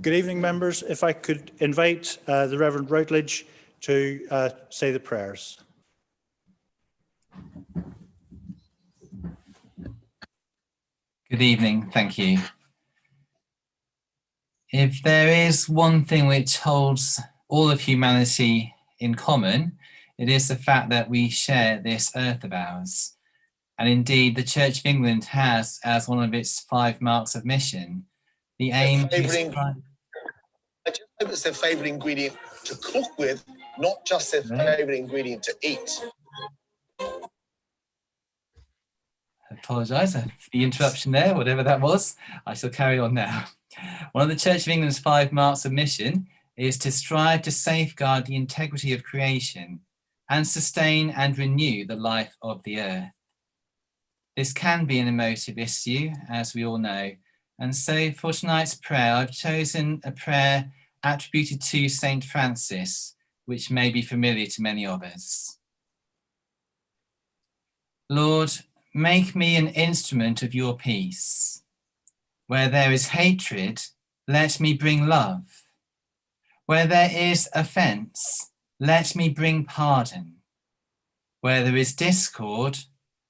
Good evening, members. If I could invite the Reverend Routledge to say the prayers. Good evening, thank you. If there is one thing which holds all of humanity in common, it is the fact that we share this earth of ours. And indeed, the Church of England has, as one of its 5 marks of mission, the aim to... I just hope it's their favourite ingredient to cook with, not just their favourite ingredient to eat. I apologise for the interruption there, whatever that was. I shall carry on now. One of the Church of England's 5 marks of mission is to strive to safeguard the integrity of creation and sustain and renew the life of the earth. This can be an emotive issue, as we all know, and so for tonight's prayer, I've chosen a prayer attributed to St. Francis, which may be familiar to many of us. Lord, make me an instrument of your peace. Where there is hatred, let me bring love. Where there is offence, let me bring pardon. Where there is discord,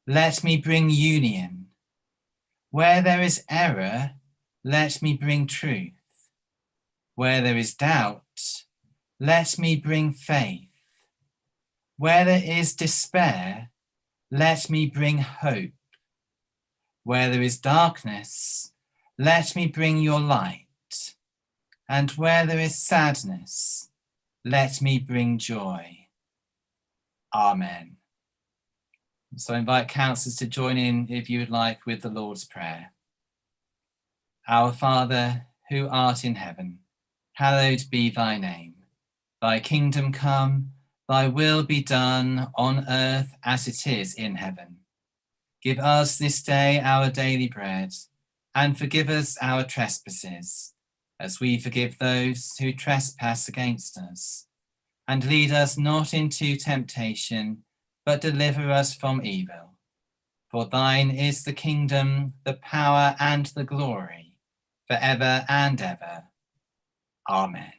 let me bring union. Where there is error, let me bring truth. Where there is doubt, let me bring faith. Where there is despair, let me bring hope. Where there is darkness, let me bring your light. And where there is sadness, let me bring joy. Amen. So I invite councillors to join in, if you would like, with the Lord's Prayer. Our Father, who art in heaven, hallowed be thy name. Thy kingdom come, thy will be done on earth as it is in heaven. Give us this day our daily bread, and forgive us our trespasses, as we forgive those who trespass against us. And lead us not into temptation, but deliver us from evil. For thine is the kingdom, the power, and the glory, forever and ever. Amen.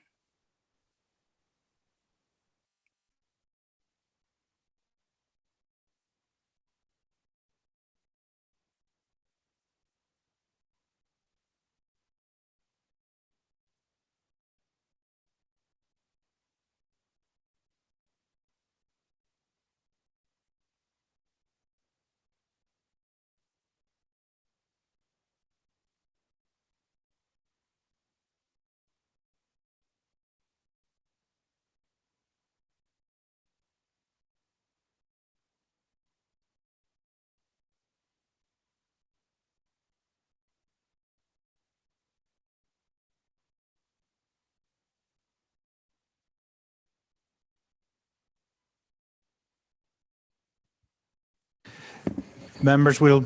Members, we'll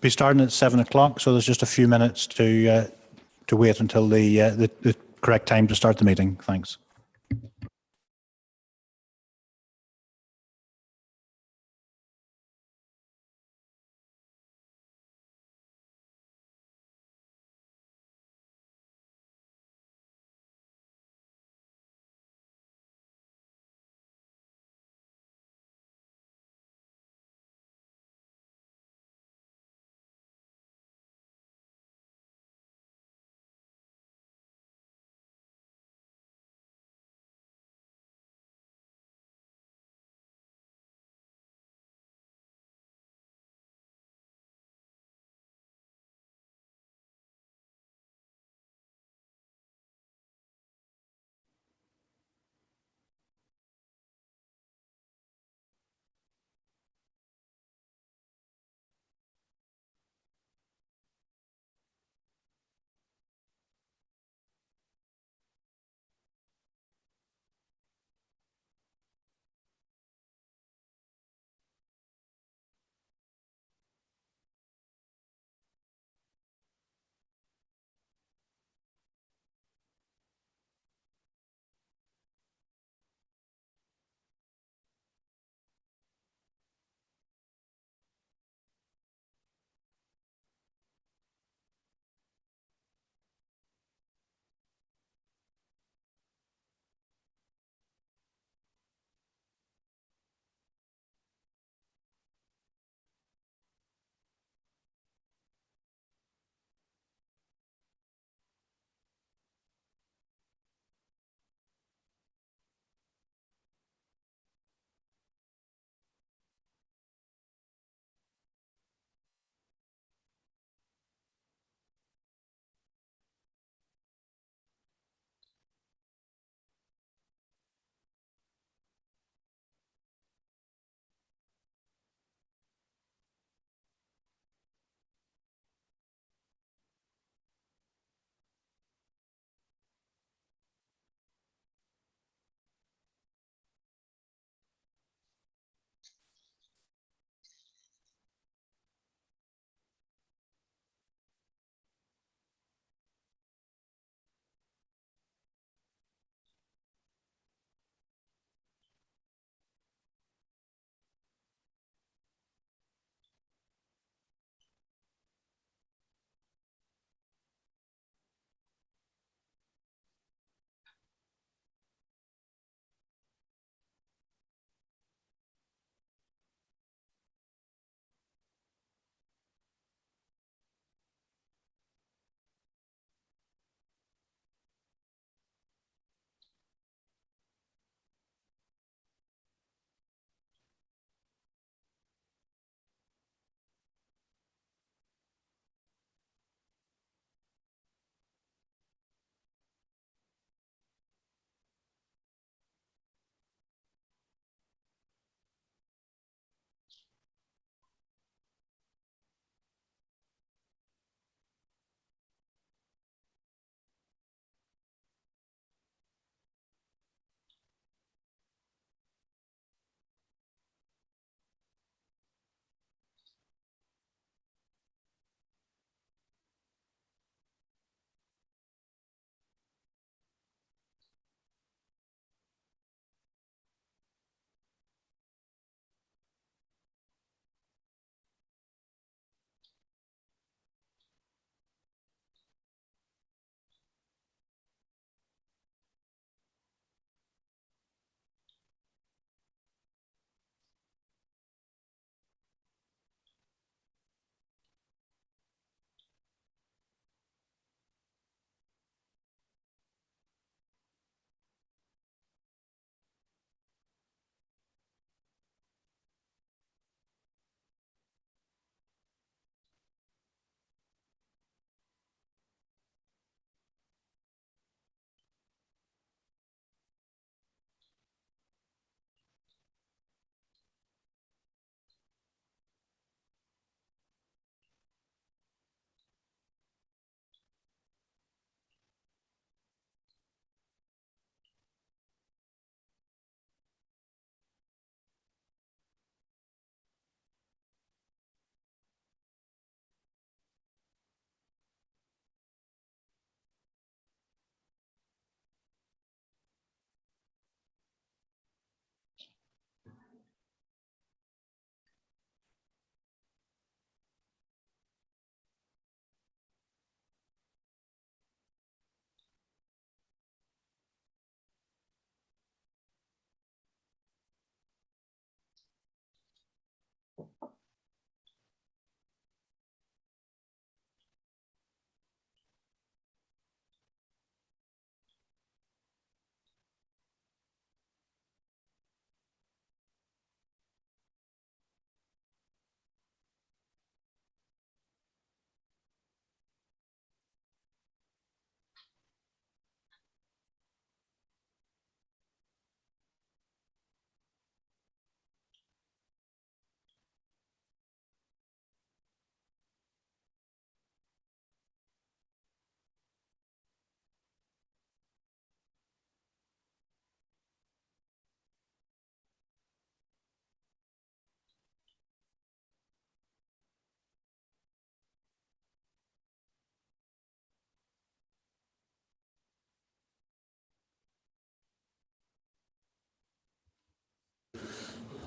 be starting at 7 o'clock, so there's just a few minutes to wait until the correct time to start the meeting. Thanks.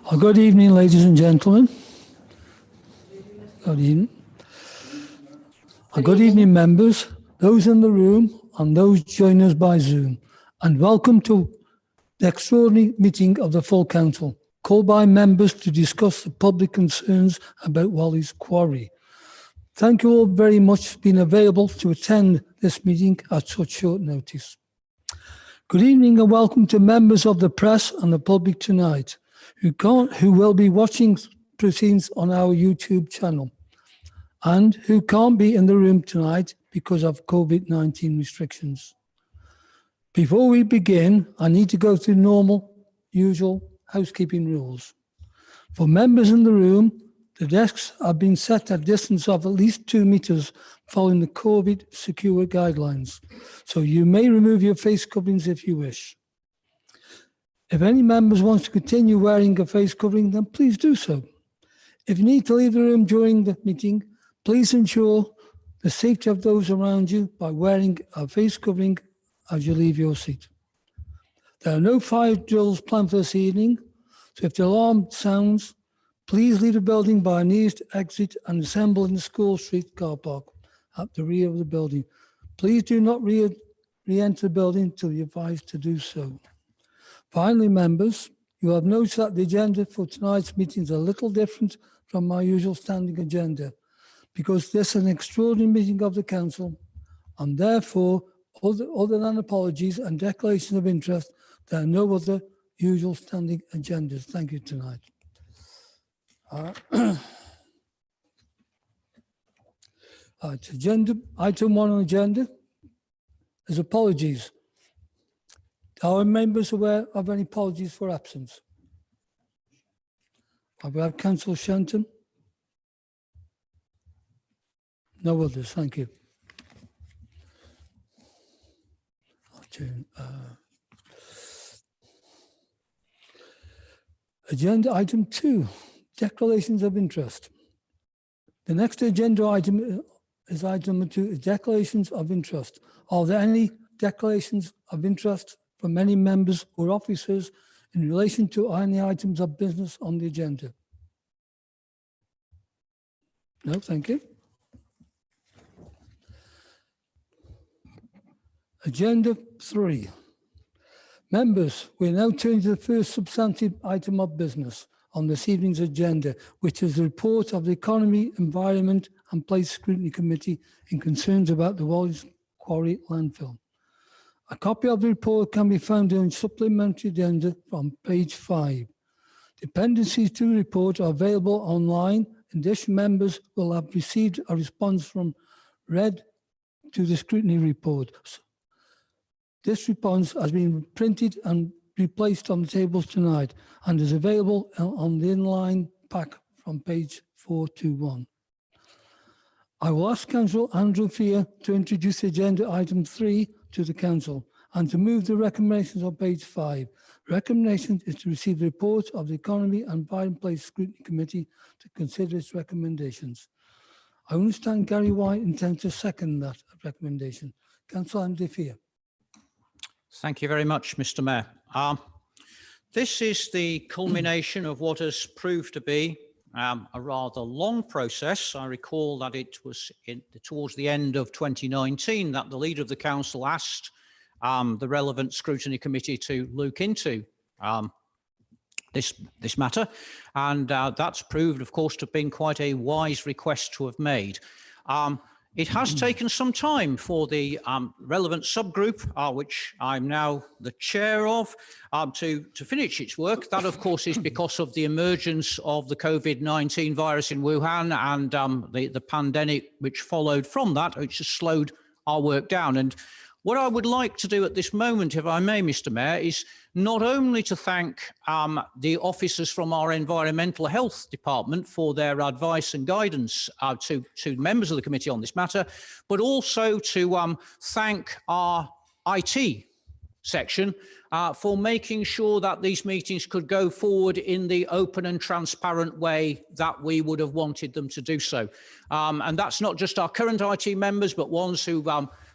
Good evening, ladies and gentlemen. Good evening. Good evening, members, those in the room and those joining us by Zoom. And welcome to the extraordinary meeting of the full council, called by members to discuss the public concerns about Walley's Quarry. Thank you all very much for being available to attend this meeting at such short notice. Good evening and welcome to members of the press and the public tonight who will be watching proceedings on our YouTube channel and who can't be in the room tonight because of COVID-19 restrictions. Before we begin, I need to go through normal, usual housekeeping rules. For members in the room, the desks have been set at a distance of at least 2 meters following the COVID secure guidelines, so you may remove your face coverings if you wish. If any members want to continue wearing a face covering, then please do so. If you need to leave the room during the meeting, please ensure the safety of those around you by wearing a face covering as you leave your seat. There are no fire drills planned for this evening, so if the alarm sounds, please leave the building by a nearest exit and assemble in the School Street car park at the rear of the building. Please do not re-enter the building until you're advised to do so. Finally, members, you have noticed that the agenda for tonight's meeting is a little different from my usual standing agenda, because this is an extraordinary meeting of the council, and therefore, other than apologies and declarations of interest, there are no other usual standing agendas. Thank you tonight. Item 1 on the agenda is apologies. Are members aware of any apologies for absence? I will have Councillor Shenton. No others, thank you. Agenda item 2, declarations of interest. The next agenda item is item 2, declarations of interest. Are there any declarations of interest from any members or officers in relation to any items of business on the agenda? No, thank you. Agenda 3. Members, we're now turning to the first substantive item of business on this evening's agenda, which is the report of the Economy, Environment and Place Scrutiny Committee in concerns about the Walley's Quarry landfill. A copy of the report can be found in supplementary agenda from page 5. Dependencies to the report are available online. In addition, members will have received a response from read to the scrutiny report. This response has been printed and replaced on the tables tonight and is available on the inline pack from page 421. I will ask Councillor Andrew Fear to introduce agenda item 3 to the council and to move the recommendations on page 5. Recommendation is to receive the report of the Economy and Environment Place Scrutiny Committee to consider its recommendations. I understand Gary White intends to second that recommendation. Councillor Andrew Fear. Thank you very much, Mr. Mayor. This is the culmination of what has proved to be a rather long process. I recall that it was towards the end of 2019 that the leader of the council asked the relevant scrutiny committee to look into this matter, and that's proved, of course, to have been quite a wise request to have made. It has taken some time for the relevant subgroup, which I'm now the chair of, to finish its work. That, of course, is because of the emergence of the COVID-19 virus in Wuhan and the pandemic which followed from that, which has slowed our work down. And what I would like to do at this moment, if I may, Mr. Mayor, is not only to thank the officers from our Environmental Health Department for their advice and guidance to members of the committee on this matter, but also to thank our IT section for making sure that these meetings could go forward in the open and transparent way that we would have wanted them to do so. And that's not just our current IT members, but ones who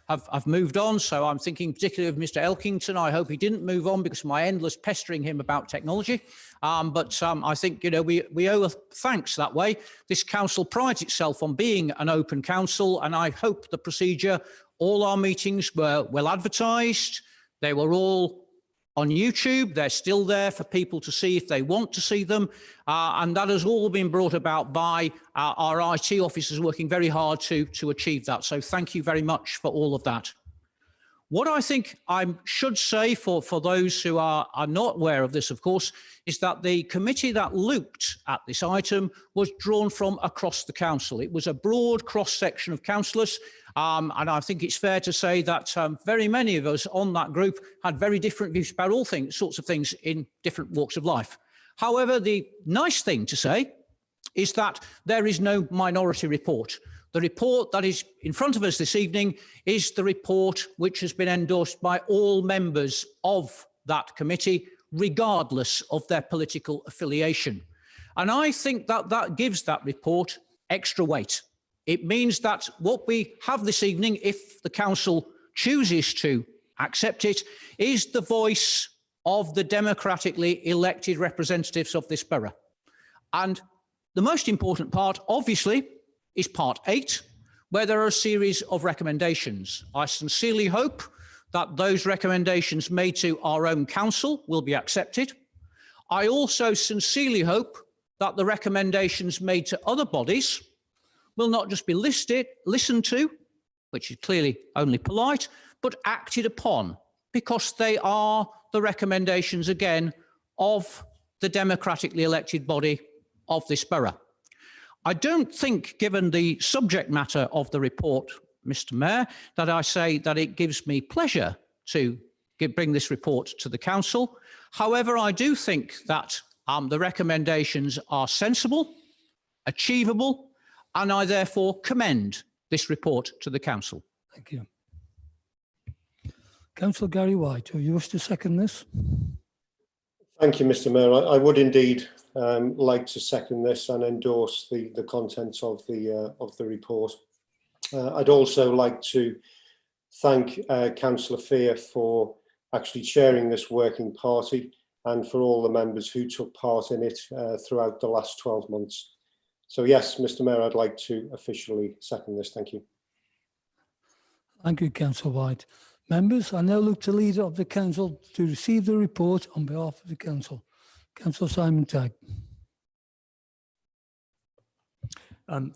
have moved on. So I'm thinking particularly of Mr. Elkington. I hope he didn't move on because of my endless pestering him about technology. But I think, we owe a thanks that way. This council prides itself on being an open council, and I hope the procedure, all our meetings were well advertised. They were all on YouTube. They're still there for people to see if they want to see them. And that has all been brought about by our IT officers working very hard to achieve that. So thank you very much for all of that. What I think I should say for those who are not aware of this, of course, is that the committee that looked at this item was drawn from across the council. It was a broad cross-section of councillors, and I think it's fair to say that very many of us on that group had very different views about all sorts of things in different walks of life. However, the nice thing to say is that there is no minority report. The report that is in front of us this evening is the report which has been endorsed by all members of that committee, regardless of their political affiliation. And I think that that gives that report extra weight. It means that what we have this evening, if the council chooses to accept it, is the voice of the democratically elected representatives of this borough. And the most important part, obviously, is part 8, where there are a series of recommendations. I sincerely hope that those recommendations made to our own council will be accepted. I also sincerely hope that the recommendations made to other bodies will not just be listened to, which is clearly only polite, but acted upon, because they are the recommendations, again, of the democratically elected body of this borough. I don't think, given the subject matter of the report, Mr. Mayor, that I say that it gives me pleasure to bring this report to the council. However, I do think that the recommendations are sensible, achievable, and I therefore commend this report to the council. Thank you. Councillor Gary White, do you wish to second this? Thank you, Mr. Mayor. I would indeed like to second this and endorse the contents of the report. I'd also like to thank Councillor Fear for actually chairing this working party and for all the members who took part in it throughout the last 12 months. So yes, Mr. Mayor, I'd like to officially second this. Thank you. Thank you, Councillor White. Members, I now look to the Leader of the Council to receive the report on behalf of the Council. Councillor Simon Tagg.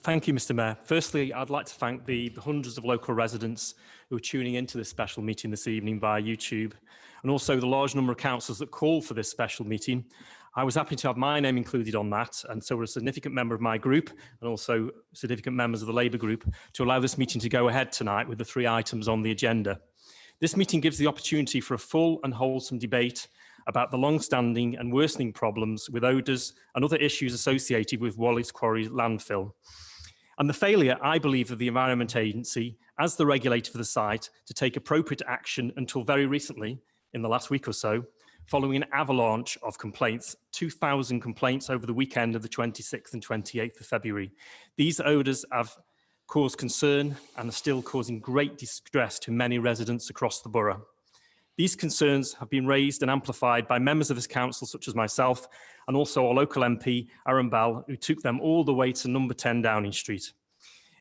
Thank you, Mr. Mayor. Firstly, I'd like to thank the hundreds of local residents who are tuning into this special meeting this evening via YouTube, and also the large number of councillors that called for this special meeting. I was happy to have my name included on that, and so were a significant member of my group and also significant members of the Labour group to allow this meeting to go ahead tonight with the 3 items on the agenda. This meeting gives the opportunity for a full and wholesome debate about the long-standing and worsening problems with odours and other issues associated with Walley's Quarry landfill, and the failure, I believe, of the Environment Agency as the regulator for the site to take appropriate action until very recently, in the last week or so, following an avalanche of complaints, 2,000 complaints over the weekend of the 26th and 28th of February. These odours have caused concern and are still causing great distress to many residents across the borough. These concerns have been raised and amplified by members of this council, such as myself, and also our local MP, Aaron Bell, who took them all the way to number 10 Downing Street.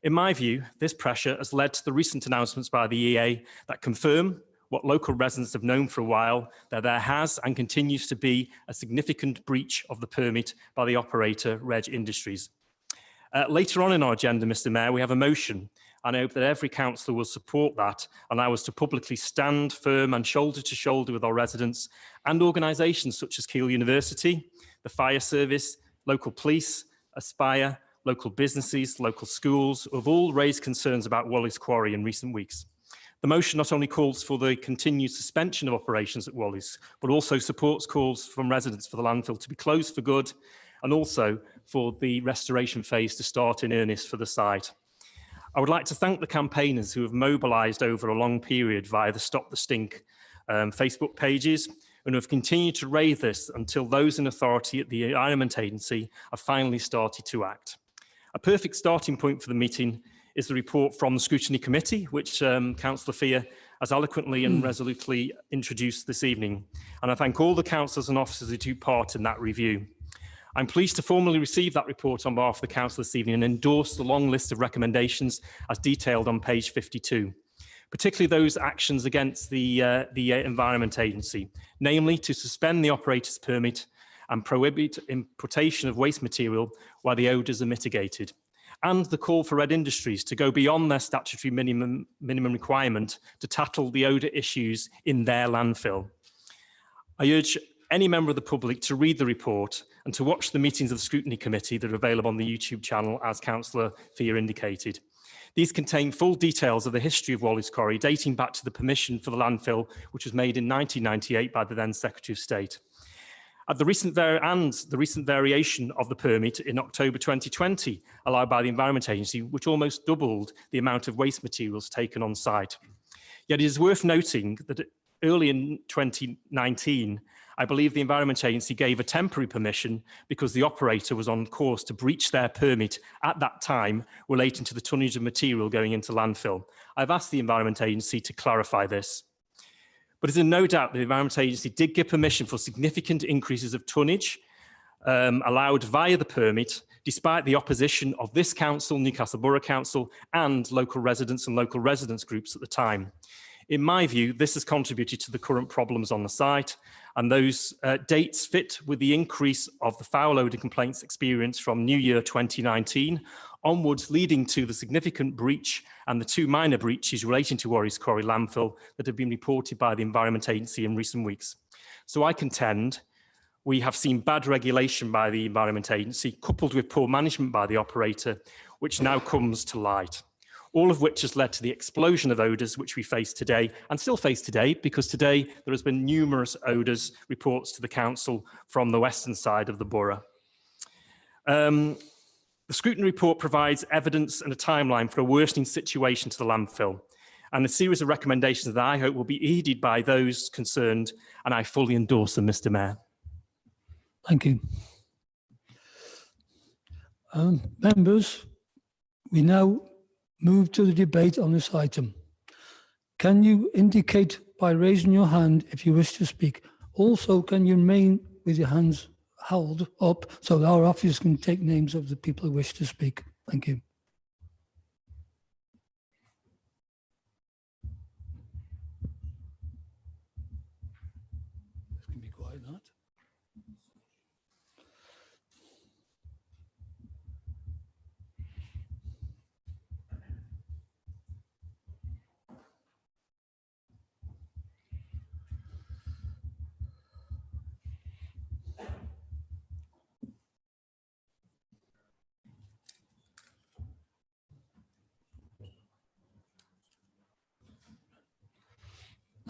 In my view, this pressure has led to the recent announcements by the EA that confirm what local residents have known for a while, that there has and continues to be a significant breach of the permit by the operator, Reg Industries. Later on in our agenda, Mr. Mayor, we have a motion, and I hope that every councillor will support that and allow us to publicly stand firm and shoulder to shoulder with our residents and organisations such as Keele University, the Fire Service, local police, Aspire, local businesses, local schools, who have all raised concerns about Walley's Quarry in recent weeks. The motion not only calls for the continued suspension of operations at Walley's, but also supports calls from residents for the landfill to be closed for good, and also for the restoration phase to start in earnest for the site. I would like to thank the campaigners who have mobilised over a long period via the Stop the Stink Facebook pages and who have continued to raise this until those in authority at the Environment Agency have finally started to act. A perfect starting point for the meeting is the report from the Scrutiny Committee, which Councillor Fear has eloquently and resolutely introduced this evening. And I thank all the councillors and officers who took part in that review. I'm pleased to formally receive that report on behalf of the Council this evening and endorse the long list of recommendations as detailed on page 52, particularly those actions against the Environment Agency, namely to suspend the operator's permit and prohibit importation of waste material while the odours are mitigated, and the call for Red Industries to go beyond their statutory minimum requirement to tackle the odour issues in their landfill. I urge any member of the public to read the report and to watch the meetings of the Scrutiny Committee that are available on the YouTube channel, as Councillor Fear indicated. These contain full details of the history of Walley's Quarry, dating back to the permission for the landfill, which was made in 1998 by the then Secretary of State. The recent variation of the permit in October 2020, allowed by the Environment Agency, which almost doubled the amount of waste materials taken on site. Yet it is worth noting that early in 2019, I believe the Environment Agency gave a temporary permission because the operator was on course to breach their permit at that time relating to the tonnage of material going into landfill. I've asked the Environment Agency to clarify this. But there's no doubt the Environment Agency did give permission for significant increases of tonnage allowed via the permit, despite the opposition of this council, Newcastle Borough Council, and local residents and local residents groups at the time. In my view, this has contributed to the current problems on the site, and those dates fit with the increase of the foul odour complaints experienced from New Year 2019 onwards, leading to the significant breach and the two minor breaches relating to Walley's Quarry landfill that have been reported by the Environment Agency in recent weeks. So I contend we have seen bad regulation by the Environment Agency, coupled with poor management by the operator, which now comes to light. All of which has led to the explosion of odours which we face today and still face today, because today there has been numerous odours reports to the council from the western side of the borough. The Scrutiny report provides evidence and a timeline for a worsening situation to the landfill, and a series of recommendations that I hope will be heeded by those concerned, and I fully endorse them, Mr. Mayor. Thank you. Members, we now move to the debate on this item. Can you indicate by raising your hand if you wish to speak? Also, can you remain with your hands held up so that our officers can take names of the people who wish to speak? Thank you. Can be quiet, not?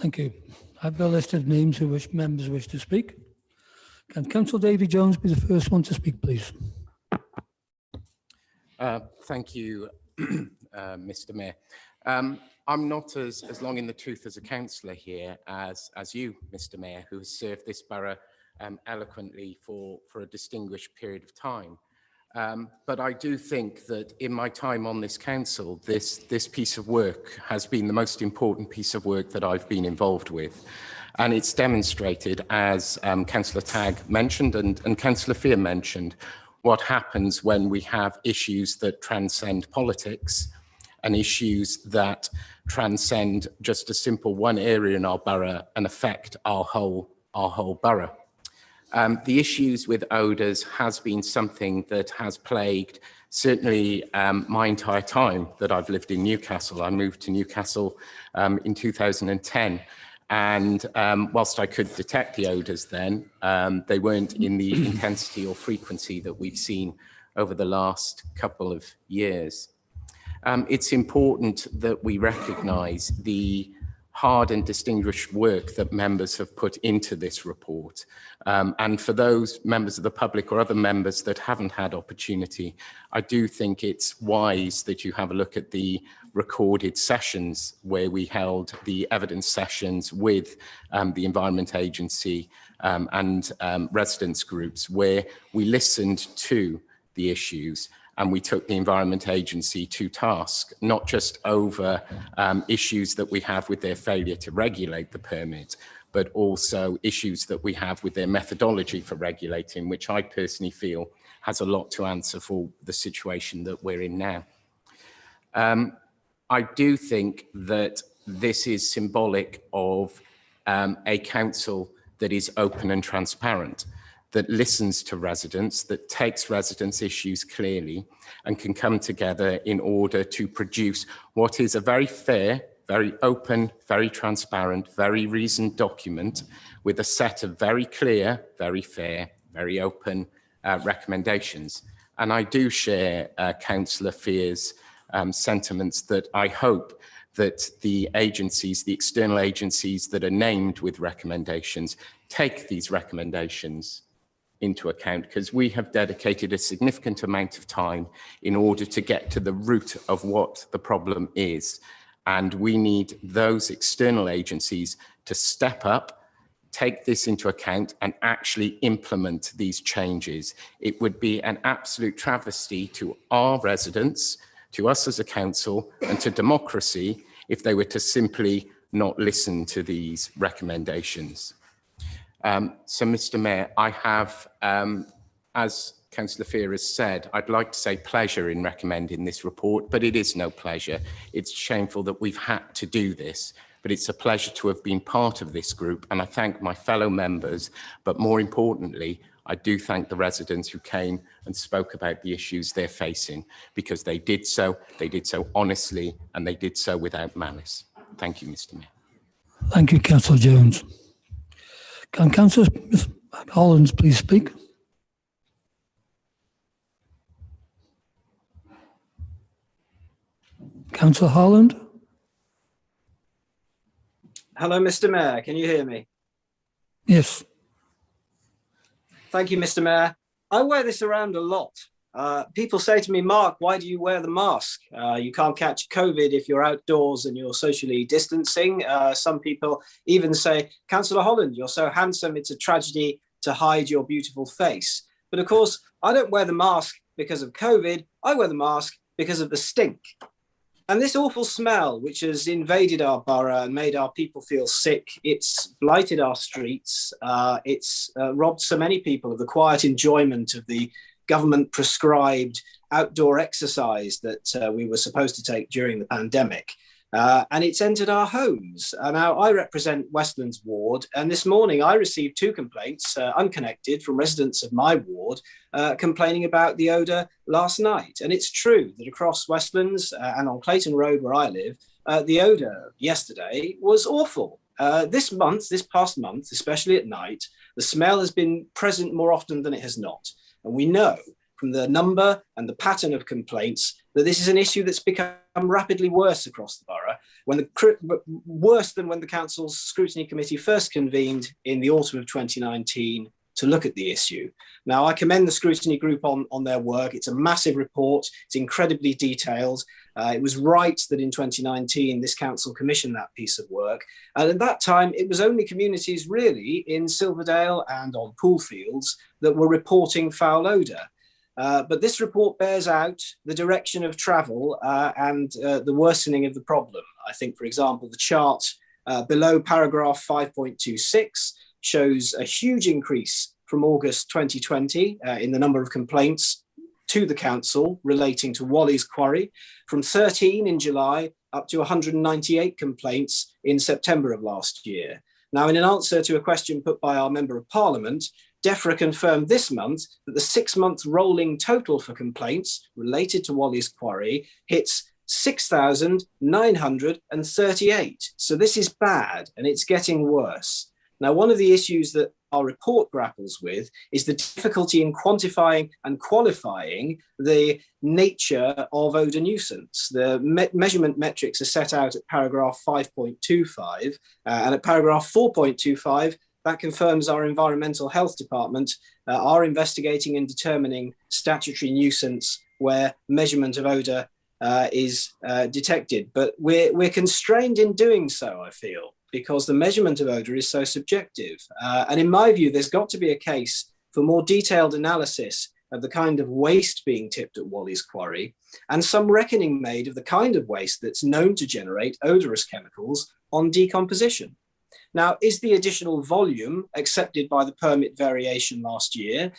Thank you. I have the list of names who members wish to speak. Can Councillor David Jones be the first one to speak, please? Thank you, Mr. Mayor. I'm not as long in the tooth as a councillor here as you, Mr. Mayor, who has served this borough eloquently for a distinguished period of time. But I do think that in my time on this council, this piece of work has been the most important piece of work that I've been involved with. And it's demonstrated, as Councillor Tagg mentioned and Councillor Fear mentioned, what happens when we have issues that transcend politics and issues that transcend just a simple one area in our borough and affect our whole borough. The issues with odours has been something that has plagued certainly my entire time that I've lived in Newcastle. I moved to Newcastle in 2010, and whilst I could detect the odours then, they weren't in the intensity or frequency that we've seen over the last couple of years. It's important that we recognise the hard and distinguished work that members have put into this report. And for those members of the public or other members that haven't had opportunity, I do think it's wise that you have a look at the recorded sessions where we held the evidence sessions with the Environment Agency and residents groups, where we listened to the issues and we took the Environment Agency to task, not just over issues that we have with their failure to regulate the permit, but also issues that we have with their methodology for regulating, which I personally feel has a lot to answer for the situation that we're in now. I do think that this is symbolic of a council that is open and transparent, that listens to residents, that takes residents' issues clearly, and can come together in order to produce what is a very fair, very open, very transparent, very reasoned document with a set of very clear, very fair, very open recommendations. And I do share Councillor Fear's sentiments that I hope that the agencies, the external agencies that are named with recommendations, take these recommendations into account, because we have dedicated a significant amount of time in order to get to the root of what the problem is. And we need those external agencies to step up, take this into account, and actually implement these changes. It would be an absolute travesty to our residents, to us as a council, and to democracy if they were to simply not listen to these recommendations. So, Mr. Mayor, I have, as Councillor Fear has said, I'd like to say pleasure in recommending this report, but it is no pleasure. It's shameful that we've had to do this, but it's a pleasure to have been part of this group, and I thank my fellow members, but more importantly, I do thank the residents who came and spoke about the issues they're facing, because they did so honestly, and they did so without malice. Thank you, Mr. Mayor. Thank you, Councillor Jones. Can Councillor Hollands please speak? Councillor Holland? Hello, Mr. Mayor. Can you hear me? Yes. Thank you, Mr. Mayor. I wear this around a lot. People say to me, Mark, why do you wear the mask? You can't catch COVID if you're outdoors and you're socially distancing. Some people even say, Councillor Holland, you're so handsome, it's a tragedy to hide your beautiful face. But of course, I don't wear the mask because of COVID. I wear the mask because of the stink. And this awful smell, which has invaded our borough and made our people feel sick, it's blighted our streets. It's robbed so many people of the quiet enjoyment of the government prescribed outdoor exercise that we were supposed to take during the pandemic. And it's entered our homes. Now, I represent Westlands Ward, and this morning I received 2 complaints, unconnected, from residents of my ward, complaining about the odour last night. And it's true that across Westlands and on Clayton Road, where I live, the odour yesterday was awful. This past month, especially at night, the smell has been present more often than it has not. And we know from the number and the pattern of complaints that this is an issue that's become rapidly worse across the borough, worse than when the council's scrutiny committee first convened in the autumn of 2019 to look at the issue. Now, I commend the scrutiny group on their work. It's a massive report. It's incredibly detailed. It was right that in 2019, this council commissioned that piece of work. And at that time, it was only communities really in Silverdale and on pool fields that were reporting foul odour. But this report bears out the direction of travel and the worsening of the problem. I think, for example, the chart below paragraph 5.26 shows a huge increase from August 2020 in the number of complaints to the council relating to Walley's Quarry, from 13 in July up to 198 complaints in September of last year. Now, in an answer to a question put by our Member of Parliament, DEFRA confirmed this month that the 6-month rolling total for complaints related to Walley's Quarry hits 6,938. So this is bad, and it's getting worse. Now, one of the issues that our report grapples with is the difficulty in quantifying and qualifying the nature of odour nuisance. The measurement metrics are set out at paragraph 5.25, and at paragraph 4.25, that confirms our Environmental Health Department are investigating and determining statutory nuisance where measurement of odour is detected. But we're constrained in doing so, I feel, because the measurement of odour is so subjective. And in my view, there's got to be a case for more detailed analysis of the kind of waste being tipped at Walley's quarry, and some reckoning made of the kind of waste that's known to generate odorous chemicals on decomposition. Now, is the additional volume accepted by the permit variation last year,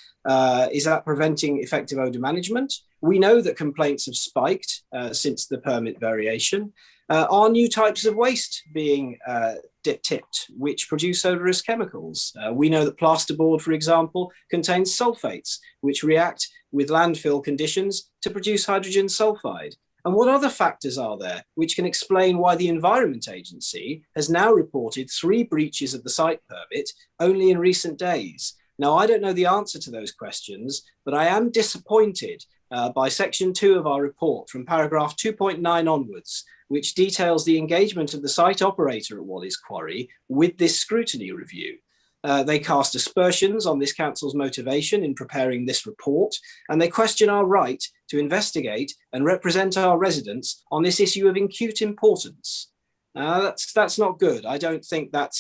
is that preventing effective odour management? We know that complaints have spiked since the permit variation. Are new types of waste being tipped, which produce odorous chemicals? We know that plasterboard, for example, contains sulfates, which react with landfill conditions to produce hydrogen sulfide. And what other factors are there which can explain why the Environment Agency has now reported 3 breaches of the site permit only in recent days? Now, I don't know the answer to those questions, but I am disappointed by section 2 of our report from paragraph 2.9 onwards, which details the engagement of the site operator at Walley's quarry with this scrutiny review. They cast aspersions on this council's motivation in preparing this report, and they question our right to investigate and represent our residents on this issue of acute importance. That's not good. I don't think that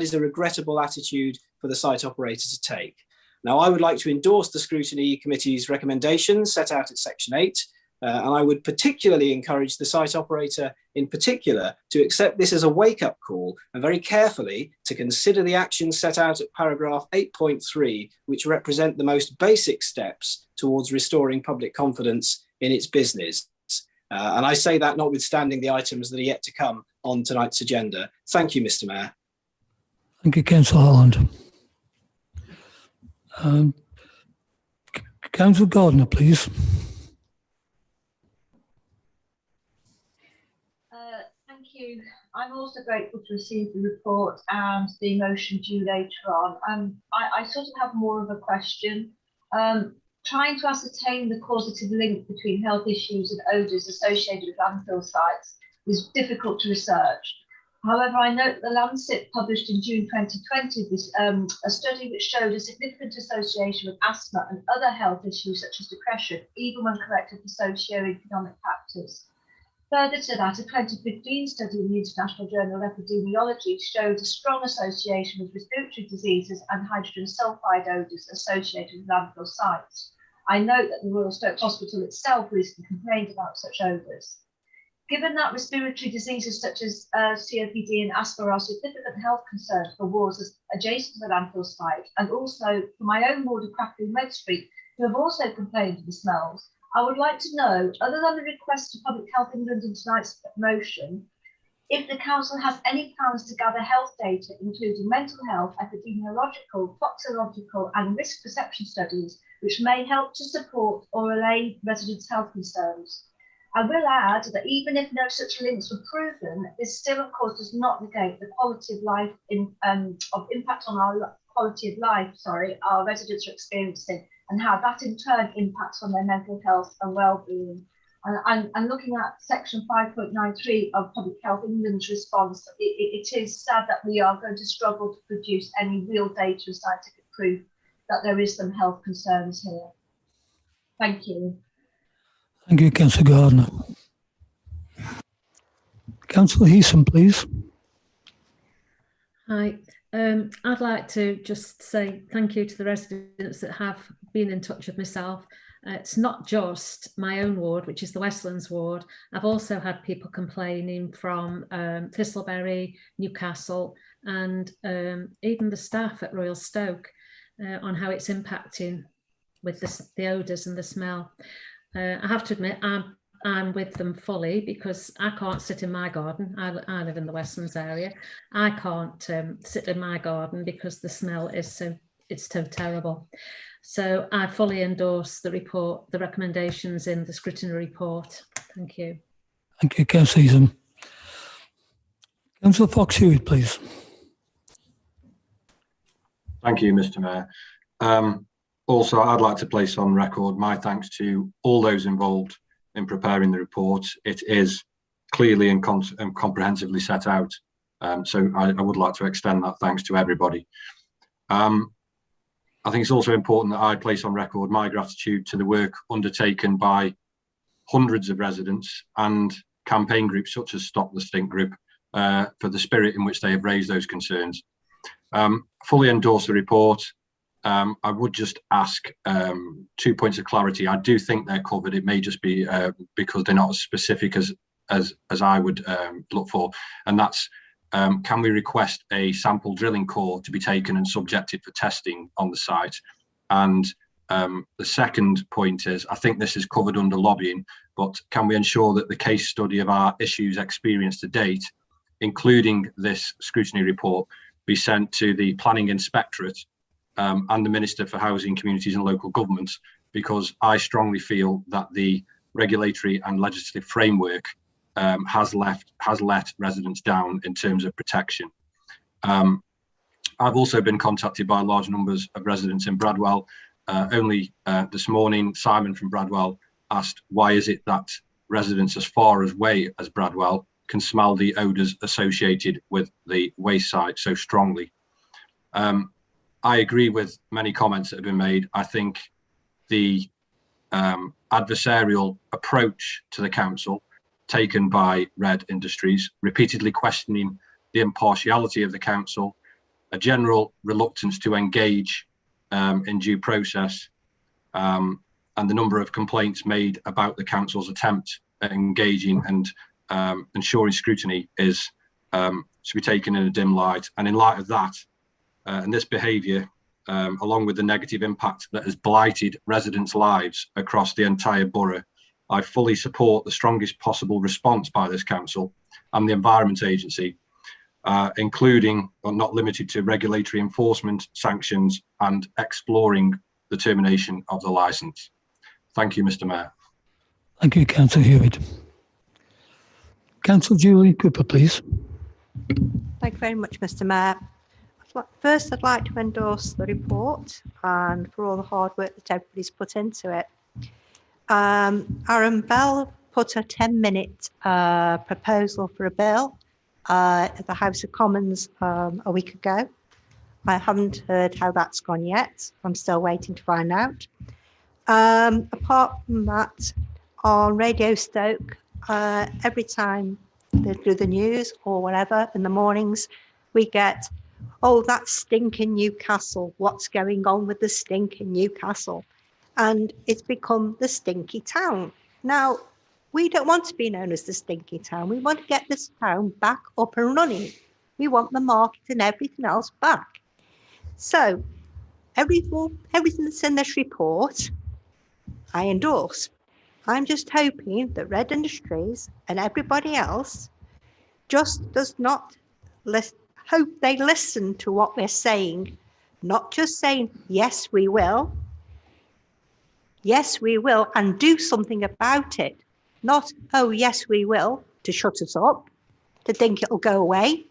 is a regrettable attitude for the site operator to take. Now, I would like to endorse the Scrutiny Committee's recommendations set out at section 8, and I would particularly encourage the site operator in particular to accept this as a wake-up call and very carefully to consider the actions set out at paragraph 8.3, which represent the most basic steps towards restoring public confidence in its business. And I say that notwithstanding the items that are yet to come on tonight's agenda. Thank you, Mr. Mayor. Thank you, Councillor Holland. Councillor Gardner, please. Thank you. I'm also grateful to receive the report and the motion due later on. I sort of have more of a question. Trying to ascertain the causative link between health issues and odours associated with landfill sites is difficult to research. However, I note the Lancet published in June 2020 a study which showed a significant association with asthma and other health issues such as depression, even when corrected for socio-economic factors. Further to that, a 2015 study in the International Journal of Epidemiology showed a strong association with respiratory diseases and hydrogen sulfide odours associated with landfill sites. I note that the Royal Stoke Hospital itself recently complained about such odours. Given that respiratory diseases such as COPD and asthma are significant health concerns for wards adjacent to the landfill site, and also for my own ward of Crackley Med Street, who have also complained of the smells, I would like to know, other than the request to Public Health England in tonight's motion, if the council has any plans to gather health data, including mental health, epidemiological, toxicological and risk perception studies, which may help to support or allay residents' health concerns. I will add that even if no such links were proven, this still, of course, does not negate the quality of life of impact on our quality of life, our residents are experiencing, and how that in turn impacts on their mental health and well-being. And looking at section 5.93 of Public Health England's response, it is sad that we are going to struggle to produce any real data and scientific proof that there is some health concerns here. Thank you. Thank you, Councillor Gardner. Councillor Heeson, please. Hi. I'd like to just say thank you to the residents that have been in touch with myself. It's not just my own ward, which is the Westlands ward. I've also had people complaining from Thistleberry, Newcastle, and even the staff at Royal Stoke on how it's impacting with the odours and the smell. I have to admit, I'm with them fully because I can't sit in my garden. I live in the Westlands area. I can't sit in my garden because the smell is so terrible. So I fully endorse the report, the recommendations in the Scrutiny report. Thank you. Thank you, Councillor Heeson. Councillor Fox-Hewitt, please. Thank you, Mr. Mayor. Also, I'd like to place on record my thanks to all those involved in preparing the report. It is clearly and comprehensively set out, so I would like to extend that thanks to everybody. I think it's also important that I place on record my gratitude to the work undertaken by hundreds of residents and campaign groups such as Stop the Stink Group for the spirit in which they have raised those concerns. Fully endorse the report. I would just ask 2 points of clarity. I do think they're covered. It may just be because they're not as specific as I would look for, and that's can we request a sample drilling core to be taken and subjected for testing on the site? And the second point is, I think this is covered under lobbying, but can we ensure that the case study of our issues experienced to date, including this scrutiny report, be sent to the Planning Inspectorate and the Minister for Housing, Communities and Local Governments, because I strongly feel that the regulatory and legislative framework has let residents down in terms of protection. I've also been contacted by large numbers of residents in Bradwell. Only this morning, Simon from Bradwell asked, why is it that residents as far away as Bradwell can smell the odours associated with the waste site so strongly? I agree with many comments that have been made. I think the adversarial approach to the council taken by Red Industries, repeatedly questioning the impartiality of the council, a general reluctance to engage in due process, and the number of complaints made about the council's attempt at engaging and ensuring scrutiny is to be taken in a dim light. And in light of that, and this behaviour, along with the negative impact that has blighted residents' lives across the entire borough, I fully support the strongest possible response by this council and the Environment Agency, including but not limited to regulatory enforcement, sanctions and exploring the termination of the licence. Thank you, Mr. Mayor. Thank you, Councillor Hewitt. Councillor Julie Cooper, please. Thank you very much, Mr. Mayor. First, I'd like to endorse the report and for all the hard work that everybody's put into it. Aaron Bell put a 10-minute proposal for a bill at the House of Commons a week ago. I haven't heard how that's gone yet. I'm still waiting to find out. Apart from that, on Radio Stoke, every time they do the news or whatever in the mornings, we get, oh, that stink in Newcastle. What's going on with the stink in Newcastle? And it's become the stinky town. Now, we don't want to be known as the stinky town. We want to get this town back up and running. We want the market and everything else back. So everything that's in this report, I endorse. I'm just hoping that Red Industries and everybody else just does not hope they listen to what we're saying, not just saying, yes, we will, and do something about it. Not, oh, yes, we will, to shut us up, to think it'll go away.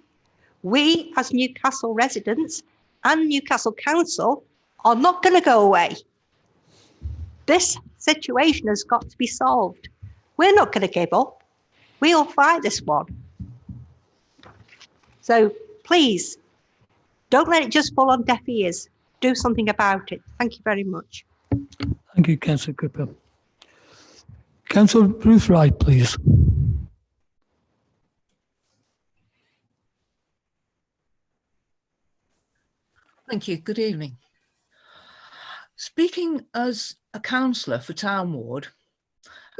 We, as Newcastle residents and Newcastle Council, are not going to go away. This situation has got to be solved. We're not going to give up. We'll fight this one. So please, don't let it just fall on deaf ears. Do something about it. Thank you very much. Thank you, Councillor Cooper. Councillor Ruth Wright, please. Thank you. Good evening. Speaking as a councillor for Town Ward,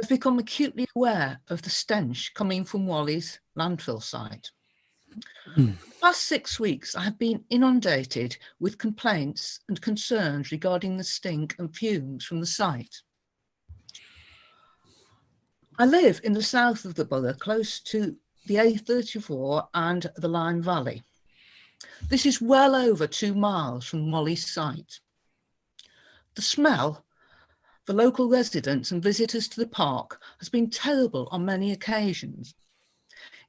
I've become acutely aware of the stench coming from Walley's landfill site. For the past 6 weeks, I have been inundated with complaints and concerns regarding the stink and fumes from the site. I live in the south of the borough, close to the A34 and the Lyme Valley. This is well over 2 miles from Walley's site. The smell for local residents and visitors to the park has been terrible on many occasions.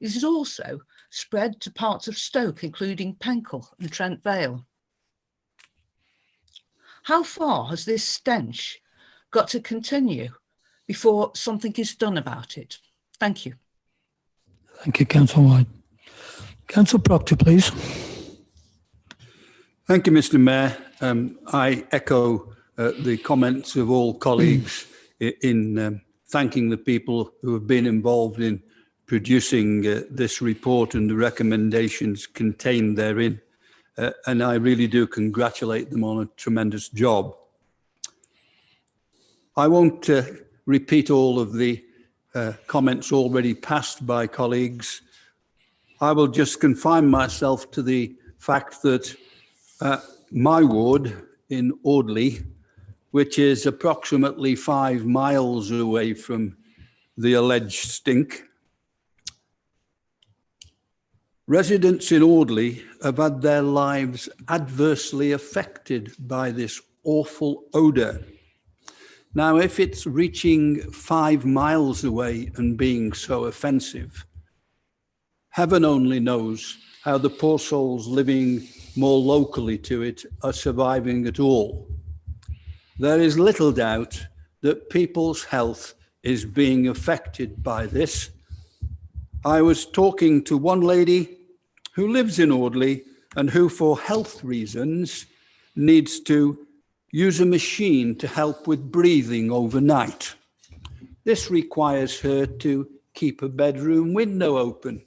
It has also spread to parts of Stoke, including Penkell and Trent Vale. How far has this stench got to continue before something is done about it? Thank you. Thank you, Councillor White. Councillor Proctor, please. Thank you, Mr. Mayor. I echo the comments of all colleagues in thanking the people who have been involved in producing this report and the recommendations contained therein. and I really do congratulate them on a tremendous job. I won't repeat all of the comments already passed by colleagues. I will just confine myself to the fact that my ward in Audley, which is approximately 5 miles away from the alleged stink, residents in Audley have had their lives adversely affected by this awful odour. Now, if it's reaching 5 miles away and being so offensive, heaven only knows how the poor souls living more locally to it are surviving at all. There is little doubt that people's health is being affected by this. I was talking to one lady who lives in Audley and who, for health reasons, needs to use a machine to help with breathing overnight. This requires her to keep a bedroom window open.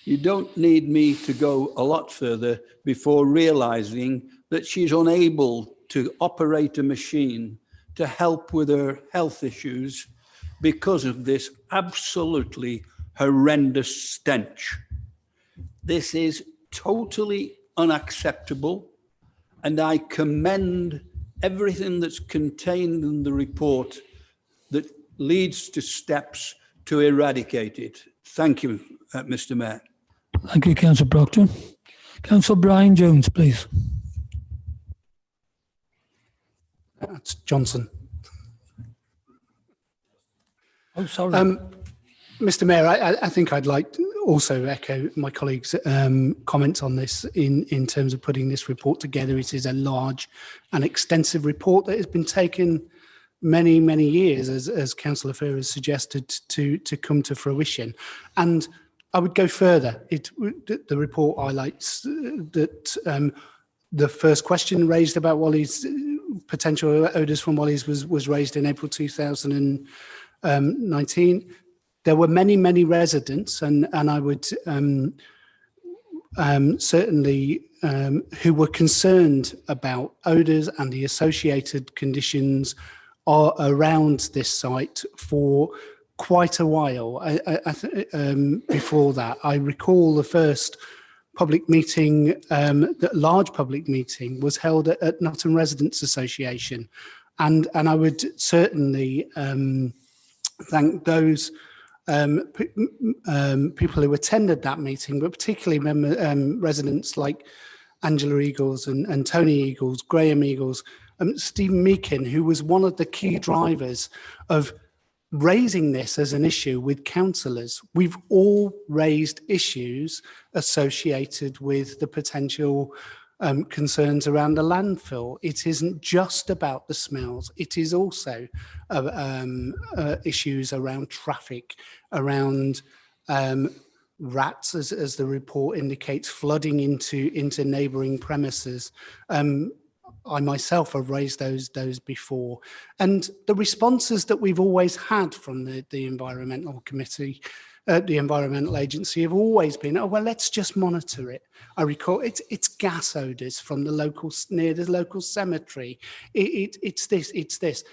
You don't need me to go a lot further before realizing that she's unable to operate a machine to help with her health issues because of this absolutely horrendous stench. This is totally unacceptable, and I commend everything that's contained in the report that leads to steps to eradicate it. Thank you, Mr. Mayor. Thank you, Councillor Proctor. Councillor Brian Jones, please. That's Johnson. Oh, sorry. Mr. Mayor, I think I'd like to also echo my colleagues' comments on this in terms of putting this report together. It is a large and extensive report that has been taken many, many years, as Councillor Fair has suggested, to come to fruition. And I would go further. The report highlights that the first question raised about Walley's potential odours from Walley's was raised in April 2019. There were many, many residents, and I would certainly who were concerned about odours and the associated conditions around this site for quite a while. Before that, I recall the first public meeting, the large public meeting, was held at Nottingham Residents Association, and I would certainly thank those people who attended that meeting, but particularly residents like Angela Eagles and Tony Eagles, Graham Eagles, Stephen Meakin, who was one of the key drivers of raising this as an issue with councillors. We've all raised issues associated with the potential concerns around the landfill. It isn't just about the smells. It is also issues around traffic, around rats, as the report indicates, flooding into neighbouring premises. I myself have raised those before, and the responses that we've always had from the environmental committee, the environmental agency, have always been, oh well, let's just monitor it. I recall it's gas odours from near the local cemetery. It's this.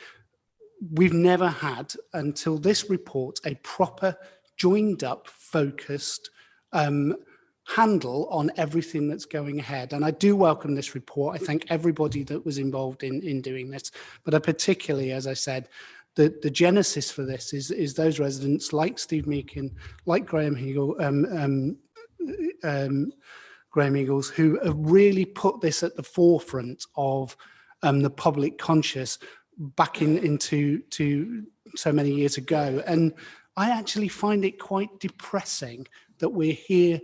We've never had, until this report, a proper, joined up, focused handle on everything that's going ahead. And I do welcome this report. I thank everybody that was involved in doing this, but I particularly, as I said, the genesis for this is those residents like Steve Meakin, like Graham Eagles, who have really put this at the forefront of the public conscious back into so many years ago. And I actually find it quite depressing that we're here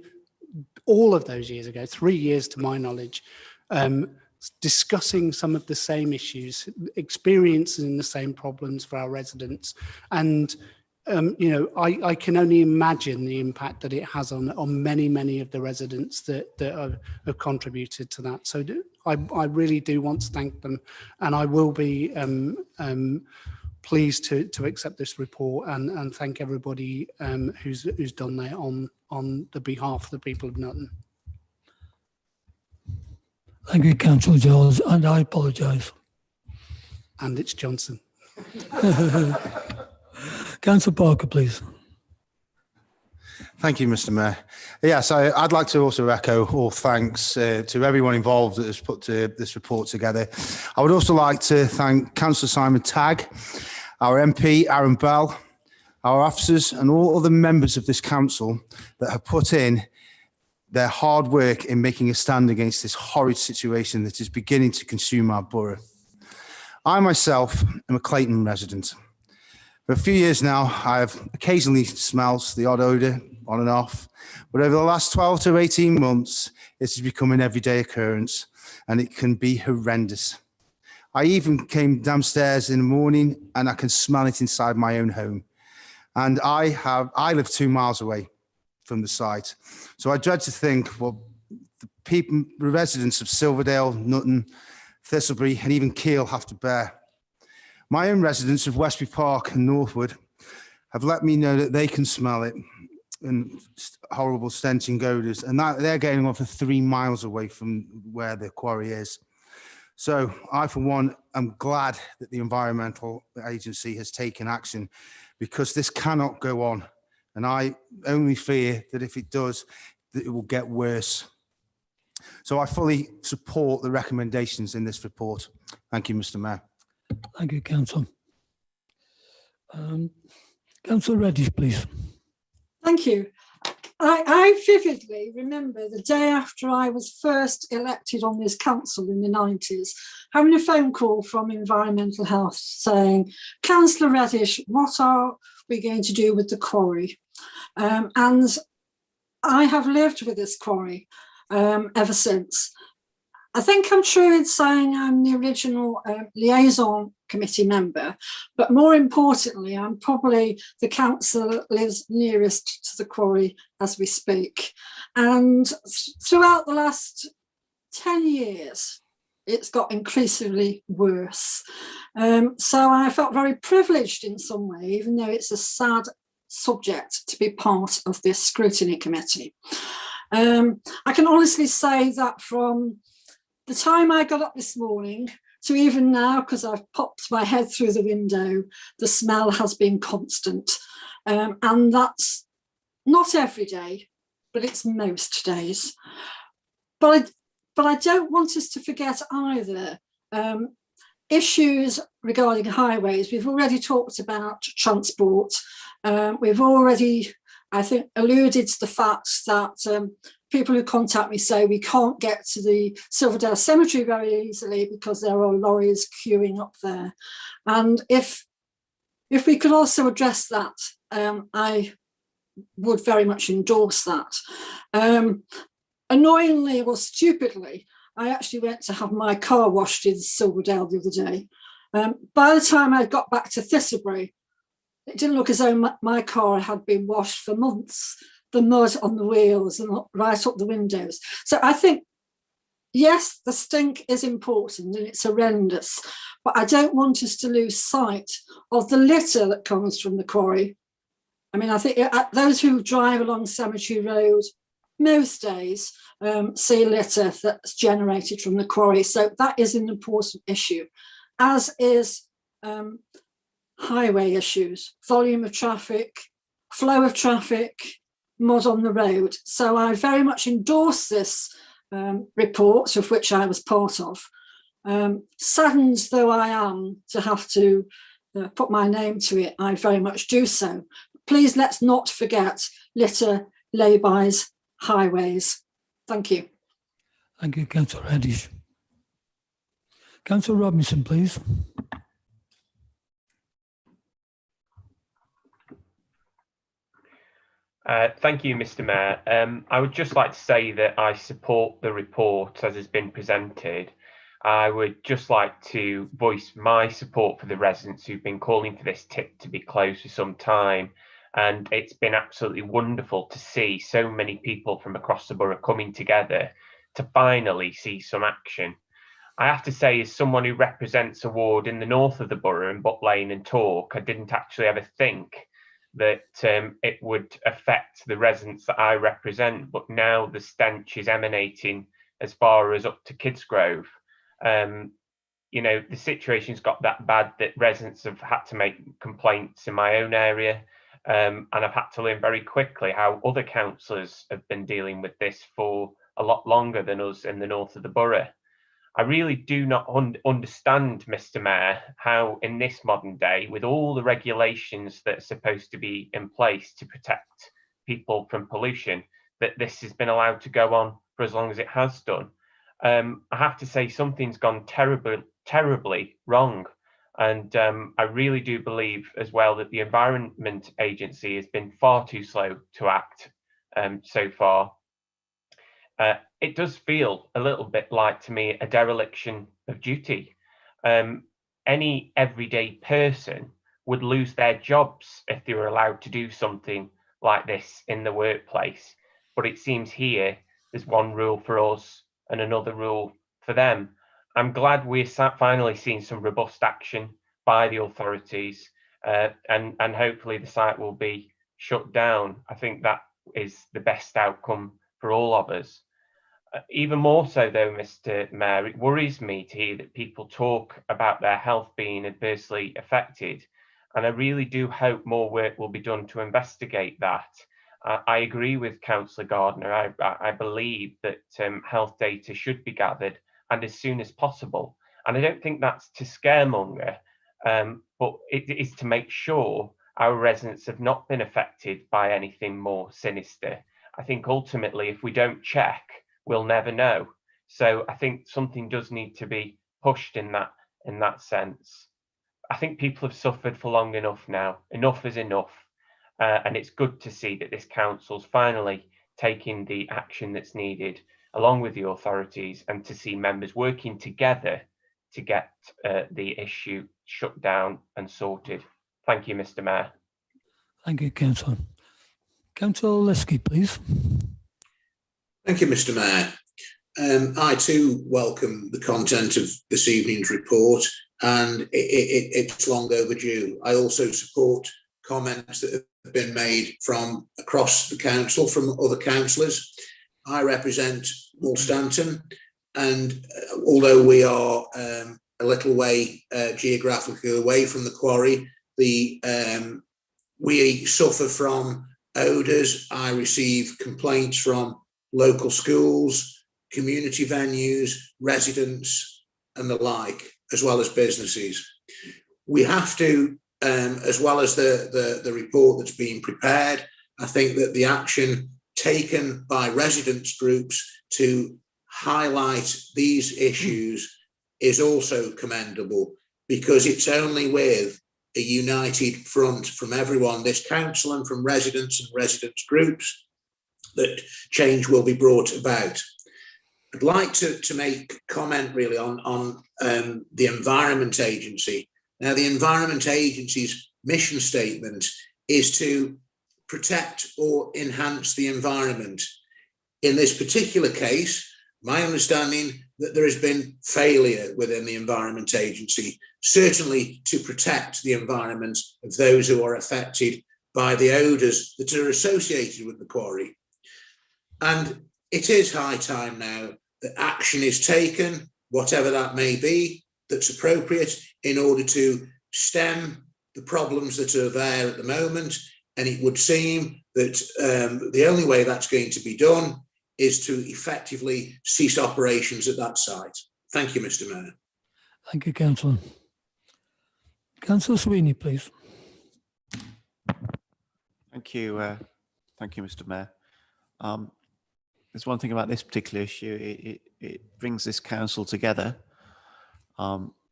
all of those years ago, 3 years to my knowledge, discussing some of the same issues, experiencing the same problems for our residents. And, I can only imagine the impact that it has on many of the residents that have contributed to that. So I really do want to thank them, and I will be pleased to accept this report and thank everybody who's done that on the behalf of the people of Nottingham. Thank you, Councillor George, and I apologise. And it's Johnson. Councillor Parker, please. Thank you, Mr. Mayor. Yes, I'd like to also echo all thanks to everyone involved that has put this report together. I would also like to thank Councillor Simon Tagg, our MP, Aaron Bell, our officers and all other members of this council that have put in their hard work in making a stand against this horrid situation that is beginning to consume our borough. I myself am a Clayton resident. For a few years now, I have occasionally smelled the odd odour on and off, but over the last 12 to 18 months, it has become an everyday occurrence and it can be horrendous. I even came downstairs in the morning and I can smell it inside my own home. And I live 2 miles away from the site. So I dread to think what the residents of Silverdale, Nutton, Thistlebury and even Keele have to bear. My own residents of Westbury Park and Northwood have let me know that they can smell it and horrible stenching odours, and that they're getting off 3 miles away from where the quarry is. So I, for one, am glad that the Environmental Agency has taken action because this cannot go on. And I only fear that if it does, that it will get worse. So I fully support the recommendations in this report. Thank you, Mr. Mayor. Thank you, Councillor. Councillor Reddish, please. Thank you. I vividly remember the day after I was first elected on this council in the 90s, having a phone call from Environmental Health saying, Councillor Reddish, what are we going to do with the quarry? And I have lived with this quarry ever since. I think I'm true in saying I'm the original liaison committee member, but more importantly, I'm probably the councillor that lives nearest to the quarry as we speak. And throughout the last 10 years, it's got increasingly worse. So I felt very privileged in some way, even though it's a sad subject to be part of this scrutiny committee. I can honestly say that from the time I got up this morning to even now, because I've popped my head through the window, the smell has been constant. And that's not every day, but it's most days. But I don't want us to forget either issues regarding highways. We've already talked about transport. We've already, I think, alluded to the fact that people who contact me say we can't get to the Silverdale Cemetery very easily because there are lorries queuing up there. And if we could also address that, I would very much endorse that. Annoyingly or stupidly, I actually went to have my car washed in Silverdale the other day. By the time I got back to Thistlebury, it didn't look as though my car had been washed for months. The mud on the wheels and right up the windows. So I think, yes, the stink is important and it's horrendous, but I don't want us to lose sight of the litter that comes from the quarry. I mean, I think those who drive along Cemetery Road most days see litter that's generated from the quarry. So that is an important issue, as is highway issues, volume of traffic, flow of traffic, mud on the road. So I very much endorse this report, of which I was part of. Saddened though I am to have to put my name to it, I very much do so. Please let's not forget litter, laybys, highways. Thank you. Thank you, Councillor Reddish. Councillor Robinson, please. Thank you, Mr. Mayor. I would just like to say that I support the report as has been presented. I would just like to voice my support for the residents who've been calling for this tip to be closed for some time. And it's been absolutely wonderful to see so many people from across the borough coming together to finally see some action. I have to say, as someone who represents a ward in the north of the borough in Butt Lane and Tork, I didn't actually ever think that it would affect the residents that I represent, but now the stench is emanating as far as up to Kidsgrove. You know, the situation's got that bad that residents have had to make complaints in my own area, and I've had to learn very quickly how other councillors have been dealing with this for a lot longer than us in the north of the borough. I really do not understand, Mr. Mayor, how in this modern day, with all the regulations that are supposed to be in place to protect people from pollution, that this has been allowed to go on for as long as it has done. I have to say something's gone terribly wrong. And I really do believe as well that the Environment Agency has been far too slow to act so far. It does feel a little bit like, to me, a dereliction of duty. Any everyday person would lose their jobs if they were allowed to do something like this in the workplace. But it seems here there's one rule for us and another rule for them. I'm glad we're finally seeing some robust action by the authorities, and hopefully the site will be shut down. I think that is the best outcome for all of us. Even more so though, Mr. Mayor, it worries me to hear that people talk about their health being adversely affected, and I really do hope more work will be done to investigate that. I agree with Councillor Gardner. I believe that health data should be gathered, and as soon as possible. And I don't think that's to scaremonger, but it is to make sure our residents have not been affected by anything more sinister. I think ultimately, if we don't check, we'll never know. So I think something does need to be pushed in that sense. I think people have suffered for long enough now. Enough is enough. And it's good to see that this council's finally taking the action that's needed along with the authorities, and to see members working together to get the issue shut down and sorted. Thank you, Mr. Mayor. Thank you, Councillor. Councillor Leski, please. Thank you, Mr. Mayor. I too welcome the content of this evening's report, and it's long overdue. I also support comments that have been made from across the council, from other councillors. I represent Woolstanton, and although we are a little way geographically away from the quarry, we suffer from odours. I receive complaints from local schools, community venues, residents, and the like, as well as businesses. We have to, as well as the report that's being prepared, I think that the action taken by residents groups to highlight these issues is also commendable, because it's only with a united front from everyone, this council, and from residents and residents groups, that change will be brought about. I'd like to make comment really on the Environment Agency. Now, the Environment Agency's mission statement is to protect or enhance the environment. In this particular case, my understanding that there has been failure within the Environment Agency, certainly to protect the environment of those who are affected by the odours that are associated with the quarry. And it is high time now that action is taken, whatever that may be, that's appropriate in order to stem the problems that are there at the moment. And it would seem that the only way that's going to be done is to effectively cease operations at that site. Thank you, Mr. Mayor. Thank you, Councillor. Councillor Sweeney, please. Thank you, Mr. Mayor. There's one thing about this particular issue. It brings this council together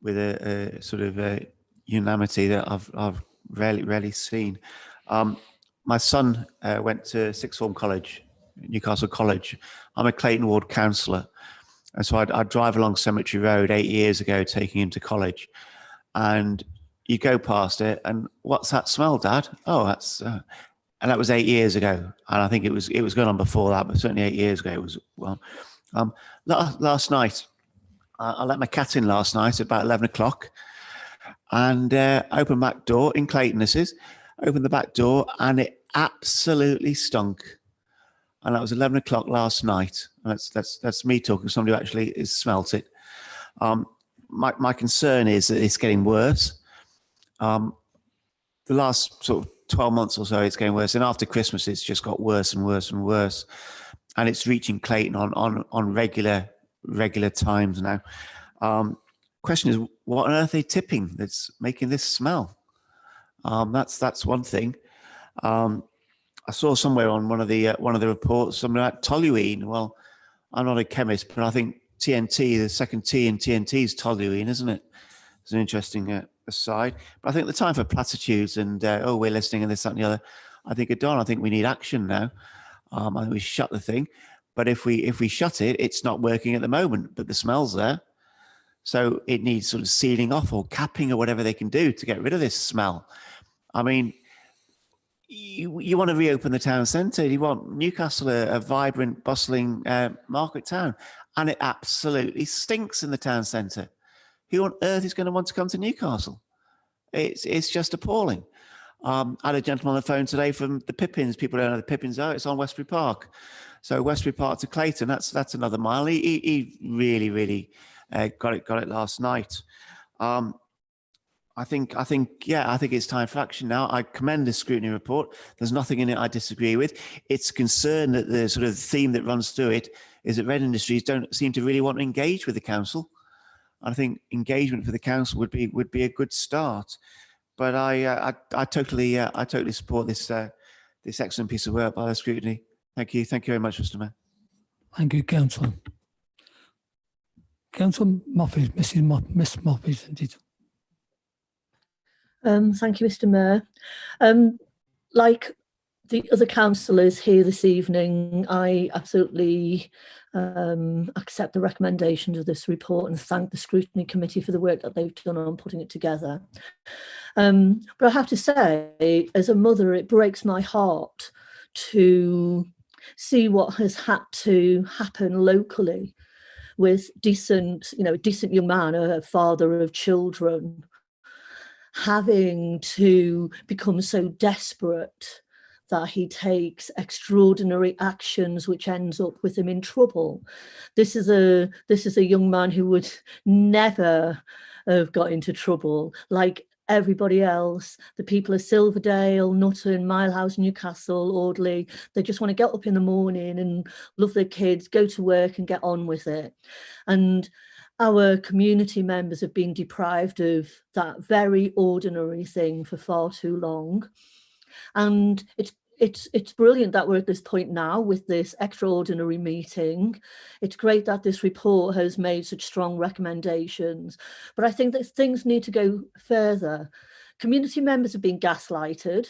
with a sort of a unanimity that I've rarely seen. My son went to sixth form college, Newcastle College. I'm a Clayton Ward councillor, and so I'd drive along Cemetery Road 8 years ago, taking him to college, and you go past it, and what's that smell, Dad? Oh, that's and that was 8 years ago, and I think it was going on before that, but certainly 8 years ago it was. Well, last night I let my cat in last night at about 11 o'clock, and opened back door in Clayton. This is opened the back door, and it absolutely stunk. and that was 11 o'clock last night. And that's me talking, somebody who actually has smelt it. My concern is that it's getting worse. The last sort of 12 months or so, it's getting worse. And after Christmas, it's just got worse and worse and worse. And it's reaching Clayton on regular times now. Question is, what on earth are they tipping that's making this smell? That's one thing. I saw somewhere on one of the reports something about toluene. Well, I'm not a chemist, but I think TNT, the second T in TNT is toluene, isn't it? It's an interesting aside. But I think the time for platitudes and we're listening and this, that, and the other, I think are done. I think we need action now. I think we shut the thing. But if we shut it, it's not working at the moment, but the smell's there. So it needs sort of sealing off or capping or whatever they can do to get rid of this smell. I mean, you want to reopen the town centre. You want Newcastle a vibrant, bustling market town. And it absolutely stinks in the town centre. Who on earth is going to want to come to Newcastle? It's just appalling. I had a gentleman on the phone today from the Pippins. People don't know the Pippins are. It's on Westbury Park. So Westbury Park to Clayton, that's another mile. He really got it last night. I think it's time for action now. I commend the scrutiny report. There's nothing in it I disagree with. It's a concern that the sort of theme that runs through it is that Red Industries don't seem to really want to engage with the council. I think engagement for the council would be a good start. But I totally support this excellent piece of work by the scrutiny. Thank you very much, Mr. Mayor. Thank you, Councillor. Councillor Moffitt, Miss Moffitt, isn't it? Thank you, Mr. Mayor. Like the other councillors here this evening, I absolutely accept the recommendations of this report and thank the Scrutiny Committee for the work that they've done on putting it together. But I have to say, as a mother, it breaks my heart to see what has had to happen locally with decent young man, a father of children, having to become so desperate that he takes extraordinary actions which ends up with him in trouble. This is a young man who would never have got into trouble like everybody else. The people of Silverdale, Nutton, Milehouse, Newcastle, Audley, they just want to get up in the morning and love their kids, go to work and get on with it. And our community members have been deprived of that very ordinary thing for far too long. And it's brilliant that we're at this point now with this extraordinary meeting. It's great that this report has made such strong recommendations, but I think that things need to go further. Community members have been gaslighted.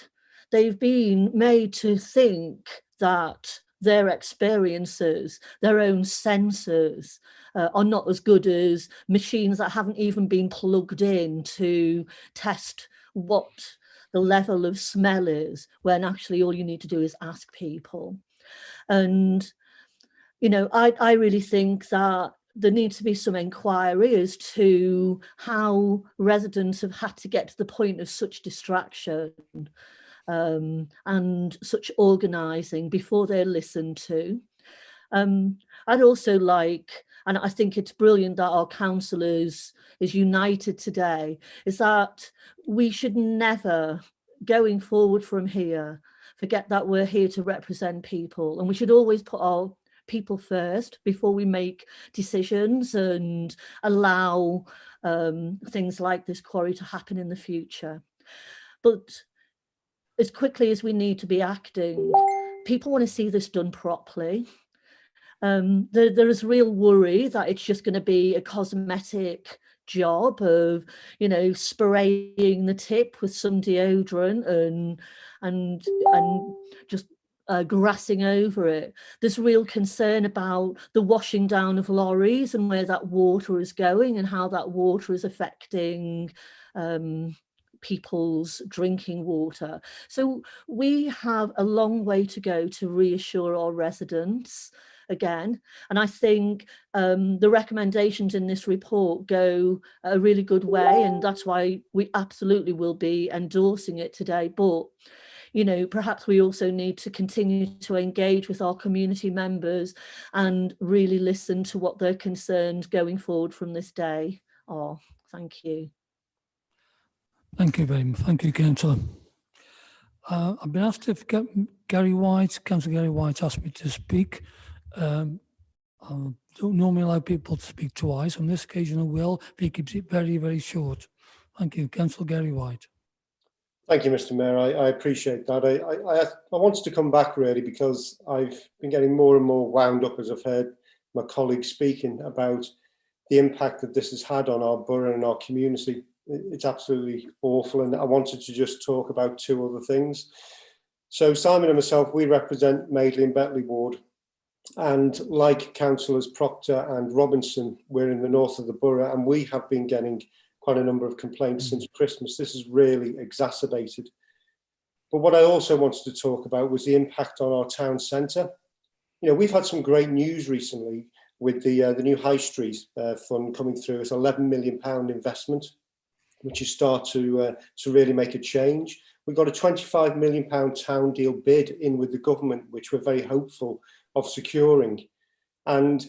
They've been made to think that their experiences, their own senses are not as good as machines that haven't even been plugged in to test what the level of smell is, when actually all you need to do is ask people. And, you know, I really think that there needs to be some inquiry as to how residents have had to get to the point of such distraction and such organising before they're listened to. I'd also like, and I think it's brilliant that our councillors is united today, is that we should never, going forward from here, forget that we're here to represent people, and we should always put our people first before we make decisions and allow things like this quarry to happen in the future. But as quickly as we need to be acting, people want to see this done properly. There is real worry that it's just going to be a cosmetic job of, you know, spraying the tip with some deodorant and just grassing over it. There's real concern about the washing down of lorries and where that water is going and how that water is affecting people's drinking water. So we have a long way to go to reassure our residents again. And I think the recommendations in this report go a really good way, and that's why we absolutely will be endorsing it today. But, perhaps we also need to continue to engage with our community members and really listen to what their concerns going forward from this day are. Thank you. Thank you very much. Thank you, Councillor. I've been asked if Councillor Gary White asked me to speak. I don't normally allow people to speak twice. On this occasion I will, if he keeps it very, very short. Thank you. Councillor Gary White. Thank you, Mr. Mayor. I appreciate that. I wanted to come back really because I've been getting more and more wound up as I've heard my colleagues speaking about the impact that this has had on our borough and our community. It's absolutely awful, and I wanted to just talk about two other things. So Simon and myself, we represent Madeley and Betley ward, and like councillors Proctor and Robinson, we're in the north of the borough, and we have been getting quite a number of complaints since Christmas. This is really exacerbated. But what I also wanted to talk about was the impact on our town centre. We've had some great news recently with the new High Street fund coming through. It's £11 million investment, which is start to really make a change. We've got a £25 million town deal bid in with the government, which we're very hopeful of securing. And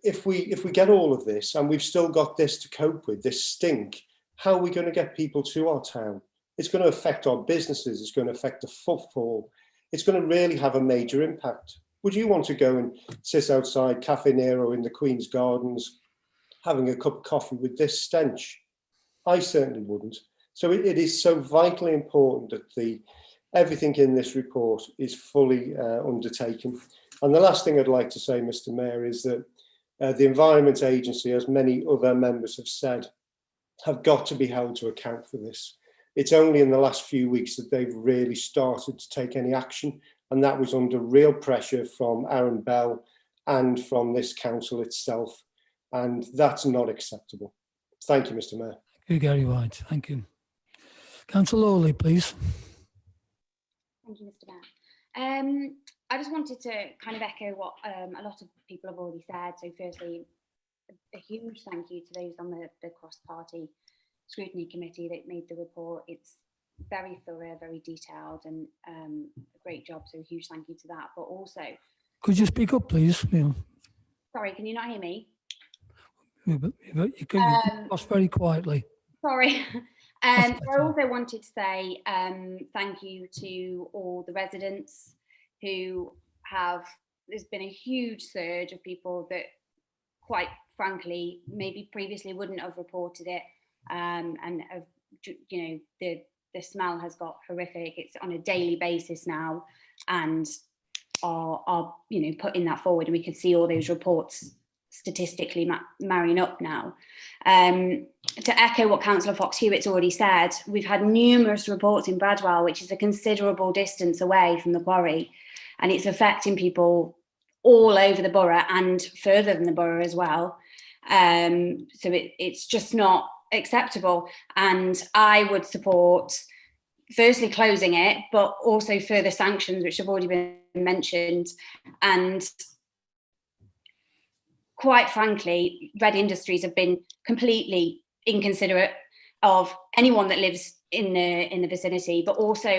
if we get all of this and we've still got this to cope with, this stink, how are we going to get people to our town? It's going to affect our businesses. It's going to affect the footfall. It's going to really have a major impact. Would you want to go and sit outside Cafe Nero in the Queen's Gardens having a cup of coffee with this stench? I certainly wouldn't. So it is so vitally important that everything in this report is fully undertaken. And the last thing I'd like to say, Mr. Mayor, is that the Environment Agency, as many other members have said, have got to be held to account for this. It's only in the last few weeks that they've really started to take any action, and that was under real pressure from Aaron Bell and from this council itself, and that's not acceptable. Thank you, Mr. Mayor. Thank you, Gary White. Thank you. Councillor Walley, please. Thank you, Mr. Mayor. I just wanted to kind of echo what a lot of people have already said. So firstly, a huge thank you to those on the cross-party scrutiny committee that made the report. It's very thorough, very detailed, and a great job. So a huge thank you to that. But also, could you speak up, please? Sorry, can you not hear me? You can pass very quietly. Sorry. I also wanted to say thank you to all the residents who there's been a huge surge of people that quite frankly maybe previously wouldn't have reported it, and have, the smell has got horrific. It's on a daily basis now, and are putting that forward, and we can see all those reports statistically marrying up now. To echo what Councillor Fox-Hewitt's already said, we've had numerous reports in Bradwell, which is a considerable distance away from the quarry, and it's affecting people all over the borough and further than the borough as well. So it's just not acceptable, and I would support firstly closing it, but also further sanctions, which have already been mentioned. And quite frankly, Red Industries have been completely inconsiderate of anyone that lives in the vicinity, but also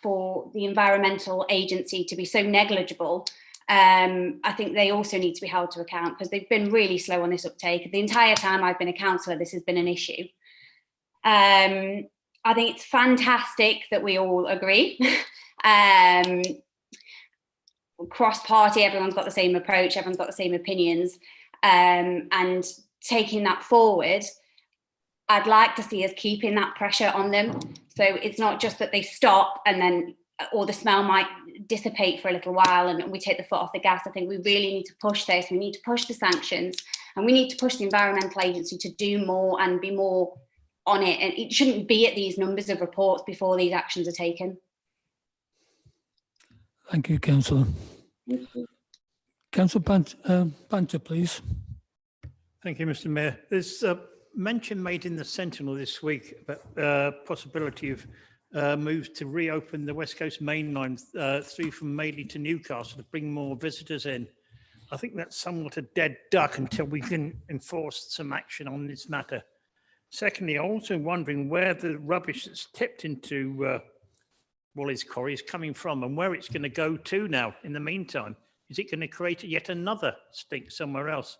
for the environmental agency to be so negligible. I think they also need to be held to account, because they've been really slow on this uptake. The entire time I've been a councillor, this has been an issue. I think it's fantastic that we all agree. Cross-party, everyone's got the same approach, everyone's got the same opinions, and taking that forward, I'd like to see us keeping that pressure on them. So it's not just that they stop and then, or the smell might dissipate for a little while and we take the foot off the gas. I think we really need to push this. We need to push the sanctions, and we need to push the environmental agency to do more and be more on it. And it shouldn't be at these numbers of reports before these actions are taken. Thank you, Councillor. Councillor Panter, please. Thank you, Mr. Mayor. There's a mention made in the Sentinel this week about possibility of moves to reopen the West Coast Main Line through from Madeley to Newcastle to bring more visitors in. I think that's somewhat a dead duck until we can enforce some action on this matter. Secondly, I'm also wondering where the rubbish that's tipped into Walley's Quarry is coming from and where it's going to go to now in the meantime. Is it going to create yet another stink somewhere else?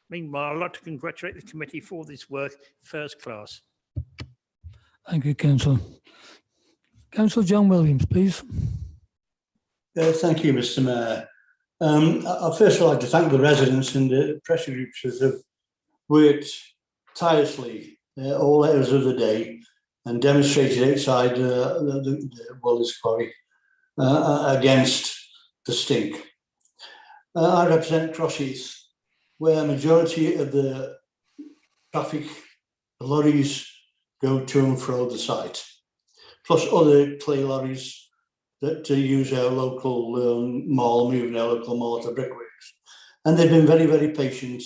Meanwhile, I'd like to congratulate the committee for this work, first class. Thank you, Councillor. Councillor John Williams, please. Thank you, Mr. Mayor. I'd first like to thank the residents and the pressure groups that have worked tirelessly all hours of the day and demonstrated outside the Walley's Quarry against the stink. I represent Crossheath, where a majority of the traffic, the lorries, go to and fro the site, plus other clay lorries that use our local mall, moving our local mall to brickworks. And they've been very, very patient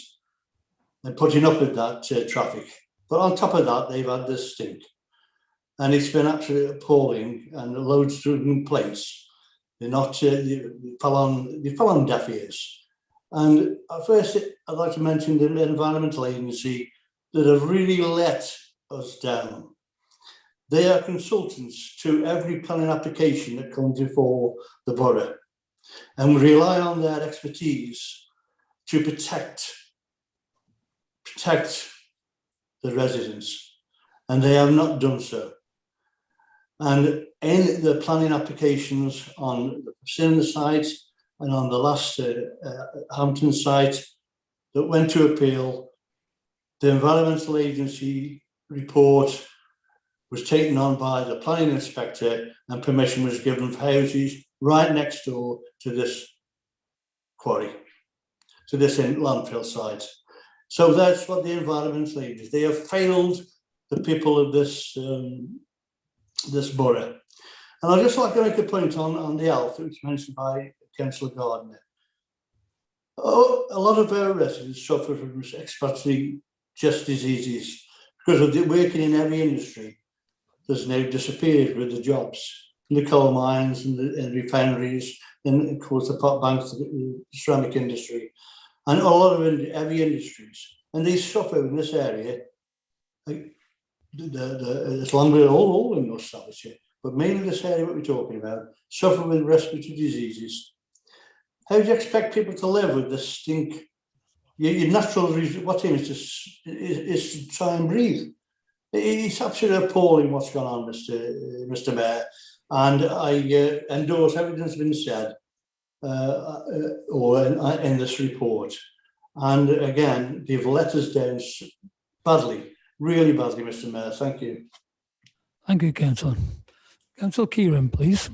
and putting up with that traffic. But on top of that, they've had this stink. And it's been absolutely appalling, and loads of complaints. They're not, they fell on deaf ears. And at first, I'd like to mention the environmental agency that have really let us down. They are consultants to every planning application that comes before the borough, and we rely on their expertise to protect the residents, and they have not done so. And in the planning applications on the Persimmon site and on the last Hampton site that went to appeal, the environmental agency report was taken on by the planning inspector, and permission was given for houses right next door to this quarry, to this landfill site. So that's what the environmental agency, they have failed the people of this this borough. And I'd just like to make a point on the health, which was mentioned by Councillor Gardner. Oh, a lot of our residents suffer from respiratory chest diseases because of the working in heavy industry. There's now disappeared with the jobs in the coal mines and the refineries, and of course the pot banks, the ceramic industry, and a lot of heavy industries. And they suffer in this area. It's longer all in North Staffordshire, but mainly this area what we're talking about, suffer with respiratory diseases. How do you expect people to live with this stink? Your natural what's in it is to try and breathe. It's absolutely appalling what's gone on, Mr. Mayor, and I endorse everything that's been said or in this report. And again, they've let us down badly, really badly, Mr. Mayor. Thank you. Thank you, Councillor. Councillor Kieran, please.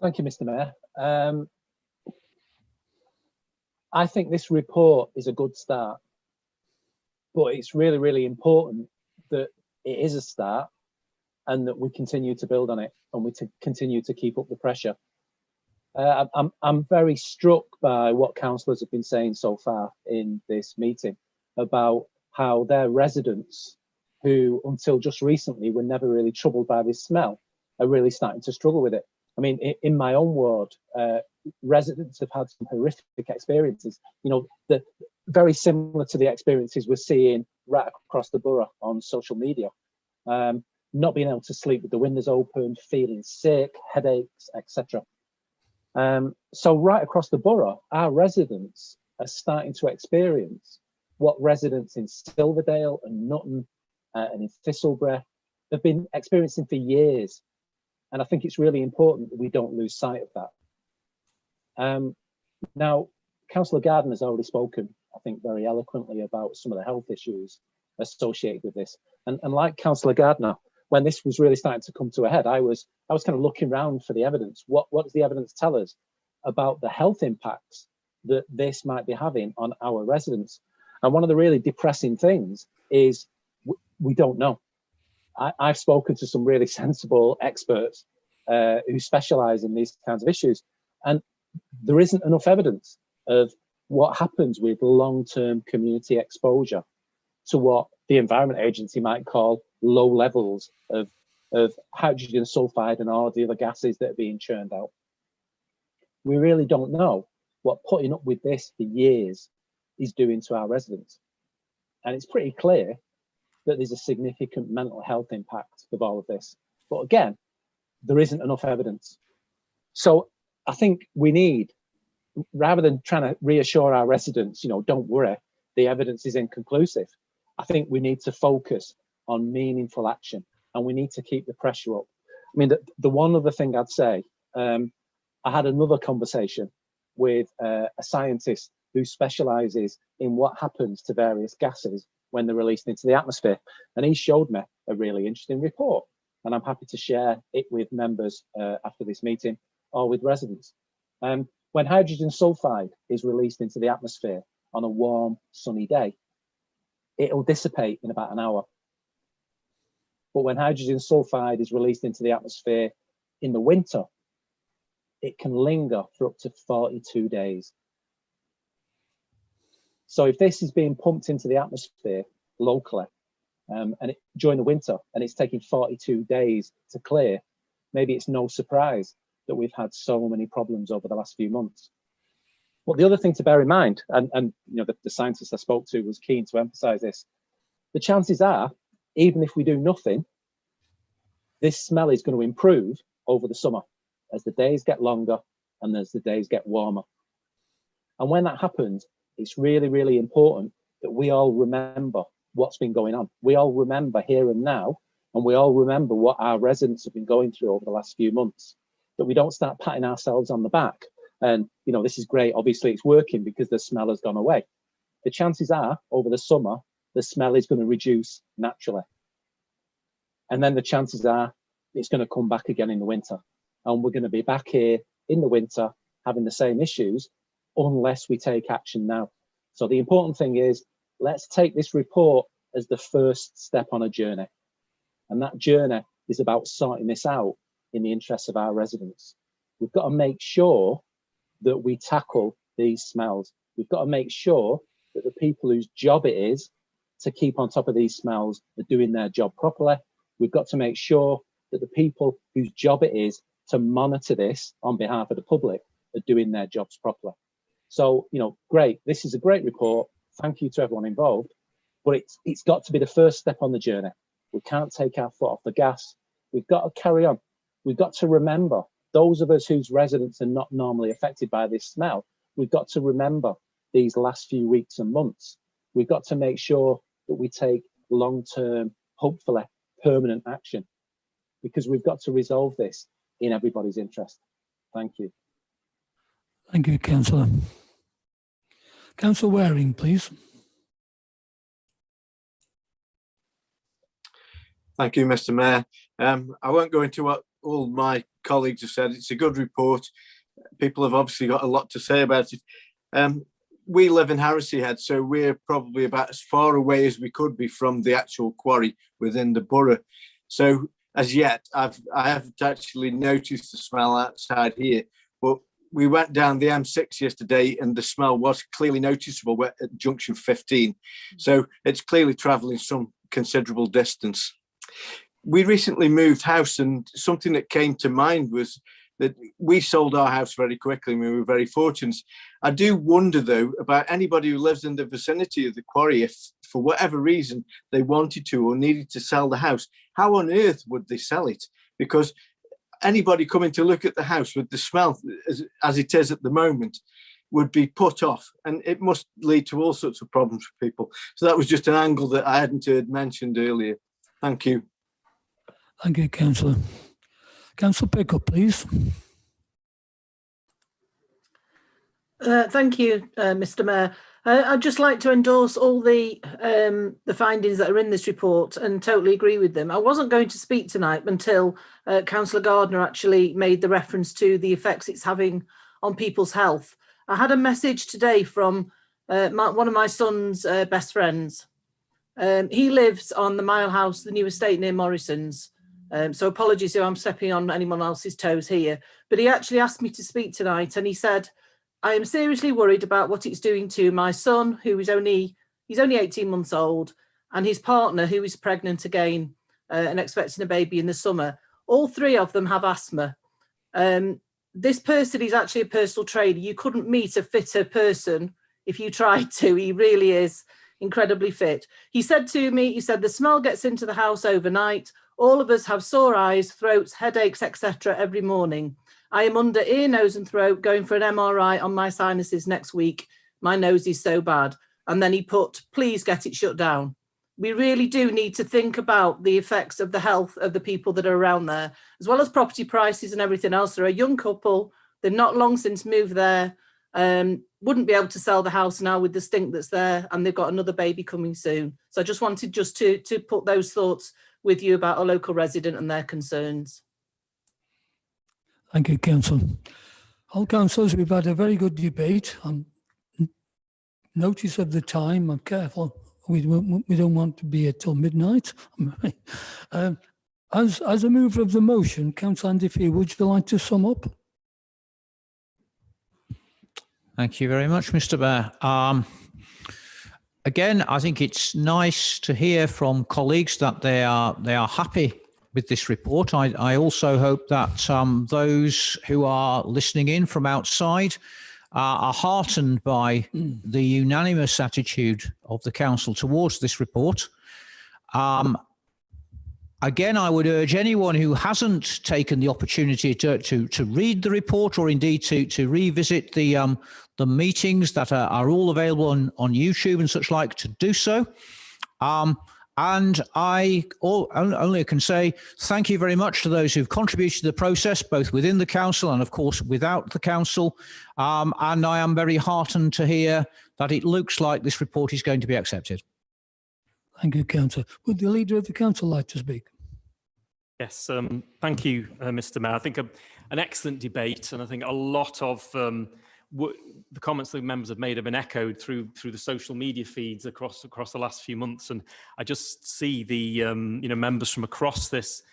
Thank you, Mr. Mayor. I think this report is a good start, but it's really, really important that it is a start and that we continue to build on it and we continue to keep up the pressure. I'm very struck by what councillors have been saying so far in this meeting about how their residents, who until just recently were never really troubled by this smell, are really starting to struggle with it. I mean, in my own ward, residents have had some horrific experiences, you know, very similar to the experiences we're seeing right across the borough on social media. Not being able to sleep with the windows open, feeling sick, headaches, etc. So right across the borough, our residents are starting to experience what residents in Silverdale and Nutton and in Thistleborough have been experiencing for years. And I think it's really important that we don't lose sight of that. Now, Councillor Gardner has already spoken, I think, very eloquently about some of the health issues associated with this. And like Councillor Gardner, when this was really starting to come to a head, I was kind of looking around for the evidence. What does the evidence tell us about the health impacts that this might be having on our residents? And one of the really depressing things is we don't know. I've spoken to some really sensible experts who specialise in these kinds of issues, and there isn't enough evidence of what happens with long-term community exposure to what the Environment Agency might call low levels of hydrogen sulfide and all of the other gases that are being churned out. We really don't know what putting up with this for years is doing to our residents. And it's pretty clear that there's a significant mental health impact of all of this. But again, there isn't enough evidence. So I think we need, rather than trying to reassure our residents, you know, don't worry, the evidence is inconclusive. I think we need to focus on meaningful action, and we need to keep the pressure up. I mean, the one other thing I'd say, I had another conversation with a scientist who specialises in what happens to various gases when they're released into the atmosphere. And he showed me a really interesting report. And I'm happy to share it with members after this meeting or with residents. When hydrogen sulfide is released into the atmosphere on a warm, sunny day, it'll dissipate in about an hour. But when hydrogen sulfide is released into the atmosphere in the winter, it can linger for up to 42 days. So if this is being pumped into the atmosphere locally during the winter, and it's taking 42 days to clear, maybe it's no surprise that we've had so many problems over the last few months. But the other thing to bear in mind, and you know, the scientist I spoke to was keen to emphasize this, the chances are, even if we do nothing, this smell is going to improve over the summer as the days get longer and as the days get warmer. And when that happens, it's really, really important that we all remember what's been going on. We all remember here and now, and we all remember what our residents have been going through over the last few months, that we don't start patting ourselves on the back. And, you know, this is great. Obviously, it's working because the smell has gone away. The chances are over the summer, the smell is going to reduce naturally. And then the chances are it's going to come back again in the winter. And we're going to be back here in the winter having the same issues unless we take action now. So the important thing is, let's take this report as the first step on a journey. And that journey is about sorting this out in the interests of our residents. We've got to make sure that we tackle these smells. We've got to make sure that the people whose job it is to keep on top of these smells are doing their job properly. We've got to make sure that the people whose job it is to monitor this on behalf of the public are doing their jobs properly. So, you know, great. This is a great report. Thank you to everyone involved. But it's got to be the first step on the journey. We can't take our foot off the gas. We've got to carry on. We've got to remember, those of us whose residents are not normally affected by this smell, we've got to remember these last few weeks and months. We've got to make sure that we take long-term, hopefully permanent action, because we've got to resolve this in everybody's interest. Thank you. Thank you, Councillor. Councillor Waring, please. Thank you, Mr. Mayor. I won't go into what all my colleagues have said. It's a good report. People have obviously got a lot to say about it. We live in Harriseyhead, so we're probably about as far away as we could be from the actual quarry within the borough. So as yet, I haven't actually noticed the smell outside here, but we went down the M6 yesterday and the smell was clearly noticeable at junction 15. So it's clearly travelling some considerable distance. We recently moved house, and something that came to mind was that we sold our house very quickly and we were very fortunate. I do wonder though about anybody who lives in the vicinity of the quarry, if for whatever reason they wanted to or needed to sell the house, how on earth would they sell it? Because anybody coming to look at the house with the smell as it is at the moment would be put off, and it must lead to all sorts of problems for people. So that was just an angle that I hadn't heard mentioned earlier. Thank you. Thank you, Councillor. Councillor Pickup, please. Thank you, Mr. Mayor. I'd just like to endorse all the findings that are in this report and totally agree with them. I wasn't going to speak tonight until Councillor Gardner actually made the reference to the effects it's having on people's health. I had a message today from one of my son's best friends. He lives on the Mile House, the new estate near Morrison's. So apologies if I'm stepping on anyone else's toes here, but he actually asked me to speak tonight, and he said, I am seriously worried about what it's doing to my son, who is only 18 months old, and his partner, who is pregnant again and expecting a baby in the summer. All three of them have asthma. This person is actually a personal trainer. You couldn't meet a fitter person if you tried to. He really is. incredibly fit. He said to me, he said, the smell gets into the house overnight. All of us have sore eyes, throats, headaches, etc. every morning. I am under ear, nose and throat, going for an MRI on my sinuses next week. My nose is so bad. And then he put, please get it shut down. We really do need to think about the effects of the health of the people that are around there, as well as property prices and everything else. They're a young couple. They've not long since moved there. Wouldn't be able to sell the house now with the stink that's there, and they've got another baby coming soon. So I just wanted to put those thoughts with you about a local resident and their concerns. Thank you, Council. All councillors, we've had a very good debate. Notice of the time, I'm careful. We don't want to be here till midnight. As a mover of the motion, Councillor Andy Fee, would you like to sum up? Thank you very much, Mr. Mayor. Again, I think it's nice to hear from colleagues that they are happy with this report. I also hope that those who are listening in from outside are heartened by the unanimous attitude of the council towards this report. Again, I would urge anyone who hasn't taken the opportunity to read the report, or indeed to revisit the meetings that are all available on YouTube and such like, to do so. And I only can say thank you very much to those who've contributed to the process, both within the council and, of course, without the council. And I am very heartened to hear that it looks like this report is going to be accepted. Thank you, Councillor. Would the Leader of the Council like to speak? Yes, thank you, Mr. Mayor. I think an excellent debate, and I think a lot of the comments that members have made have been echoed through the social media feeds across the last few months, and I just see the members from across this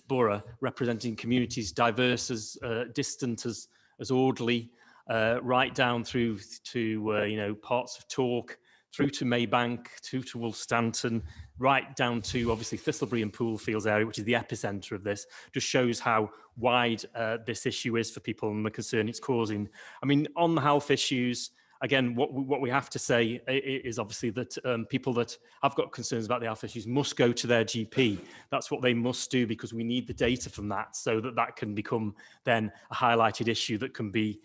borough representing communities diverse as distant as Audley, right down through to parts of Tork, through to Maybank, through to Wolstanton, right down to obviously Thistlebury and Poolfields area, which is the epicentre of this. Just shows how wide this issue is for people and the concern it's causing. I mean, on the health issues, again, what we have to say is obviously that people that have got concerns about the health issues must go to their GP. That's what they must do, because we need the data from that, so that can become then a highlighted issue that can be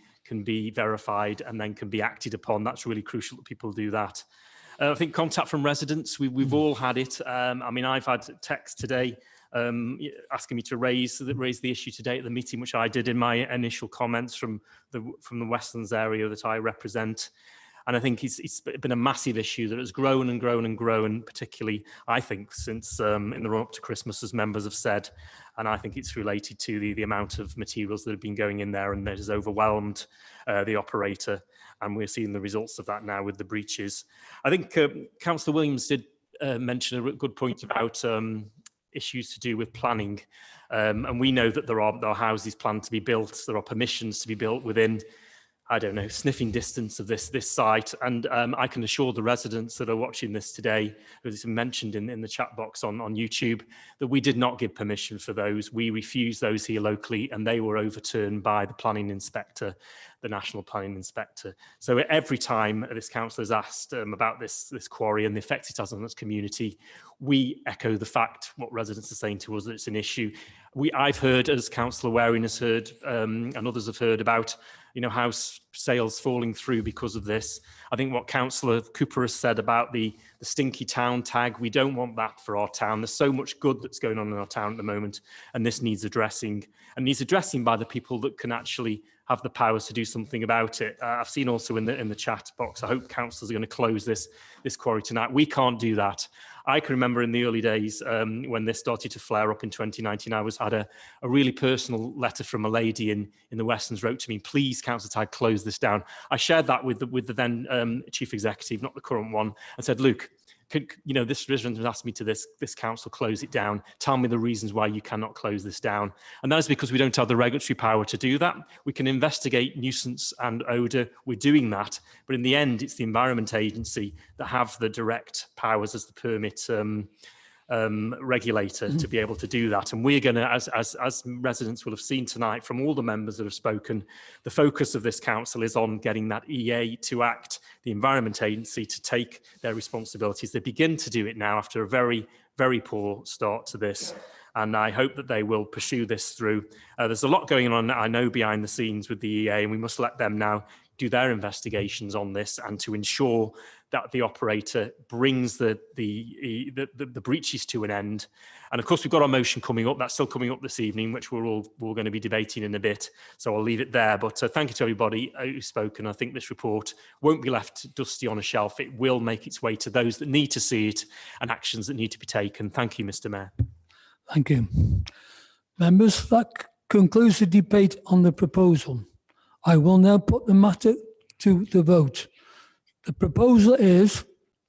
verified and then can be acted upon. That's really crucial that people do that. I think contact from residents, we've all had it. I mean, I've had text today asking me to raise the issue today at the meeting, which I did in my initial comments from the Westlands area that I represent. And I think it's been a massive issue that has grown and grown and grown, particularly, I think, since in the run-up to Christmas, as members have said. And I think it's related to the amount of materials that have been going in there, and that has overwhelmed the operator. And we're seeing the results of that now with the breaches. I think Councillor Williams did mention a good point about issues to do with planning. And we know that there are houses planned to be built, there are permissions to be built within, I don't know, sniffing distance of this site. And I can assure the residents that are watching this today, as it's mentioned in the chat box on YouTube, that we did not give permission for those. We refused those here locally, and they were overturned by the planning inspector, the national planning inspector. So every time this council is asked about this quarry and the effects it has on its community, we echo the fact what residents are saying to us, that it's an issue. I've heard, as Councillor Waring has heard, and others have heard about, house sales falling through because of this. I think what Councillor Cooper has said about the stinky town tag, we don't want that for our town. There's so much good that's going on in our town at the moment, and this needs addressing, and needs addressing by the people that can actually have the powers to do something about it. I've seen also in the chat box, I hope councillors are going to close this quarry tonight. We can't do that. I can remember in the early days when this started to flare up in 2019, I had a really personal letter from a lady in the Westlands, wrote to me, please, Councillor Tagg, close this down. I shared that with the then chief executive, not the current one, and said, Luke, this resident has asked me to this council close it down. Tell me the reasons why you cannot close this down. And that is because we don't have the regulatory power to do that. We can investigate nuisance and odour. We're doing that. But in the end, it's the Environment Agency that have the direct powers as the permit regulator to be able to do that. And we're going to, as residents will have seen tonight from all the members that have spoken, the focus of this council is on getting that EA to act, the Environment Agency to take their responsibilities. They begin to do it now after a very, very poor start to this. And I hope that they will pursue this through. There's a lot going on, I know, behind the scenes with the EA, and we must let them now do their investigations on this and to ensure that the operator brings the breaches to an end. And of course, we've got our motion coming up. That's still coming up this evening, which we're going to be debating in a bit. So I'll leave it there. But thank you to everybody who's spoken. I think this report won't be left dusty on a shelf. It will make its way to those that need to see it and actions that need to be taken. Thank you, Mr. Mayor. Thank you. Members, that concludes the debate on the proposal. I will now put the matter to the vote. The proposal is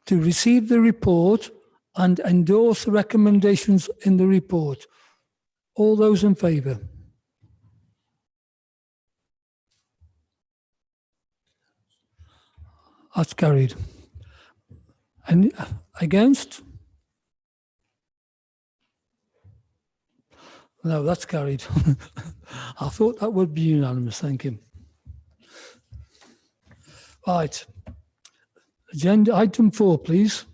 to receive the report and endorse the recommendations in the report. All those in favour? That's carried. And against? No, that's carried. I thought that would be unanimous. Thank you. Right. Agenda item 4, please.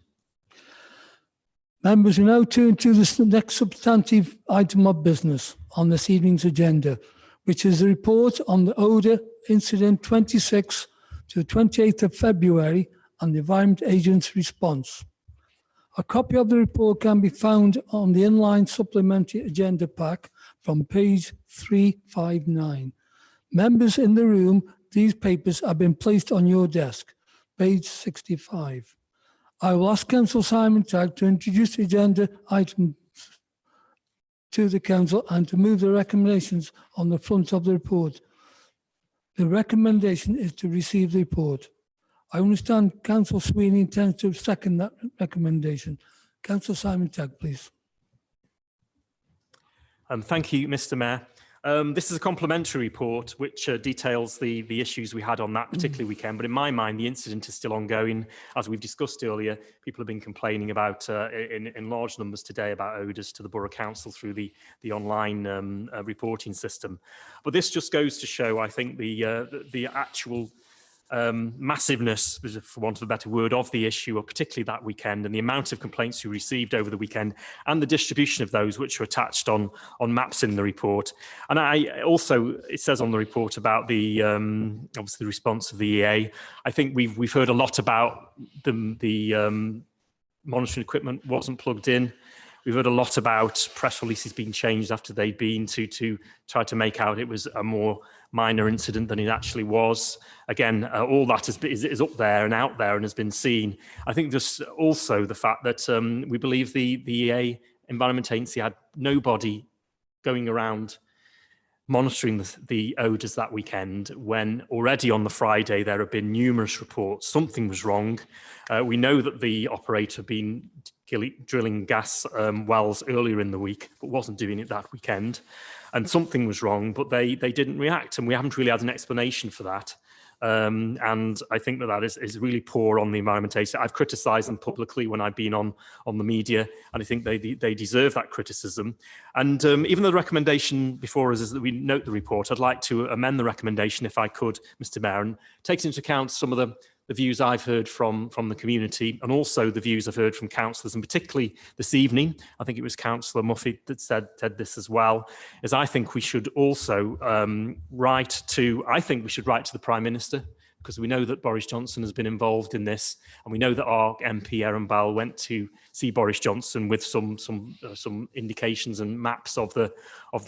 Members, we now turn to the next substantive item of business on this evening's agenda, which is the report on the Odor incident 26 to 28th of February and the Environment Agent's response. A copy of the report can be found on the inline supplementary agenda pack from page 359. Members in the room, these papers have been placed on your desk, page 65. I will ask Councillor Simon Tagg to introduce the agenda item to the Council and to move the recommendations on the front of the report. The recommendation is to receive the report. I understand Councillor Sweeney intends to second that recommendation. Councillor Simon Tagg, please. Thank you, Mr. Mayor. This is a complementary report which details the issues we had on that particular weekend. But in my mind, the incident is still ongoing. As we've discussed earlier, people have been complaining about in large numbers today about odours to the Borough Council through the online reporting system. But this just goes to show, I think, the actual massiveness, for want of a better word, of the issue, particularly that weekend, and the amount of complaints we received over the weekend and the distribution of those which are attached on maps in the report. And I also, it says on the report about the obviously the response of the EA. I think we've heard a lot about the monitoring equipment wasn't plugged in. We've heard a lot about press releases being changed after they'd been to try to make out it was a more minor incident than it actually was. Again, all that is up there and out there and has been seen. I think just also the fact that we believe the EA Environment Agency had nobody going around monitoring the odours that weekend, when already on the Friday there have been numerous reports something was wrong. We know that the operator had been drilling gas wells earlier in the week, but wasn't doing it that weekend. And something was wrong, but they didn't react, and we haven't really had an explanation for that. And I think that is really poor on the Environment Agency. I've criticised them publicly when I've been on the media, and I think they deserve that criticism. And even though the recommendation before us is that we note the report, I'd like to amend the recommendation, if I could, Mr. Mayor, and take into account some of the views I've heard from the community, and also the views I've heard from councillors, and particularly this evening, I think it was Councillor Muffy that said this as well, is I think we should also write to the Prime Minister, because we know that Boris Johnson has been involved in this, and we know that our MP Erin Bell went to see Boris Johnson with some indications and maps of the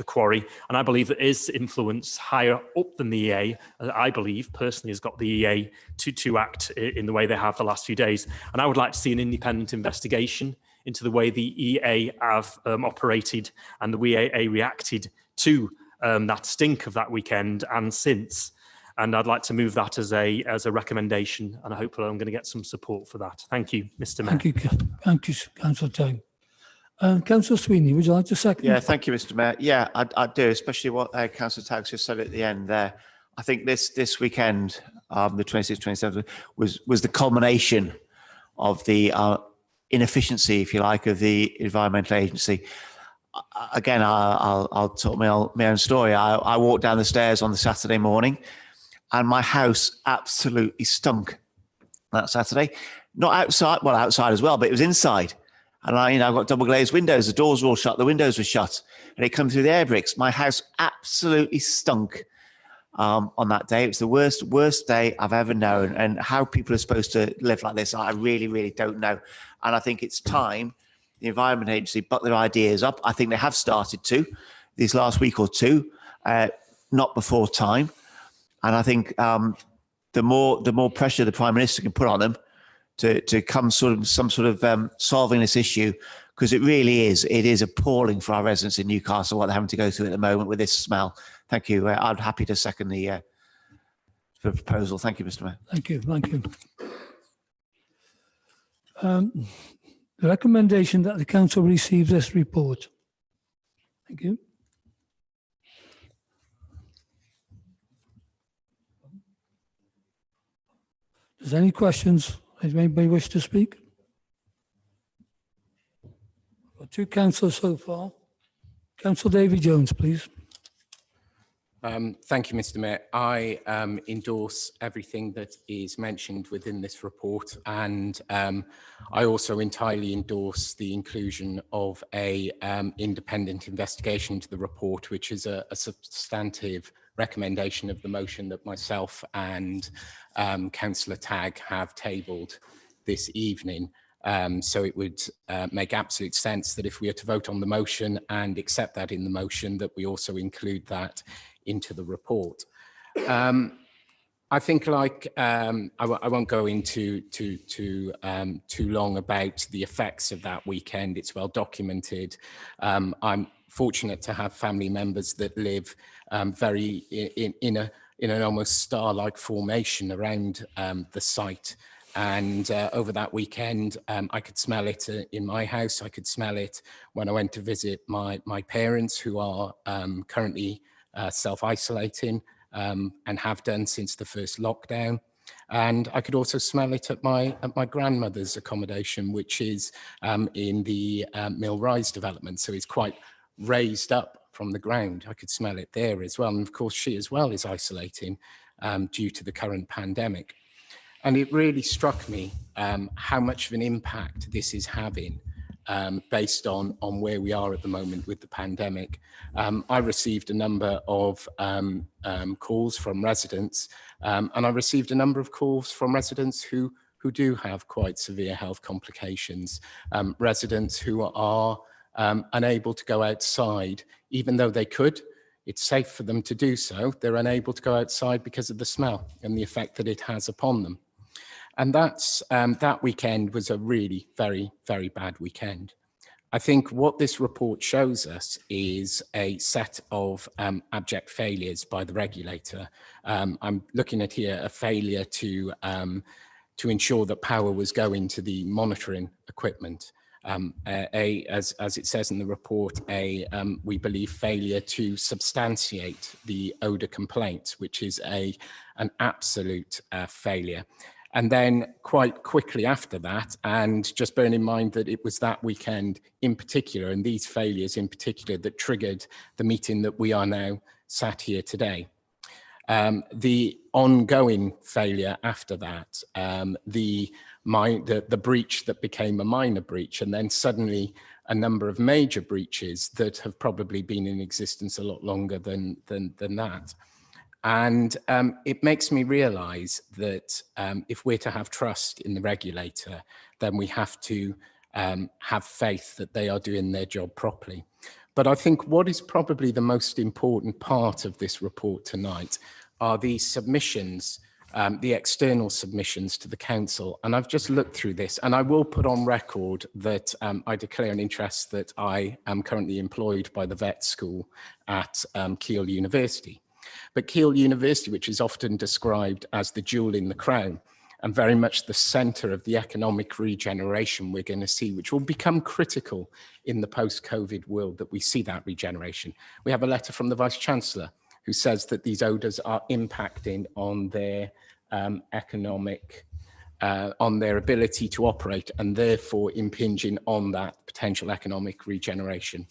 quarry, and I believe there is influence higher up than the EA. I believe personally has got the EA to act in the way they have the last few days, and I would like to see an independent investigation into the way the EA have operated and the EA reacted to that stink of that weekend and since. And I'd like to move that as a recommendation, and I hope I'm going to get some support for that. Thank you, Mr. Mayor. Thank you, Councillor Tagg. Councillor Sweeney, would you like to second? Yeah, thank you, Mr. Mayor. Yeah, I do, especially what Councillor Tagg just said at the end there. I think this weekend, the 26th, 27th, was the culmination of the inefficiency, if you like, of the environmental agency. Again, I'll tell my own story. I walked down the stairs on the Saturday morning, and my house absolutely stunk that Saturday. Not outside, well, outside as well, but it was inside. And I've got double glazed windows. The doors were all shut. The windows were shut, and it come through the air bricks. My house absolutely stunk on that day. It was the worst day I've ever known. And how people are supposed to live like this, I really, really don't know. And I think it's time the Environment Agency buck their ideas up. I think they have started to this last week or two, not before time. And I think the more pressure the Prime Minister can put on them to come some sort of solving this issue, because it is appalling for our residents in Newcastle what they're having to go through at the moment with this smell. Thank you. I'm happy to second the proposal. Thank you, Mr. Mayor. Thank you. The recommendation that the council receive this report. Thank you. Does any questions? Does anybody wish to speak? Got two councillors so far. Councillor David Jones, please. Thank you, Mr. Mayor. I endorse everything that is mentioned within this report, and I also entirely endorse the inclusion of a independent investigation into the report, which is a substantive recommendation of the motion that myself and Councillor Tagg have tabled this evening. So it would make absolute sense that if we are to vote on the motion and accept that in the motion, that we also include that into the report. I think, like, I won't go into too long about the effects of that weekend. It's well documented. I'm fortunate to have family members that live very in an almost star-like formation around the site. And over that weekend, I could smell it in my house. I could smell it when I went to visit my parents, who are currently self-isolating and have done since the first lockdown. And I could also smell it at my grandmother's accommodation, which is in the Mill Rise development. So it's quite raised up from the ground. I could smell it there as well. And of course, she as well is isolating due to the current pandemic. And it really struck me how much of an impact this is having based on where we are at the moment with the pandemic. I received a number of calls from residents, and I received a number of calls from residents who do have quite severe health complications, residents who are unable to go outside, even though they could. It's safe for them to do so. They're unable to go outside because of the smell and the effect that it has upon them. And that weekend was a really very, very bad weekend. I think what this report shows us is a set of abject failures by the regulator. I'm looking at here a failure to ensure that power was going to the monitoring equipment. As it says in the report, we believe failure to substantiate the odour complaints, which is an absolute failure. And then quite quickly after that, and just bearing in mind that it was that weekend in particular, and these failures in particular, that triggered the meeting that we are now sat here today. The ongoing failure after that, the breach that became a minor breach, and then suddenly a number of major breaches that have probably been in existence a lot longer than that. And it makes me realise that if we're to have trust in the regulator, then we have to have faith that they are doing their job properly. But I think what is probably the most important part of this report tonight are the submissions, the external submissions to the council. And I've just looked through this, and I will put on record that I declare an interest that I am currently employed by the vet school at Keele University. But Keele University, which is often described as the jewel in the crown, and very much the centre of the economic regeneration we're going to see, which will become critical in the post-COVID world, that we see that regeneration. We have a letter from the Vice-Chancellor who says that these odours are impacting on their economic on their ability to operate, and therefore impinging on that potential economic regeneration.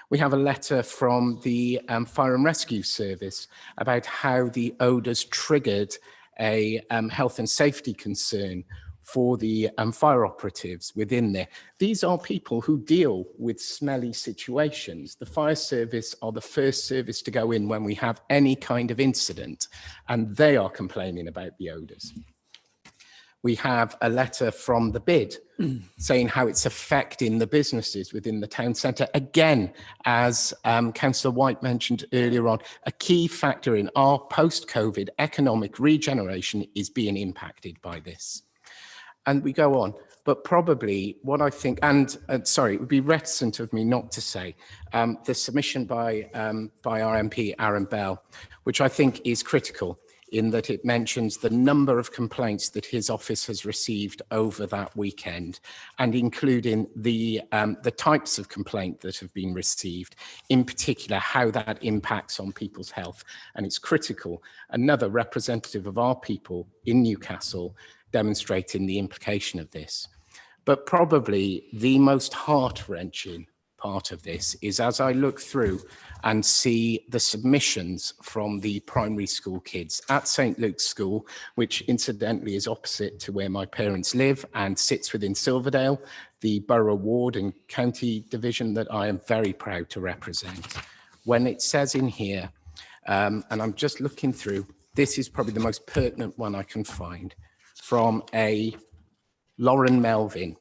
We have a letter from the Fire and Rescue Service about how the odours triggered a health and safety concern for the fire operatives within there. These are people who deal with smelly situations. The fire service are the first service to go in when we have any kind of incident, and they are complaining about the odours. We have a letter from the bid saying how it's affecting the businesses within the town centre. Again, as Councillor White mentioned earlier on, a key factor in our post-COVID economic regeneration is being impacted by this. And we go on, but probably what I think, and sorry, it would be reticent of me not to say, the submission by our MP, Aaron Bell, which I think is critical in that it mentions the number of complaints that his office has received over that weekend, and including the types of complaint that have been received, in particular how that impacts on people's health. And it's critical. Another representative of our people in Newcastle demonstrating the implication of this. But probably the most heart-wrenching part of this is as I look through and see the submissions from the primary school kids at St. Luke's School, which incidentally is opposite to where my parents live and sits within Silverdale, the Borough Ward and County Division that I am very proud to represent. When it says in here, and I'm just looking through, this is probably the most pertinent one I can find, from a Lauren Melvin.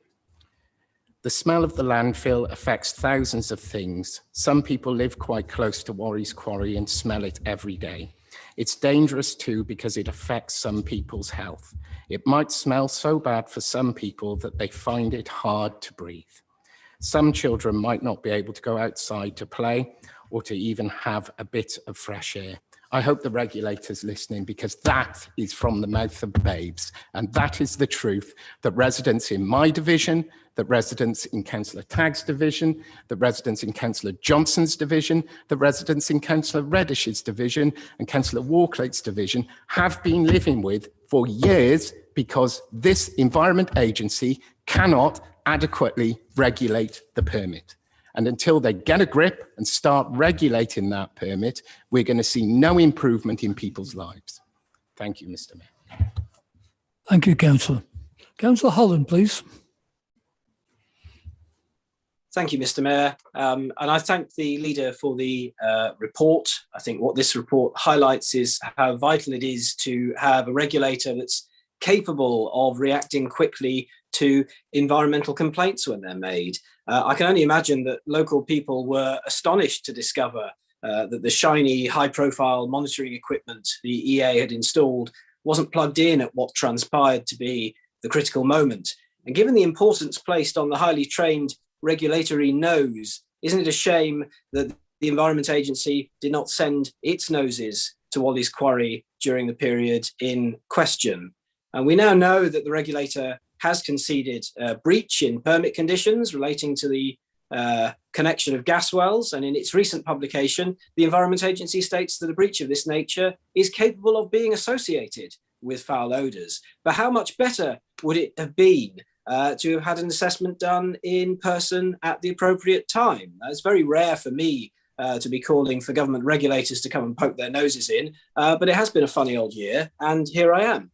The smell of the landfill affects thousands of things. Some people live quite close to Warry's Quarry and smell it every day. It's dangerous too because it affects some people's health. It might smell so bad for some people that they find it hard to breathe. Some children might not be able to go outside to play or to even have a bit of fresh air. I hope the regulator's listening, because that is from the mouth of babes. And that is the truth that residents in my division, that residents in Councillor Tagg's division, that residents in Councillor Johnson's division, that residents in Councillor Reddish's division and Councillor Walklate's division have been living with for years, because this Environment Agency cannot adequately regulate the permit. And until they get a grip and start regulating that permit, we're going to see no improvement in people's lives. Thank you, Mr. Mayor. Thank you, Councillor. Councillor Holland, please. Thank you, Mr. Mayor. And I thank the leader for the report. I think what this report highlights is how vital it is to have a regulator that's capable of reacting quickly to environmental complaints when they're made. I can only imagine that local people were astonished to discover that the shiny, high-profile monitoring equipment the EA had installed wasn't plugged in at what transpired to be the critical moment. And given the importance placed on the highly trained regulatory nose, isn't it a shame that the Environment Agency did not send its noses to Walley's Quarry during the period in question? And we now know that the regulator has conceded a breach in permit conditions relating to the connection of gas wells. And in its recent publication, the Environment Agency states that a breach of this nature is capable of being associated with foul odours. But how much better would it have been to have had an assessment done in person at the appropriate time? It's very rare for me to be calling for government regulators to come and poke their noses in, but it has been a funny old year, and here I am.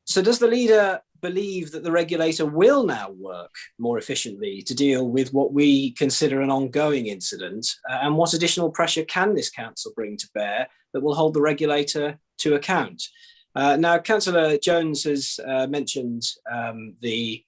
So does the leader believe that the regulator will now work more efficiently to deal with what we consider an ongoing incident? And what additional pressure can this council bring to bear that will hold the regulator to account? Now, Councillor Jones has mentioned the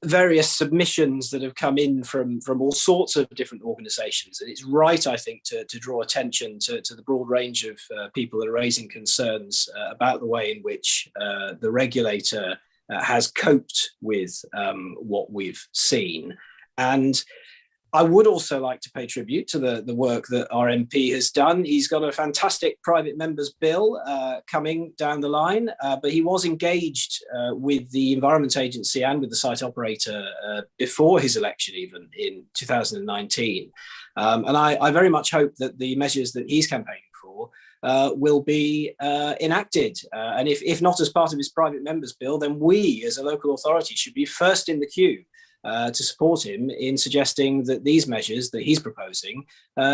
various submissions that have come in from all sorts of different organisations. And it's right, I think, to draw attention to the broad range of people that are raising concerns about the way in which the regulator has coped with what we've seen. And I would also like to pay tribute to the work that our MP has done. He's got a fantastic private members bill coming down the line, but he was engaged with the Environment Agency and with the site operator before his election, even in 2019. And I very much hope that the measures that he's campaigning for will be enacted. And if not as part of his private member's bill, then we as a local authority should be first in the queue to support him in suggesting that these measures that he's proposing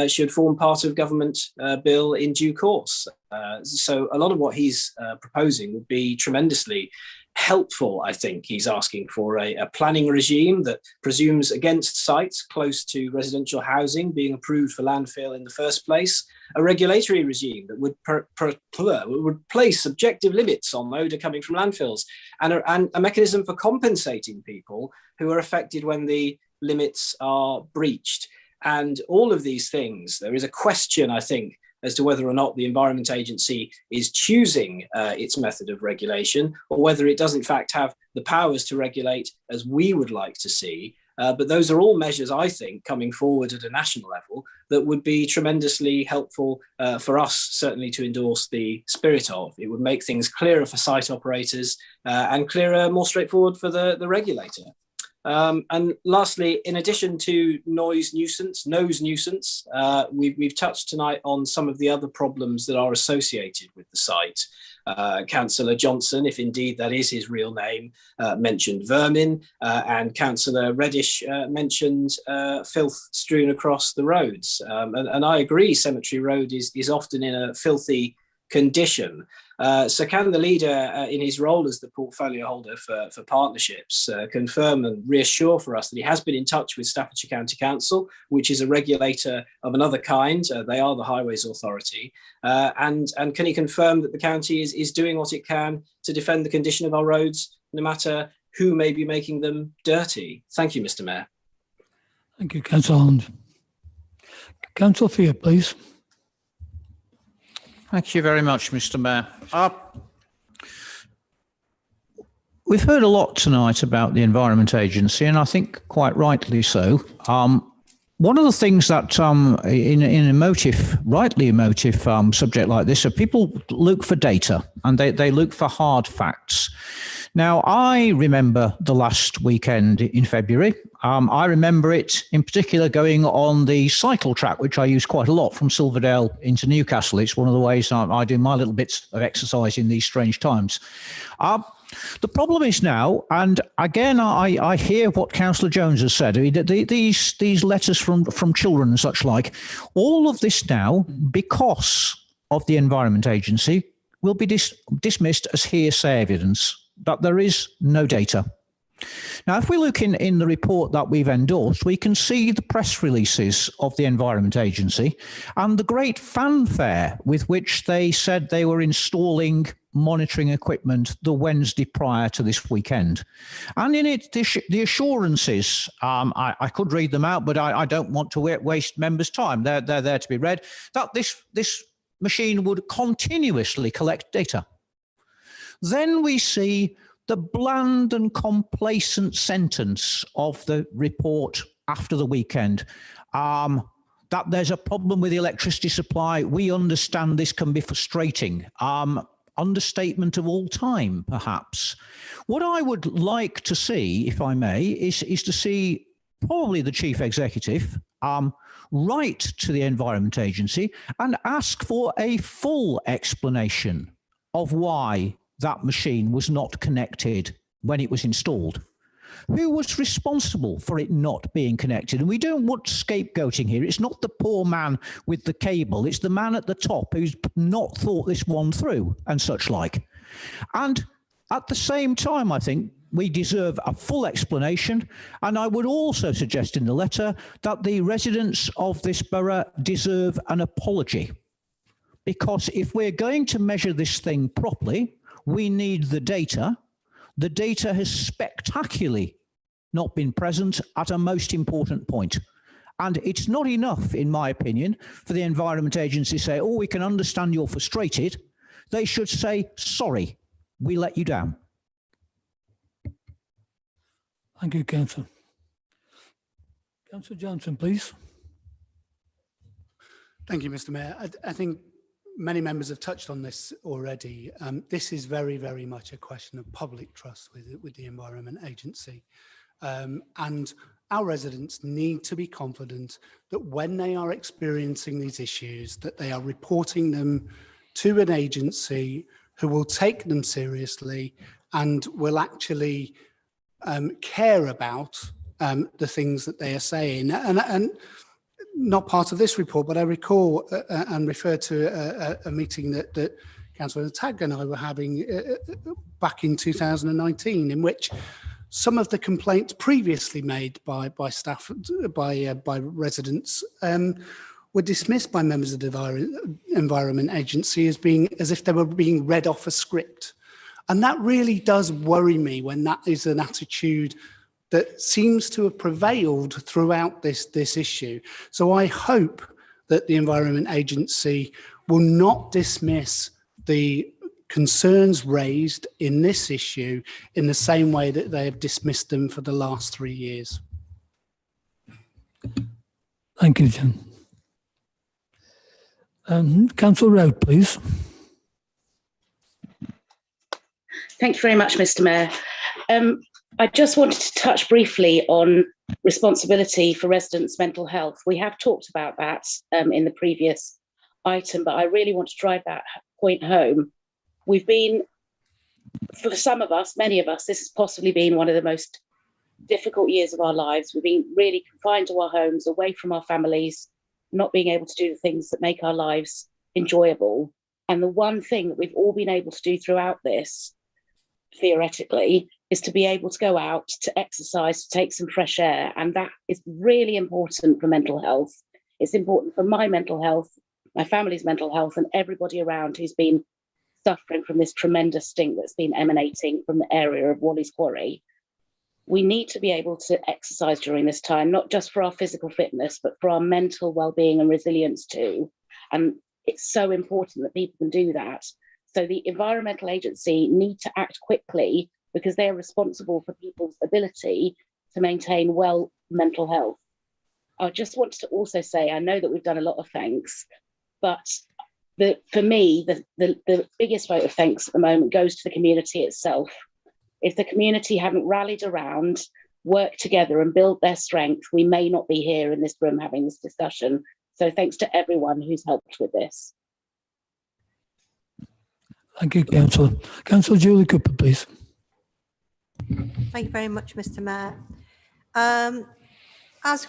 should form part of government bill in due course. So a lot of what he's proposing would be tremendously helpful. I think he's asking for a planning regime that presumes against sites close to residential housing being approved for landfill in the first place, a regulatory regime that would place subjective limits on odour coming from landfills, and a mechanism for compensating people who are affected when the limits are breached. And all of these things, there is a question, I think, as to whether or not the Environment Agency is choosing its method of regulation, or whether it does in fact have the powers to regulate as we would like to see. But those are all measures, I think, coming forward at a national level that would be tremendously helpful for us, certainly to endorse the spirit of. It would make things clearer for site operators and clearer, more straightforward for the regulator. And lastly, in addition to nose nuisance, we've touched tonight on some of the other problems that are associated with the site. Councillor Johnson, if indeed that is his real name, mentioned vermin, and Councillor Reddish mentioned filth strewn across the roads. And I agree, Cemetery Road is often in a filthy condition. So can the leader, in his role as the portfolio holder for partnerships, confirm and reassure for us that he has been in touch with Staffordshire County Council, which is a regulator of another kind? They are the Highways Authority. And can he confirm that the county is doing what it can to defend the condition of our roads, no matter who may be making them dirty? Thank you, Mr. Mayor. Thank you, Councillor Holland. Councillor Fear, please. Thank you very much, Mr. Mayor. We've heard a lot tonight about the Environment Agency, and I think quite rightly so. One of the things that in an rightly emotive subject like this, people look for data and they look for hard facts. Now, I remember the last weekend in February. I remember it in particular going on the cycle track, which I use quite a lot from Silverdale into Newcastle. It's one of the ways I do my little bits of exercise in these strange times. The problem is now, and again, I hear what Councillor Jones has said, these letters from children and such like, all of this now, because of the Environment Agency, will be dismissed as hearsay evidence, that there is no data. Now, if we look in the report that we've endorsed, we can see the press releases of the Environment Agency and the great fanfare with which they said they were installing monitoring equipment the Wednesday prior to this weekend. And in it, the assurances, I could read them out, but I don't want to waste members' time. They're there to be read, that this machine would continuously collect data. Then we see the bland and complacent sentence of the report after the weekend, that there's a problem with the electricity supply. We understand this can be frustrating. Understatement of all time, perhaps. What I would like to see, if I may, is to see probably the Chief Executive write to the Environment Agency and ask for a full explanation of why that machine was not connected when it was installed. Who was responsible for it not being connected? And we don't want scapegoating here. It's not the poor man with the cable. It's the man at the top who's not thought this one through and such like. And at the same time, I think we deserve a full explanation. And I would also suggest in the letter that the residents of this borough deserve an apology. Because if we're going to measure this thing properly, we need the data. The data has spectacularly not been present at a most important point. And it's not enough, in my opinion, for the Environment Agency to say, oh, we can understand you're frustrated. They should say, sorry, we let you down. Thank you, Councillor. Councillor Johnson, please. Thank you, Mr. Mayor. I think many members have touched on this already. This is very, very much a question of public trust with the Environment Agency. And our residents need to be confident that when they are experiencing these issues, that they are reporting them to an agency who will take them seriously and will actually care about the things that they are saying. And not part of this report, but I recall and refer to a meeting that Councillor Tagg and I were having back in 2019, in which some of the complaints previously made by staff, by residents, were dismissed by members of the Environment Agency as if they were being read off a script. And that really does worry me when that is an attitude that seems to have prevailed throughout this issue. So I hope that the Environment Agency will not dismiss the concerns raised in this issue in the same way that they have dismissed them for the last 3 years. Thank you, Jim. Councillor Rout, please. Thank you very much, Mr. Mayor. I just wanted to touch briefly on responsibility for residents' mental health. We have talked about that in the previous item, but I really want to drive that point home. We've been, for some of us, many of us, this has possibly been one of the most difficult years of our lives. We've been really confined to our homes, away from our families, not being able to do the things that make our lives enjoyable. And the one thing that we've all been able to do throughout this, theoretically, is to be able to go out, to exercise, to take some fresh air. And that is really important for mental health. It's important for my mental health, my family's mental health, and everybody around who's been suffering from this tremendous stink that's been emanating from the area of Walley's Quarry. We need to be able to exercise during this time, not just for our physical fitness, but for our mental well-being and resilience too. And it's so important that people can do that. So the Environmental Agency need to act quickly because they are responsible for people's ability to maintain well mental health. I just wanted to also say, I know that we've done a lot of thanks, but for me, the biggest vote of thanks at the moment goes to the community itself. If the community haven't rallied around, worked together and built their strength, we may not be here in this room having this discussion. So thanks to everyone who's helped with this. Thank you, Councillor. Councillor Julie Cooper, please. Thank you very much, Mr. Mayor. As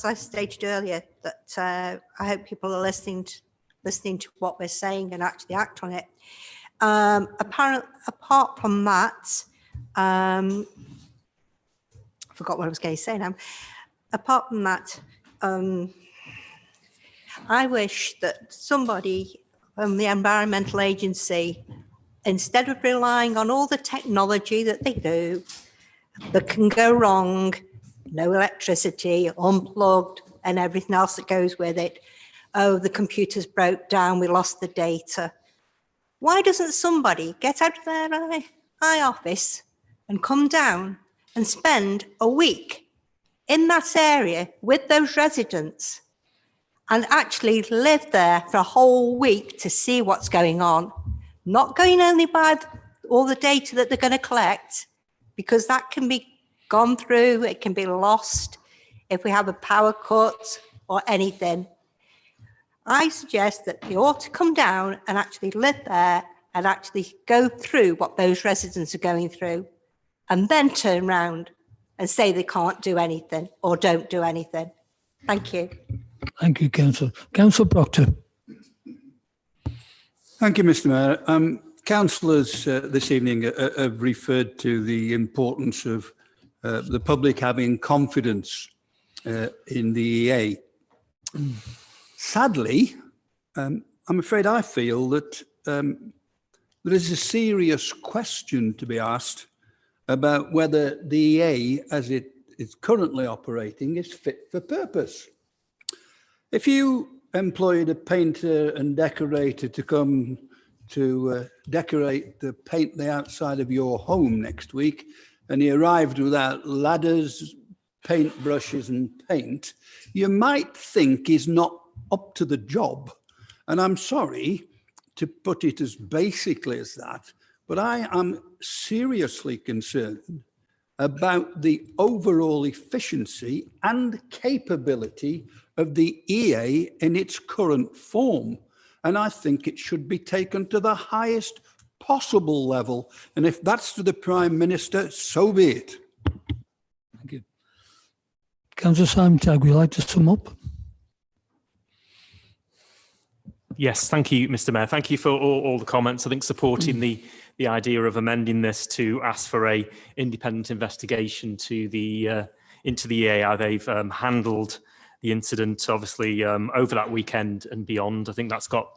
I stated earlier, that I hope people are listening to what we're saying and actually act on it. Apart from that, I forgot what I was going to say now. Apart from that, I wish that somebody from the Environmental Agency, instead of relying on all the technology that they do, that can go wrong, no electricity, unplugged, and everything else that goes with it. Oh, the computers broke down, we lost the data. Why doesn't somebody get out of their office and come down and spend a week in that area with those residents and actually live there for a whole week to see what's going on? Not going only by all the data that they're going to collect, because that can be gone through, it can be lost if we have a power cut or anything. I suggest that they ought to come down and actually live there and actually go through what those residents are going through, and then turn around and say they can't do anything or don't do anything. Thank you. Thank you, Councillor. Councillor Proctor. Thank you, Mr. Mayor. Councillors this evening have referred to the importance of the public having confidence in the EA. Sadly, I'm afraid I feel that there is a serious question to be asked about whether the EA, as it is currently operating, is fit for purpose. If you employed a painter and decorator to come to decorate paint the outside of your home next week, and he arrived without ladders, paint brushes and paint, you might think he's not up to the job. And I'm sorry to put it as basically as that, but I am seriously concerned about the overall efficiency and capability of the EA in its current form. And I think it should be taken to the highest possible level. And if that's to the Prime Minister, so be it. Thank you. Councillor Simon Tagg, would you like to sum up? Yes, thank you, Mr. Mayor. Thank you for all the comments. I think supporting the idea of amending this to ask for a independent investigation to the into the EA, how they've handled the incident, obviously over that weekend and beyond. I think that's got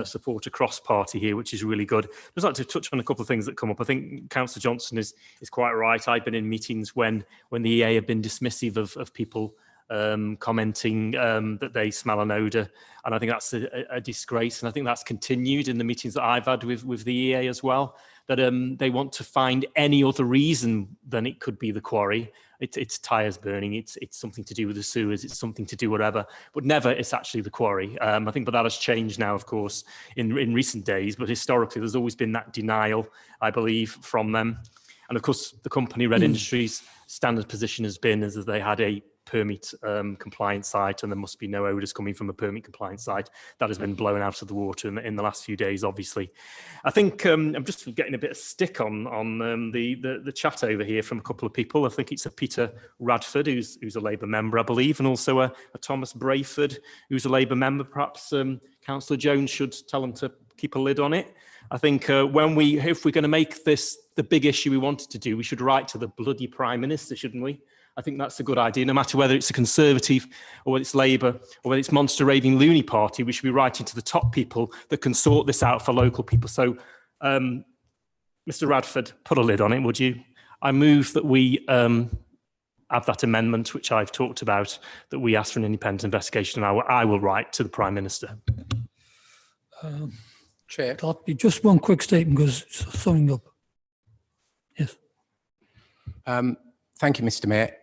support across party here, which is really good. I'd just like to touch on a couple of things that come up. I think Councillor Johnson is quite right. I've been in meetings when the EA have been dismissive of people commenting that they smell an odour, and I think that's a disgrace, and I think that's continued in the meetings that I've had with the EA as well, that they want to find any other reason than it could be the quarry. It's tyres burning, it's something to do with the sewers, it's something to do whatever, but never it's actually the quarry. I think but that has changed now, of course, in recent days, but historically there's always been that denial, I believe, from them. And of course the company Red Industries standard position has been as if they had a permit compliant site and there must be no odours coming from a permit compliant site. That has been blown out of the water in the last few days, obviously. I think I'm just getting a bit of stick on the chat over here from a couple of people. I think it's a Peter Radford, who's a Labour member, I believe, and also a Thomas Brayford, who's a Labour member. Perhaps Councillor Jones should tell them to keep a lid on it. I think if we're going to make this the big issue we wanted to do, we should write to the bloody Prime Minister, shouldn't we? I think that's a good idea, no matter whether it's a Conservative or whether it's Labour or whether it's Monster Raving Loony Party. We should be writing to the top people that can sort this out for local people. So, Mr. Radford, put a lid on it, would you? I move that we have that amendment, which I've talked about, that we ask for an independent investigation, and I will write to the Prime Minister. Chair. Just one quick statement, because it's summing up. Yes. Thank you, Mr. Mayor.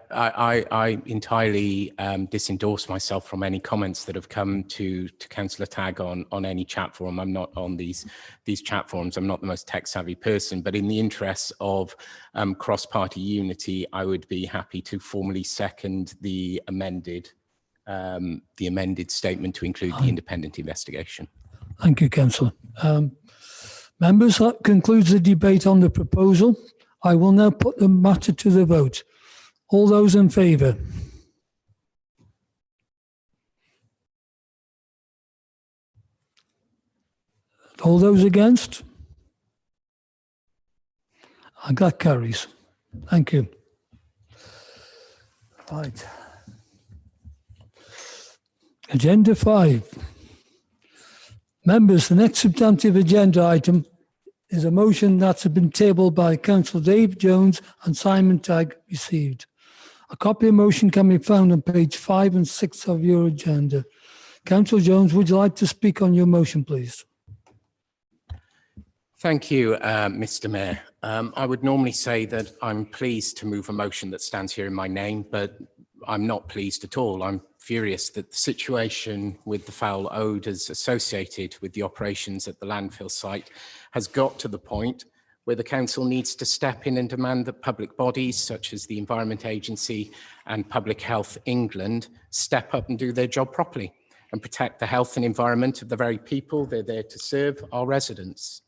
I entirely disendorse myself from any comments that have come to Councillor Tagg on any chat forum. I'm not on these chat forums. I'm not the most tech-savvy person, but in the interests of cross-party unity, I would be happy to formally second the amended statement to include the independent investigation. Thank you, Councillor. Members, that concludes the debate on the proposal. I will now put the matter to the vote. All those in favour? All those against? And that carries. Thank you. Right. Agenda 5. Members, the next substantive agenda item is a motion that's been tabled by Councillor Dave Jones and Simon Tagg received. A copy of the motion can be found on page 5 and 6 of your agenda. Councillor Jones, would you like to speak on your motion, please? Thank you, Mr. Mayor. I would normally say that I'm pleased to move a motion that stands here in my name, but I'm not pleased at all. I'm furious that the situation with the foul odours associated with the operations at the landfill site has got to the point where the council needs to step in and demand that public bodies such as the Environment Agency and Public Health England step up and do their job properly and protect the health and environment of the very people they're there to serve, our residents.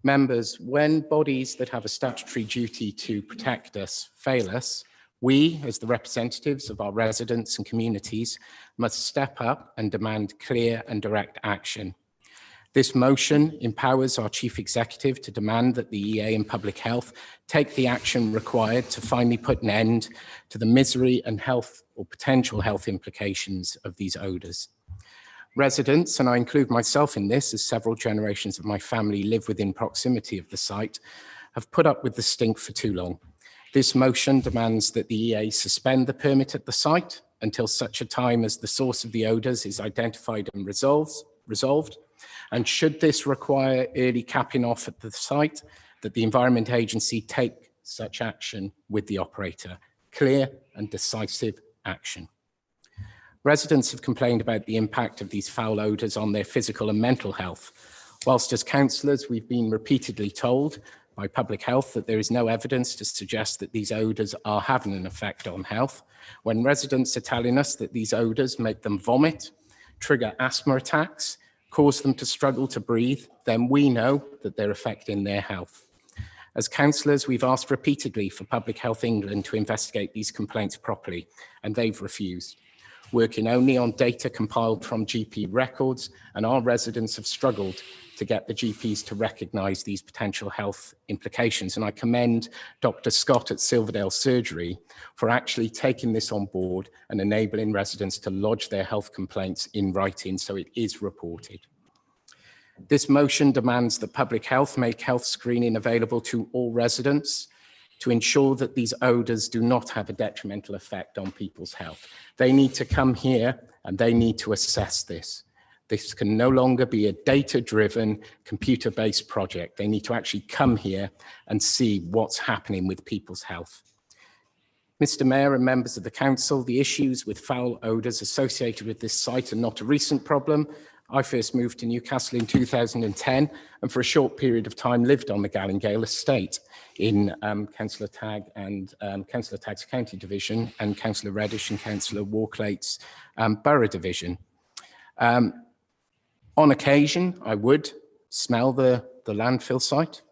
Members, when bodies that have a statutory duty to protect us fail us, we, as the representatives of our residents and communities, must step up and demand clear and direct action. This motion empowers our Chief Executive to demand that the EA and Public Health take the action required to finally put an end to the misery and health or potential health implications of these odours. Residents, and I include myself in this as several generations of my family live within proximity of the site, have put up with the stink for too long. This motion demands that the EA suspend the permit at the site until such a time as the source of the odours is identified and resolved. And should this require early capping off at the site, that the Environment Agency take such action with the operator. Clear and decisive action. Residents have complained about the impact of these foul odours on their physical and mental health. Whilst as councillors, we've been repeatedly told by Public Health that there is no evidence to suggest that these odours are having an effect on health. When residents are telling us that these odours make them vomit, trigger asthma attacks, cause them to struggle to breathe, then we know that they're affecting their health. As councillors, we've asked repeatedly for Public Health England to investigate these complaints properly, and they've refused, working only on data compiled from GP records, and our residents have struggled to get the GPs to recognise these potential health implications. And I commend Dr. Scott at Silverdale Surgery for actually taking this on board and enabling residents to lodge their health complaints in writing so it is reported. This motion demands that Public Health make health screening available to all residents to ensure that these odours do not have a detrimental effect on people's health. They need to come here and they need to assess this. This can no longer be a data-driven, computer-based project. They need to actually come here and see what's happening with people's health. Mr. Mayor and members of the council, the issues with foul odours associated with this site are not a recent problem. I first moved to Newcastle in 2010 and for a short period of time lived on the Gallingale estate in Councillor Tagg and Councillor Tagg's County Division and Councillor Reddish and Councillor Walklate's Borough Division. On occasion, I would smell the landfill site,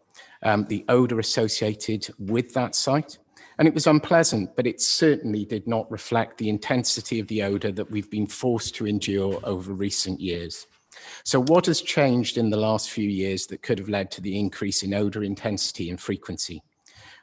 the odour associated with that site, and it was unpleasant, but it certainly did not reflect the intensity of the odour that we've been forced to endure over recent years. So what has changed in the last few years that could have led to the increase in odour intensity and frequency?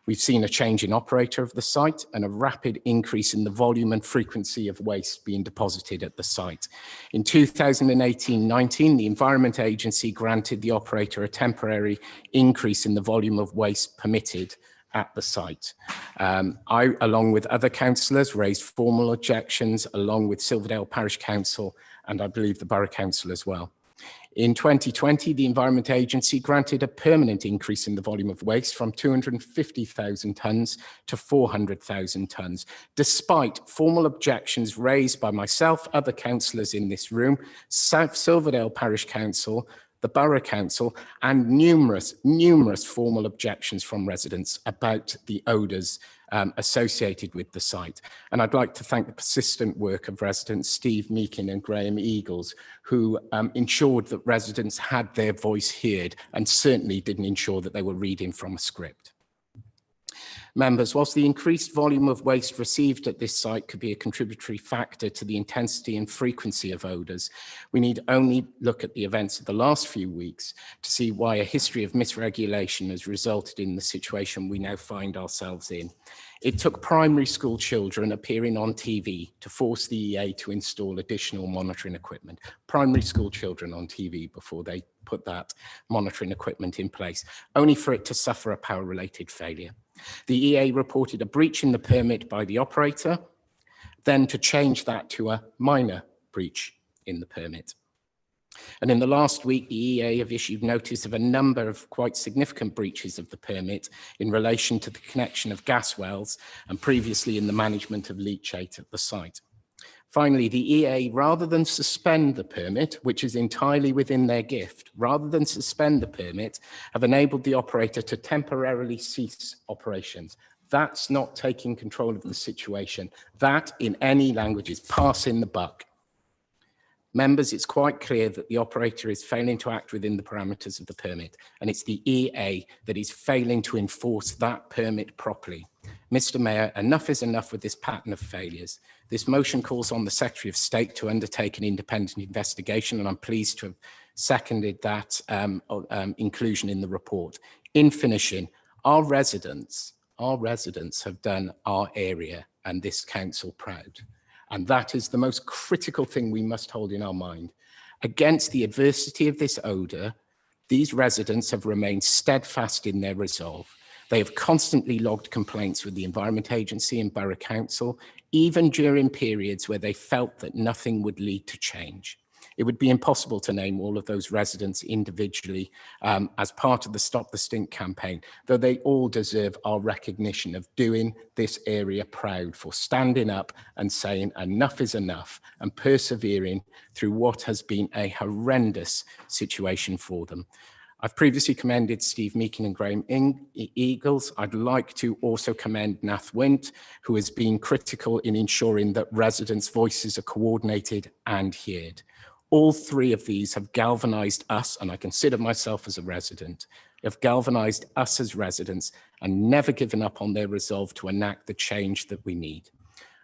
We've seen a change in operator of the site and a rapid increase in the volume and frequency of waste being deposited at the site. In 2018-19, the Environment Agency granted the operator a temporary increase in the volume of waste permitted at the site. I, along with other councillors, raised formal objections along with Silverdale Parish Council and I believe the Borough Council as well. In 2020, the Environment Agency granted a permanent increase in the volume of waste from 250,000 tonnes to 400,000 tonnes, despite formal objections raised by myself, other councillors in this room, South Silverdale Parish Council, the Borough Council, and numerous formal objections from residents about the odours associated with the site. And I'd like to thank the persistent work of residents Steve Meakin and Graham Eagles, who ensured that residents had their voice heard and certainly didn't ensure that they were reading from a script. Members, whilst the increased volume of waste received at this site could be a contributory factor to the intensity and frequency of odours, we need only look at the events of the last few weeks to see why a history of misregulation has resulted in the situation we now find ourselves in. It took primary school children appearing on TV to force the EA to install additional monitoring equipment. Primary school children on TV before they put that monitoring equipment in place, only for it to suffer a power-related failure. The EA reported a breach in the permit by the operator, then to change that to a minor breach in the permit. And in the last week, the EA have issued notice of a number of quite significant breaches of the permit in relation to the connection of gas wells and previously in the management of leachate at the site. Finally, the EA, rather than suspend the permit, which is entirely within their gift, rather than suspend the permit, have enabled the operator to temporarily cease operations. That's not taking control of the situation. That, in any language, is passing the buck. Members, it's quite clear that the operator is failing to act within the parameters of the permit, and it's the EA that is failing to enforce that permit properly. Mr. Mayor, enough is enough with this pattern of failures. This motion calls on the Secretary of State to undertake an independent investigation, and I'm pleased to have seconded that inclusion in the report. In finishing, our residents have done our area and this council proud. And that is the most critical thing we must hold in our mind. Against the adversity of this odour, these residents have remained steadfast in their resolve. They have constantly logged complaints with the Environment Agency and Borough Council, even during periods where they felt that nothing would lead to change. It would be impossible to name all of those residents individually as part of the Stop the Stink campaign, though they all deserve our recognition of doing this area proud for standing up and saying enough is enough and persevering through what has been a horrendous situation for them. I've previously commended Steve Meakin and Graham Eagles. I'd like to also commend Nath Wint, who has been critical in ensuring that residents' voices are coordinated and heard. All three of these have galvanised us, and I consider myself as a resident, have galvanised us as residents and never given up on their resolve to enact the change that we need.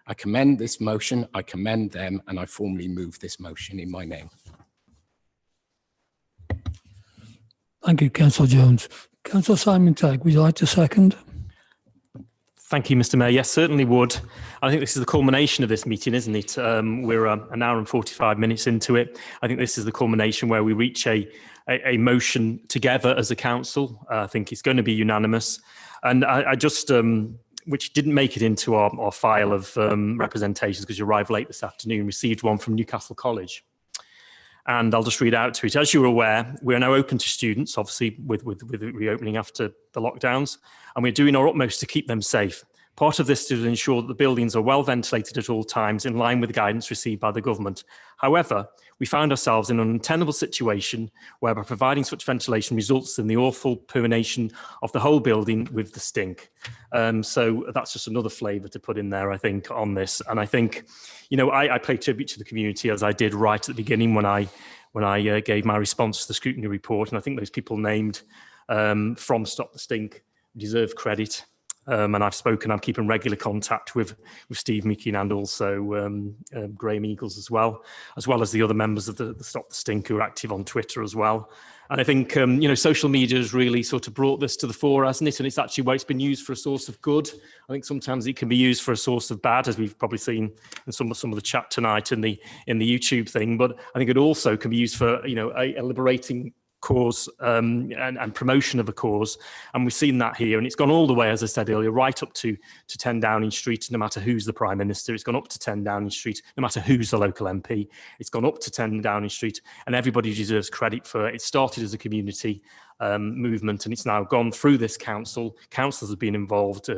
I commend this motion, I commend them, and I formally move this motion in my name. Thank you, Councillor Jones. Councillor Simon Tagg, would you like to second? Thank you, Mr. Mayor. Yes, certainly would. I think this is the culmination of this meeting, isn't it? We're an hour and 45 minutes into it. I think this is the culmination where we reach a motion together as a council. I think it's going to be unanimous. And I just, which didn't make it into our file of representations because you arrived late this afternoon, received one from Newcastle College. And I'll just read out to it. As you're aware, we are now open to students, obviously with the reopening after the lockdowns, and we're doing our utmost to keep them safe. Part of this is to ensure that the buildings are well ventilated at all times in line with the guidance received by the government. However, we found ourselves in an untenable situation whereby providing such ventilation results in the awful permeation of the whole building with the stink. So that's just another flavour to put in there, I think, on this. And I think, you know, I pay tribute to the community as I did right at the beginning when I gave my response to the Scrutiny report. And I think those people named from Stop the Stink deserve credit. And I'm keeping regular contact with Steve Meakin and also Graham Eagles as well as the other members of the Stop the Stink who are active on Twitter as well. And I think, you know, social media has really sort of brought this to the fore, hasn't it? And it's actually where it's been used for a source of good. I think sometimes it can be used for a source of bad, as we've probably seen in some of the chat tonight in the YouTube thing. But I think it also can be used for, you know, a liberating cause and promotion of a cause, and we've seen that here, and it's gone all the way, as I said earlier, right up to 10 Downing Street, no matter who's the Prime Minister. It's gone up to 10 Downing Street, no matter who's the local MP. It's gone up to 10 Downing Street, and everybody deserves credit for it. It started as a community movement, and it's now gone through this council. Councillors have been involved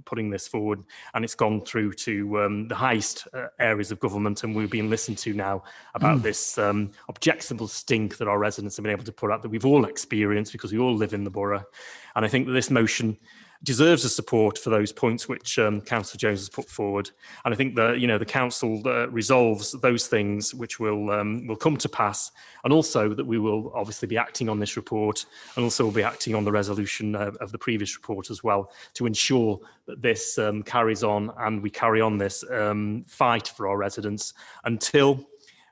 putting this forward, and it's gone through to the highest areas of government, and we're being listened to now about this objectionable stink that our residents have been able to put out, that we've all experienced because we all live in the borough. And I think that this motion deserves the support for those points which Councillor Jones has put forward. And I think that, you know, the council resolves those things which will come to pass, and also that we will obviously be acting on this report, and also will be acting on the resolution of the previous report as well, to ensure that this carries on, and we carry on this fight for our residents until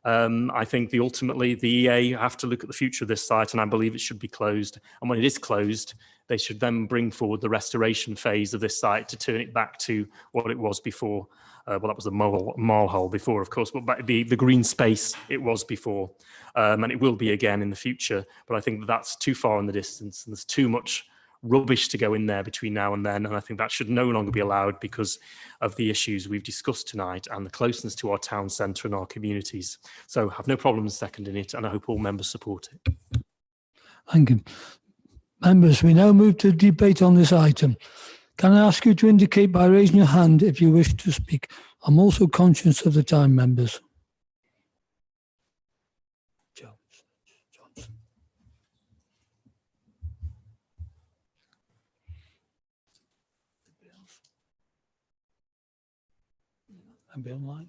I think ultimately the EA have to look at the future of this site, and I believe it should be closed. And when it is closed, they should then bring forward the restoration phase of this site to turn it back to what it was before. Well, that was the mole hole before, of course, but the green space it was before. And it will be again in the future. But I think that's too far in the distance, and there's too much rubbish to go in there between now and then. And I think that should no longer be allowed because of the issues we've discussed tonight and the closeness to our town centre and our communities. So I have no problem seconding it, and I hope all members support it. Thank you. Members, we now move to debate on this item. Can I ask you to indicate by raising your hand if you wish to speak? I'm also conscious of the time, members. Be online.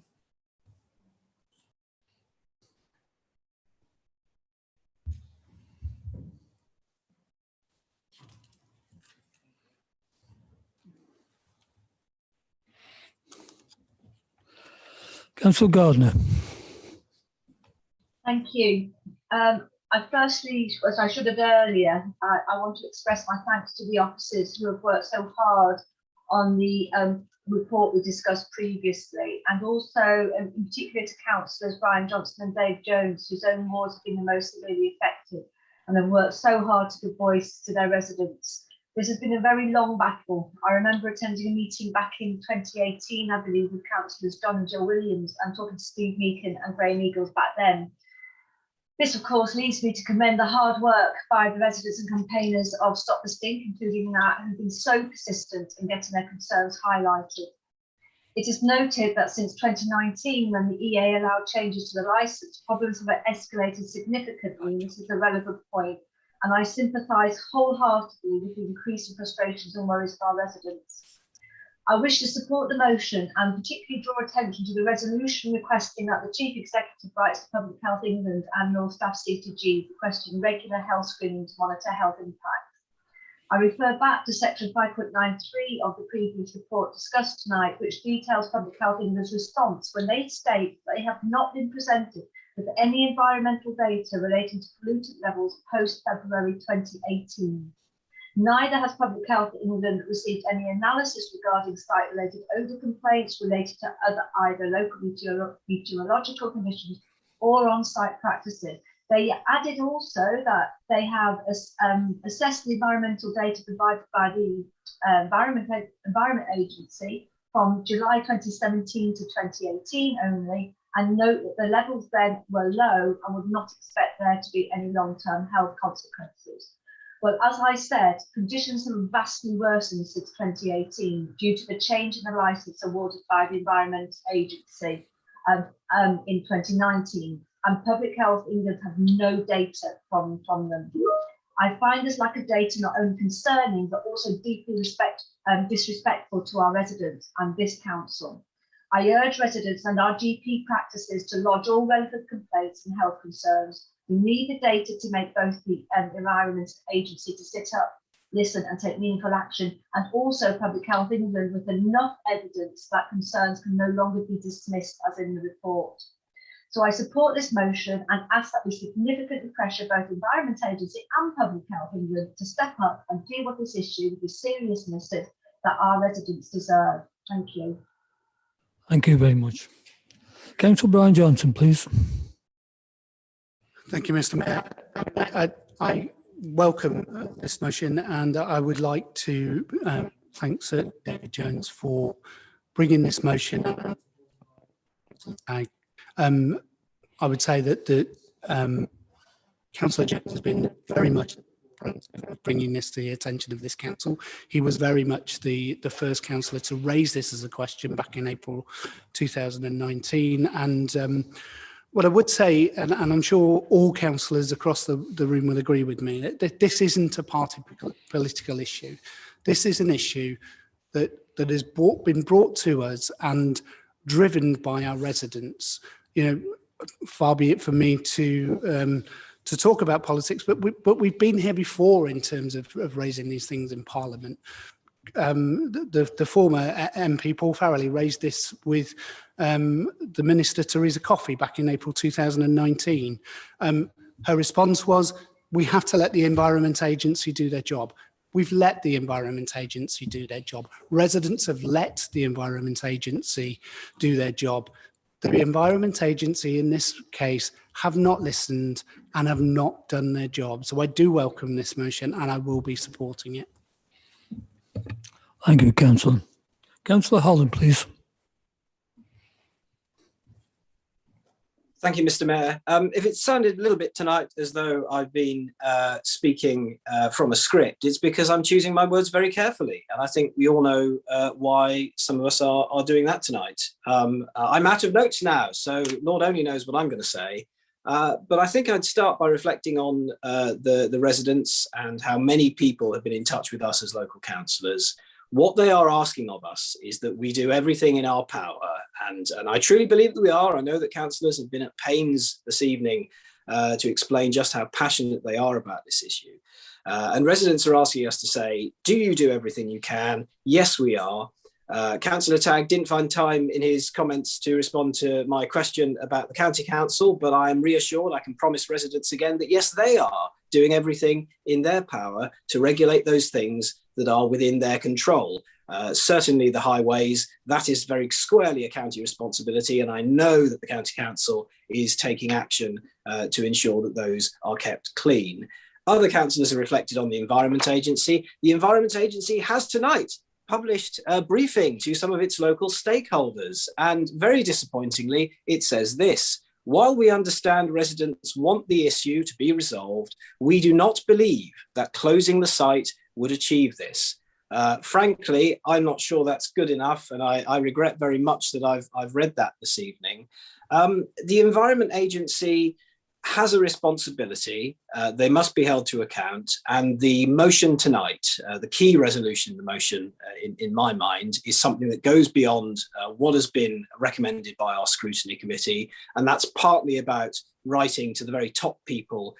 Councillor Gardner. Thank you. I firstly, as I should have earlier, I want to express my thanks to the officers who have worked so hard on the report we discussed previously, and also in particular to councillors Brian Johnson and Dave Jones, whose own wards have been the most severely affected and have worked so hard to give voice to their residents. This has been a very long battle. I remember attending a meeting back in 2018, I believe, with councillors John and Jill Williams, and talking to Steve Meakin and Graham Eagles back then. This, of course, leads me to commend the hard work by the residents and campaigners of Stop the Stink, including that, who've been so persistent in getting their concerns highlighted. It is noted that since 2019, when the EA allowed changes to the licence, problems have escalated significantly, and this is a relevant point, and I sympathise wholeheartedly with the increasing frustrations and worries of our residents. I wish to support the motion and particularly draw attention to the resolution requesting that the Chief Executive writes to Public Health England and North Staff CTG requesting regular health screening to monitor health impact. I refer back to section 5.93 of the previous report discussed tonight, which details Public Health England's response when they state that they have not been presented with any environmental data relating to pollutant levels post-February 2018. Neither has Public Health England received any analysis regarding site-related odour complaints related to either local meteorological conditions or on-site practices. They added also that they have assessed the environmental data provided by the Environment Agency from July 2017 to 2018 only, and note that the levels then were low and would not expect there to be any long-term health consequences. Well, as I said, conditions have vastly worsened since 2018 due to the change in the licence awarded by the Environment Agency in 2019, and Public Health England have no data from them. I find this lack of data not only concerning, but also deeply disrespectful to our residents and this council. I urge residents and our GP practices to lodge all relevant complaints and health concerns. We need the data to make both the Environment Agency to sit up, listen and take meaningful action, and also Public Health England with enough evidence that concerns can no longer be dismissed as in the report. So I support this motion and ask that we significantly pressure both Environment Agency and Public Health England to step up and deal with this issue with the seriousness that our residents deserve. Thank you. Thank you very much. Councillor Brian Johnson, please. Thank you, Mr. Mayor. I welcome this motion, and I would like to thank Sir David Jones for bringing this motion. I would say that the Councillor Jones has been very much bringing this to the attention of this council. He was very much the first councillor to raise this as a question back in April 2019, and what I would say, and I'm sure all councillors across the room will agree with me, that this isn't a party political issue. This is an issue that has been brought to us and driven by our residents. You know, far be it for me to talk about politics, but we've been here before in terms of raising these things in Parliament. The former MP Paul Farrelly raised this with the Minister Theresa Coffey back in April 2019. Her response was, we have to let the Environment Agency do their job. We've let the Environment Agency do their job. Residents have let the Environment Agency do their job. The Environment Agency in this case have not listened and have not done their job. So I do welcome this motion and I will be supporting it. Thank you, Councillor. Councillor Holland, please. Thank you, Mr. Mayor. If it sounded a little bit tonight as though I've been speaking from a script, it's because I'm choosing my words very carefully. And I think we all know why some of us are doing that tonight. I'm out of notes now, so Lord only knows what I'm going to say. But I think I'd start by reflecting on the residents and how many people have been in touch with us as local councillors. What they are asking of us is that we do everything in our power. And I truly believe that we are. I know that councillors have been at pains this evening to explain just how passionate they are about this issue. And residents are asking us to say, do you do everything you can? Yes, we are. Councillor Tagg didn't find time in his comments to respond to my question about the County Council, but I am reassured, I can promise residents again that yes, they are doing everything in their power to regulate those things that are within their control. Certainly the highways, that is very squarely a county responsibility, and I know that the County Council is taking action to ensure that those are kept clean. Other councillors have reflected on the Environment Agency. The Environment Agency has tonight published a briefing to some of its local stakeholders, and very disappointingly, it says this: while we understand residents want the issue to be resolved, we do not believe that closing the site would achieve this. Frankly, I'm not sure that's good enough, and I regret very much that I've read that this evening. The Environment Agency has a responsibility. They must be held to account. And the motion tonight, the key resolution in the motion, in my mind, is something that goes beyond what has been recommended by our scrutiny committee. And that's partly about writing to the very top people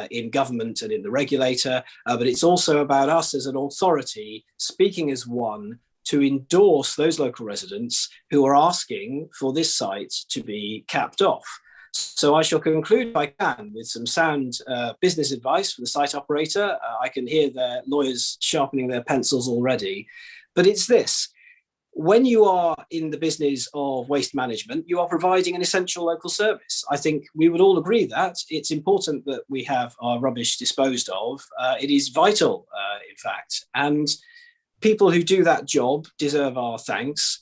in government and in the regulator, but it's also about us as an authority speaking as one to endorse those local residents who are asking for this site to be capped off. So I shall conclude, if I can, with some sound business advice for the site operator. I can hear their lawyers sharpening their pencils already, but it's this. When you are in the business of waste management, you are providing an essential local service. I think we would all agree that it's important that we have our rubbish disposed of. It is vital, in fact, and people who do that job deserve our thanks.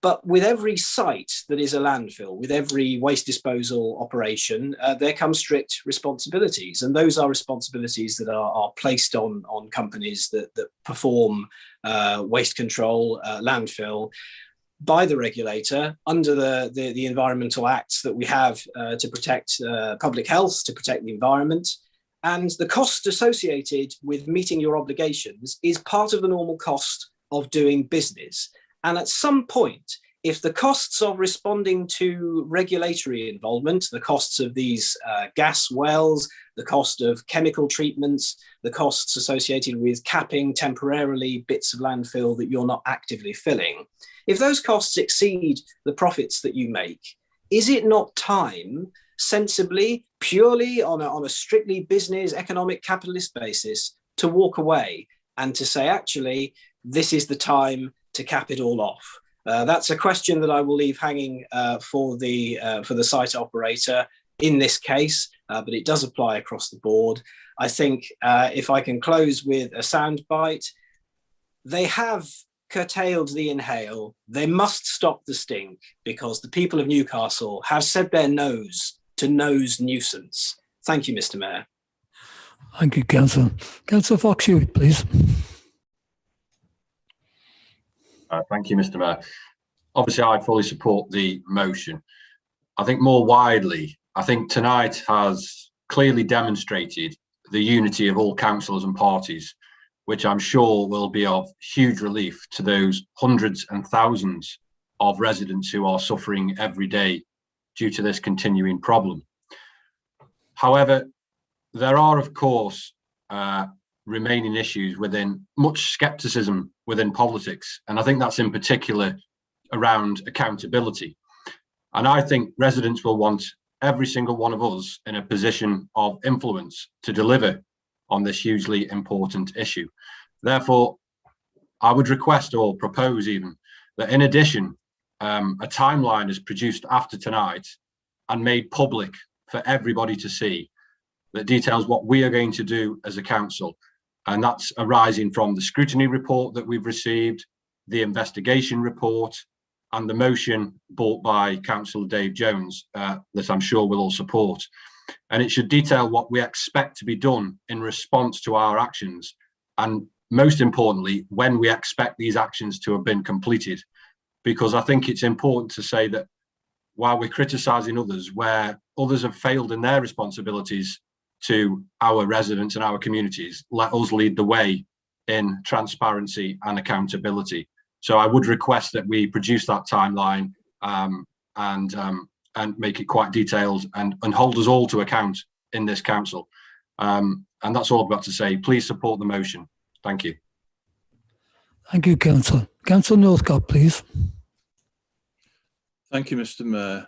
But with every site that is a landfill, with every waste disposal operation, there come strict responsibilities. And those are responsibilities that are placed on companies that perform waste control, landfill, by the regulator under the environmental acts that we have to protect public health, to protect the environment. And the cost associated with meeting your obligations is part of the normal cost of doing business. And at some point, if the costs of responding to regulatory involvement, the costs of these gas wells, the cost of chemical treatments, the costs associated with capping temporarily bits of landfill that you're not actively filling, if those costs exceed the profits that you make, is it not time, sensibly, purely on a strictly business, economic, capitalist basis, to walk away and to say, actually, this is the time to cap it all off? That's a question that I will leave hanging for the site operator in this case, but it does apply across the board. I think if I can close with a sound bite, they have curtailed the inhale. They must stop the stink, because the people of Newcastle have said their no's to nose nuisance. Thank you, Mr. Mayor. Thank you, Councillor. Councillor Fox-Hewitt, please. Thank you, Mr. Mayor. Obviously, I fully support the motion. I think more widely, I think tonight has clearly demonstrated the unity of all councillors and parties, which I'm sure will be of huge relief to those hundreds and thousands of residents who are suffering every day due to this continuing problem. However, there are, of course, remaining issues within much scepticism within politics. And I think that's in particular around accountability. And I think residents will want every single one of us in a position of influence to deliver on this hugely important issue. Therefore, I would request or propose even that in addition, a timeline is produced after tonight and made public for everybody to see that details what we are going to do as a council. And that's arising from the scrutiny report that we've received, the investigation report, and the motion brought by Councillor Dave Jones that I'm sure we'll all support. And it should detail what we expect to be done in response to our actions, and most importantly, when we expect these actions to have been completed. Because I think it's important to say that while we're criticising others, where others have failed in their responsibilities to our residents and our communities, let us lead the way in transparency and accountability. So I would request that we produce that timeline and make it quite detailed and hold us all to account in this council. And that's all I've got to say. Please support the motion. Thank you. Thank you, Councillor. Councillor Northcott, please. Thank you, Mr. Mayor.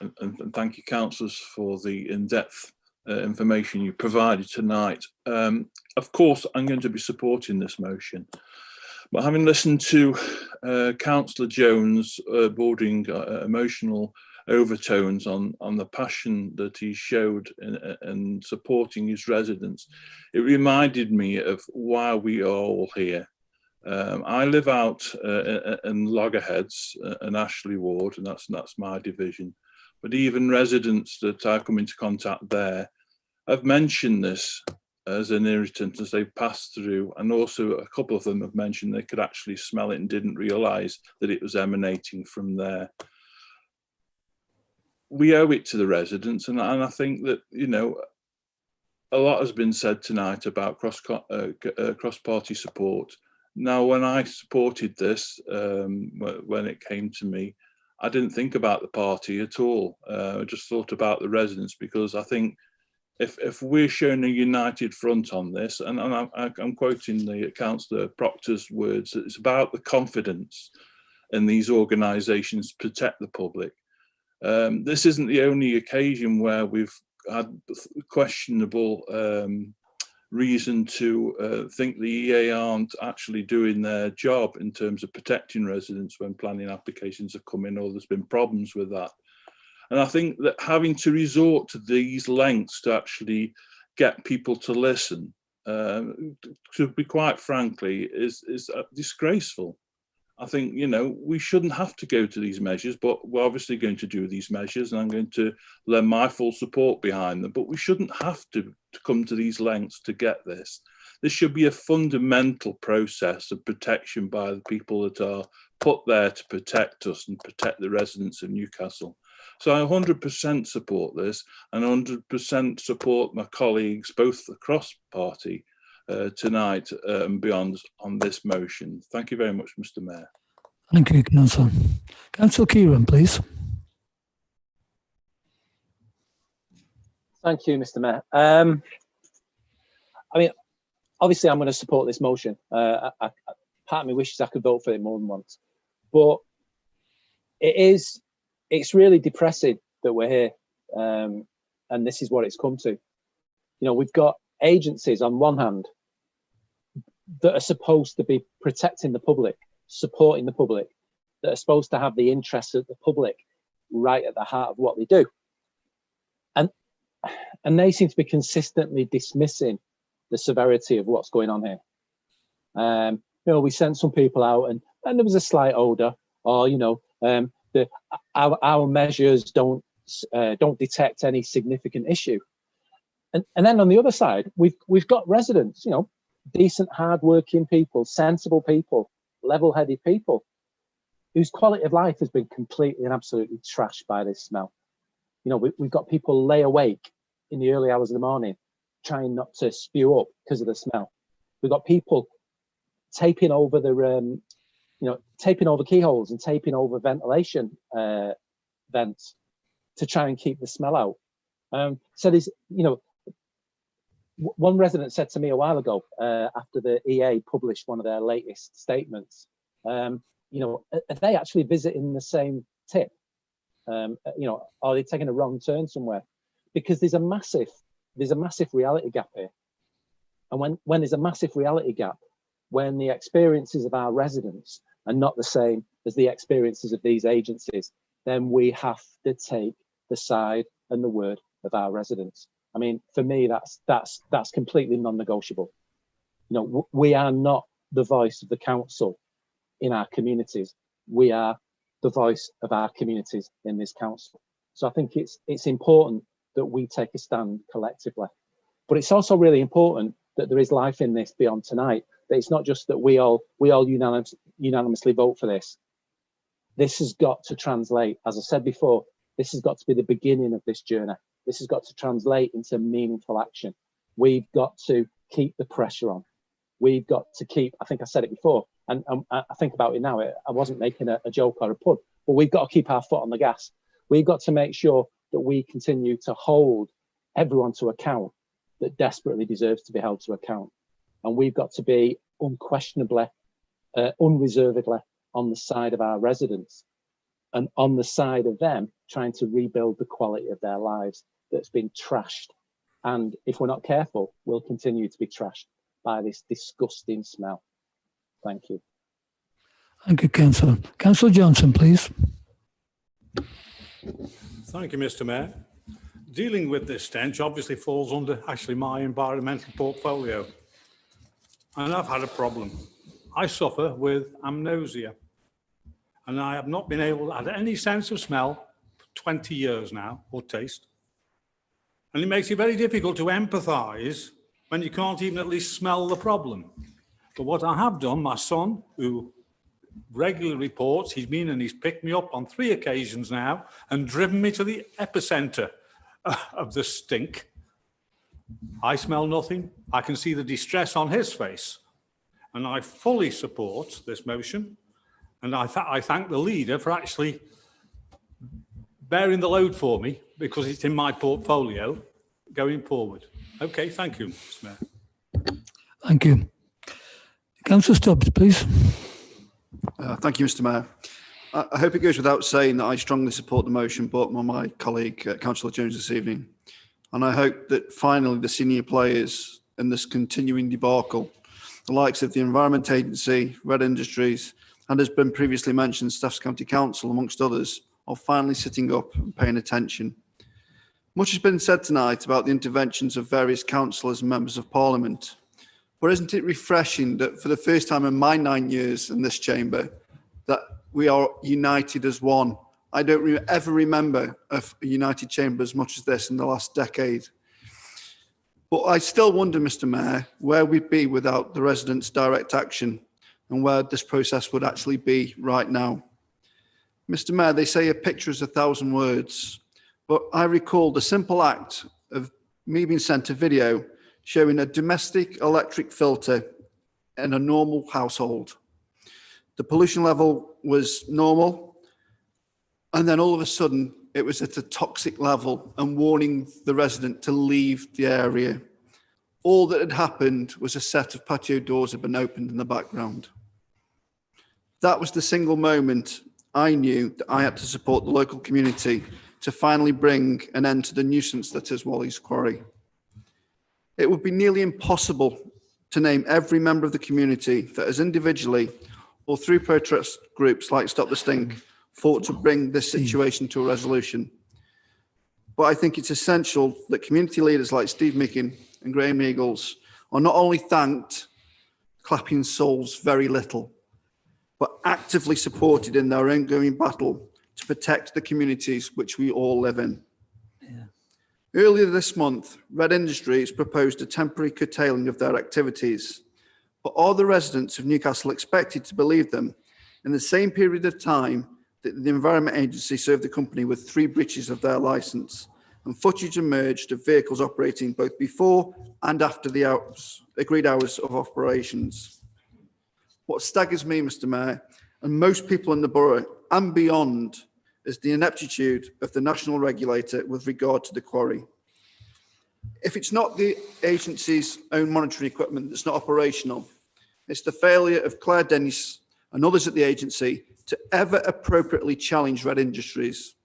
And thank you, councillors, for the in-depth information you provided tonight. Of course, I'm going to be supporting this motion. But having listened to Councillor Jones bordering emotional overtones on the passion that he showed in supporting his residents, it reminded me of why we are all here. I live out in Loggerheads in Ashley Ward, and that's my division. But even residents that I come into contact there have mentioned this as an irritant as they've passed through, and also a couple of them have mentioned they could actually smell it and didn't realise that it was emanating from there. we owe it to the residents, and I think that, you know, a lot has been said tonight about cross-party support. Now, when I supported this, when it came to me, I didn't think about the party at all. I just thought about the residents, because I think if we're showing a united front on this, and I'm quoting the Councillor Proctor's words, it's about the confidence in these organisations to protect the public. This isn't the only occasion where we've had questionable reason to think the EA aren't actually doing their job in terms of protecting residents when planning applications have come in, or there's been problems with that. And I think that having to resort to these lengths to actually get people to listen, to be quite frankly, is disgraceful. I think, you know, we shouldn't have to go to these measures, but we're obviously going to do these measures, and I'm going to lend my full support behind them. But we shouldn't have to come to these lengths to get this. This should be a fundamental process of protection by the people that are put there to protect us and protect the residents of Newcastle. So I 100% support this, and 100% support my colleagues, both across party, tonight and beyond, on this motion. Thank you very much, Mr. Mayor. Thank you, Councillor. Councillor Kieran, please. Thank you, Mr. Mayor. I mean, obviously, I'm going to support this motion. Part of me wishes I could vote for it more than once, but it's really depressing that we're here, and this is what it's come to. You know, we've got agencies on one hand that are supposed to be protecting the public, supporting the public, that are supposed to have the interests of the public right at the heart of what they do. And they seem to be consistently dismissing the severity of what's going on here. You know, we sent some people out and there was a slight odour, or, you know, our measures don't detect any significant issue. And then on the other side, we've got residents, you know, decent, hard-working people, sensible people, level-headed people, whose quality of life has been completely and absolutely trashed by this smell. You know, we've got people lay awake in the early hours of the morning, trying not to spew up because of the smell. We've got people taping over the, taping over keyholes and taping over ventilation vents to try and keep the smell out. So there's, you know, one resident said to me a while ago, after the EA published one of their latest statements, you know, are they actually visiting the same tip? You know, are they taking a wrong turn somewhere? Because there's a massive reality gap here. And when there's a massive reality gap, when the experiences of our residents are not the same as the experiences of these agencies, then we have to take the side and the word of our residents. I mean, for me, that's completely non-negotiable. You know, we are not the voice of the council in our communities. We are the voice of our communities in this council. So I think it's important that we take a stand collectively. But it's also really important that there is life in this beyond tonight. That it's not just that we all unanimously vote for this. This has got to translate, as I said before, this has got to be the beginning of this journey. This has got to translate into meaningful action. We've got to keep the pressure on. We've got to keep, I think I said it before, and I think about it now, I wasn't making a joke or a pun, but we've got to keep our foot on the gas. We've got to make sure that we continue to hold everyone to account that desperately deserves to be held to account. And we've got to be unquestionably, unreservedly on the side of our residents and on the side of them trying to rebuild the quality of their lives that's been trashed. And if we're not careful, we'll continue to be trashed by this disgusting smell. Thank you. Thank you, Councillor. Councillor Johnson, please. Thank you, Mr. Mayor. Dealing with this stench obviously falls under actually my environmental portfolio. And I've had a problem. I suffer with amnesia. And I have not been able to have any sense of smell for 20 years now, or taste. And it makes it very difficult to empathise when you can't even at least smell the problem. But what I have done, my son, who regular reports. He's been and he's picked me up on 3 occasions now and driven me to the epicenter of the stink. I smell nothing. I can see the distress on his face. And I fully support this motion. And I thank the leader for actually bearing the load for me, because it's in my portfolio going forward. Okay, thank you, Mr. Mayor. Thank you. Councillor Stubbs, please. Thank you, Mr. Mayor. I hope it goes without saying that I strongly support the motion brought by my colleague, Councillor Jones, this evening. And I hope that finally the senior players in this continuing debacle, the likes of the Environment Agency, Red Industries, and as been previously mentioned, Staffs County Council, amongst others, are finally sitting up and paying attention. Much has been said tonight about the interventions of various councillors and members of Parliament. But isn't it refreshing that for the first time in my 9 years in this chamber, that we are united as one? I don't ever remember a united chamber as much as this in the last decade. But I still wonder, Mr. Mayor, where we'd be without the residents' direct action and where this process would actually be right now. Mr. Mayor, they say a picture is 1,000 words, but I recall the simple act of me being sent a video showing a domestic electric filter in a normal household. The pollution level was normal, and then all of a sudden it was at a toxic level and warning the resident to leave the area. All that had happened was a set of patio doors had been opened in the background. That was the single moment I knew that I had to support the local community to finally bring an end to the nuisance that is Walley's Quarry. It would be nearly impossible to name every member of the community that has individually or through protest groups like Stop the Stink fought to bring this situation to a resolution. But I think it's essential that community leaders like Steve Mickin and Graham Eagles are not only thanked, clapping souls very little, but actively supported in their ongoing battle to protect the communities which we all live in. Earlier this month, Red Industries proposed a temporary curtailing of their activities, but are the residents of Newcastle expected to believe them in the same period of time that the Environment Agency served the company with 3 breaches of their licence and footage emerged of vehicles operating both before and after the agreed hours of operations? What staggers me, Mr. Mayor, and most people in the borough and beyond, is the ineptitude of the national regulator with regard to the quarry. If it's not the agency's own monitoring equipment that's not operational, it's the failure of Claire Dennis and others at the agency to ever appropriately challenge Red Industries.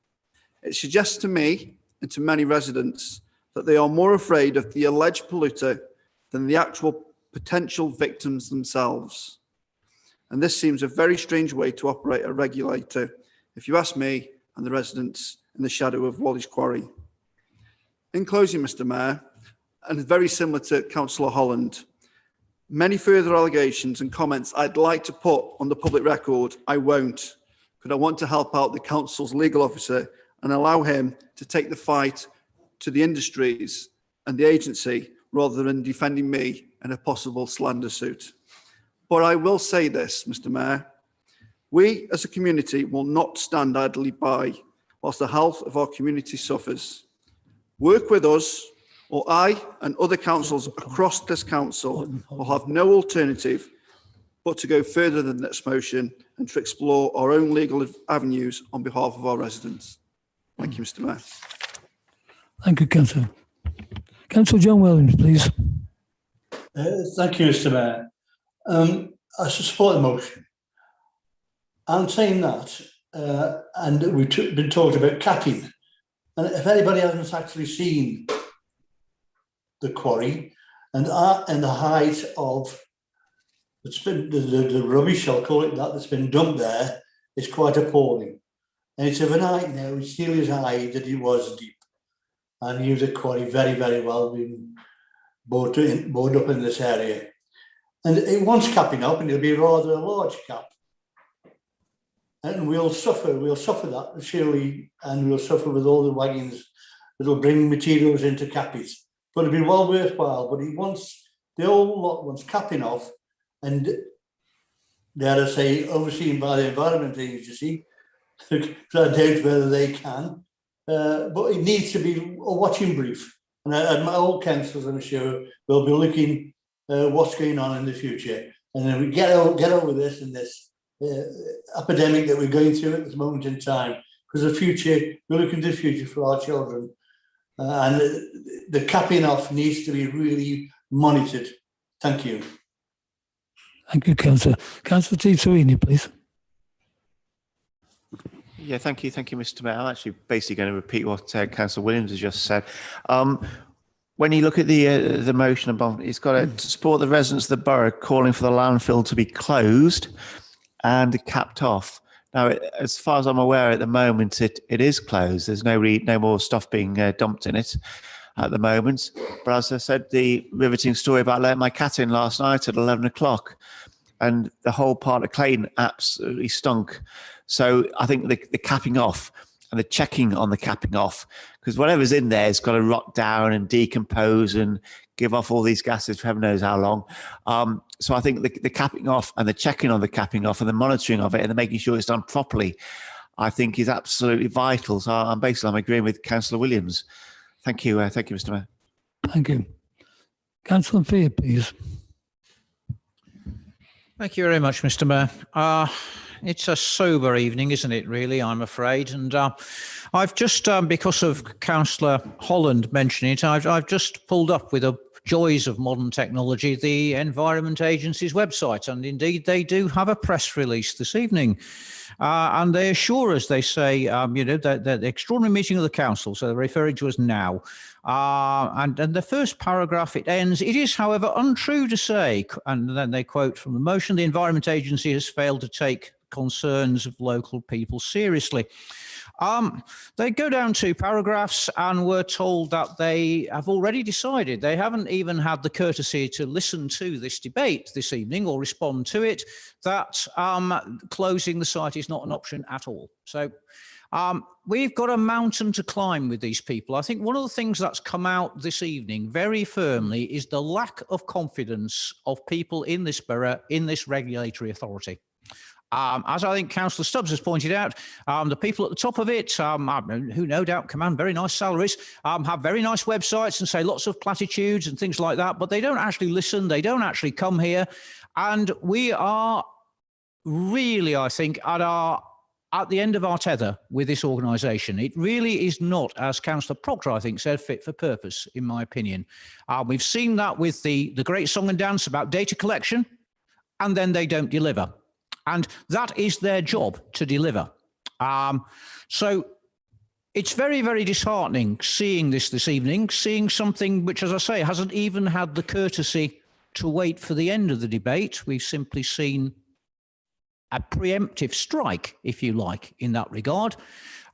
It suggests to me and to many residents that they are more afraid of the alleged polluter than the actual potential victims themselves. And this seems a very strange way to operate a regulator, if you ask me and the residents in the shadow of Walley's Quarry. In closing, Mr. Mayor, and very similar to Councillor Holland, many further allegations and comments I'd like to put on the public record, I won't, because I want to help out the council's legal officer and allow him to take the fight to the industries and the agency rather than defending me in a possible slander suit. But I will say this, Mr. Mayor, we as a community will not stand idly by whilst the health of our community suffers. Work with us, or I and other councils across this council will have no alternative but to go further than this motion and to explore our own legal avenues on behalf of our residents. Thank you, Mr. Mayor. Thank you, Councillor. Councillor John Williams, please. Thank you, Mr. Mayor. I support the motion. I'm saying that, and we've been talking about capping. And if anybody hasn't actually seen the quarry and the height of the rubbish, I'll call it that, that's been dumped there, is quite appalling. And it's of an height now, it's still as high that it was deep. I knew the quarry very, very well, being bored up in this area. And it wants capping up, and it'll be rather a large cap. And we'll suffer that surely, and we'll suffer with all the wagons that will bring materials into cappies. But it'll be well worthwhile. But the whole lot wants capping off, and dare I say, overseen by the Environment Agency, because I doubt whether they can. But it needs to be a watching brief. And all councils, I'm sure, will be looking what's going on in the future. And then we get over this and this epidemic that we're going through at this moment in time. Because the future, we're looking to the future for our children. And the capping off needs to be really monitored. Thank you. Thank you, Councillor. Councillor T. Sweeney, please. Yeah, thank you, Mr. Mayor. I'm actually basically going to repeat what Councillor Williams has just said. When you look at the motion above, it's got to support the residents of the borough calling for the landfill to be closed and capped off. Now, as far as I'm aware, at the moment it is closed. There's no more stuff being dumped in it at the moment. But as I said, the riveting story about letting my cat in last night at 11 o'clock, and the whole part of Clayton absolutely stunk. So I think the capping off and the checking on the capping off, because whatever's in there has got to rot down and decompose and give off all these gases for heaven knows how long. So I think the capping off and the checking on the capping off and the monitoring of it and the making sure it's done properly, I think is absolutely vital. So I'm agreeing with Councillor Williams. Thank you, Mr. Mayor. Thank you. Councillor Fear, please. Thank you very much, Mr. Mayor. It's a sober evening, isn't it, really, I'm afraid. And I've just, because of Councillor Holland mentioning it, I've just pulled up with the joys of modern technology, the Environment Agency's website. And indeed, they do have a press release this evening. And they assure us, they say, that the extraordinary meeting of the council, so they're referring to us now. And the first paragraph, it ends, "It is, however, untrue to say," and then they quote from the motion, "the Environment Agency has failed to take concerns of local people seriously." They go down 2 paragraphs and we're told that they have already decided. They haven't even had the courtesy to listen to this debate this evening or respond to it, that closing the site is not an option at all. So we've got a mountain to climb with these people. I think one of the things that's come out this evening very firmly is the lack of confidence of people in this borough, in this regulatory authority. As I think Councillor Stubbs has pointed out, the people at the top of it, who no doubt command very nice salaries, have very nice websites and say lots of platitudes and things like that, but they don't actually listen, they don't actually come here. And we are really, I think, at the end of our tether with this organisation. It really is not, as Councillor Proctor, I think, said, fit for purpose, in my opinion. We've seen that with the great song and dance about data collection, and then they don't deliver. And that is their job, to deliver. So it's very, very disheartening seeing this evening, seeing something which, as I say, hasn't even had the courtesy to wait for the end of the debate. We've simply seen a preemptive strike, if you like, in that regard.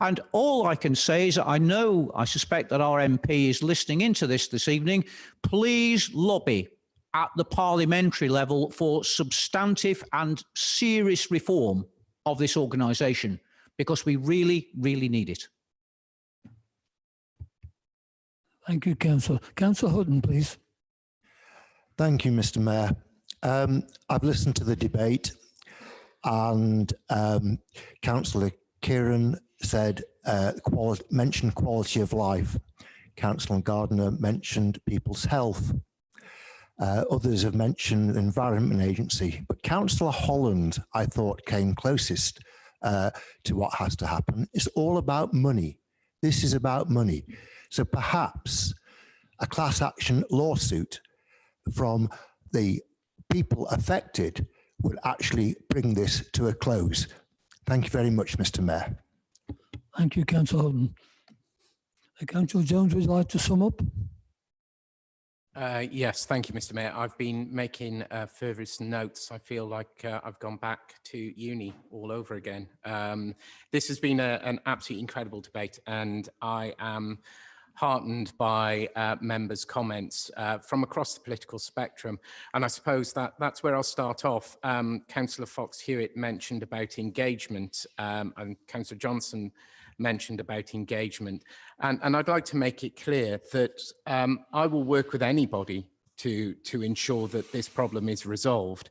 And all I can say is I suspect that our MP is listening into this evening. Please lobby at the parliamentary level for substantive and serious reform of this organisation, because we really, really need it. Thank you, Councillor. Councillor Hutton, please. Thank you, Mr. Mayor. I've listened to the debate, and Councillor Kieran said, mentioned quality of life. Councillor Gardner mentioned people's health. Others have mentioned the Environment Agency, but Councillor Holland, I thought, came closest to what has to happen. It's all about money. This is about money. So perhaps a class action lawsuit from the people affected would actually bring this to a close. Thank you very much, Mr. Mayor. Thank you, Councillor Holden. Councillor Jones, would you like to sum up? Yes, thank you, Mr. Mayor. I've been making further notes. I feel like I've gone back to uni all over again. This has been an absolutely incredible debate, and I am heartened by members' comments from across the political spectrum. And I suppose that's where I'll start off. Councillor Fox-Hewitt mentioned about engagement, and Councillor Johnson mentioned about engagement. And I'd like to make it clear that I will work with anybody to ensure that this problem is resolved,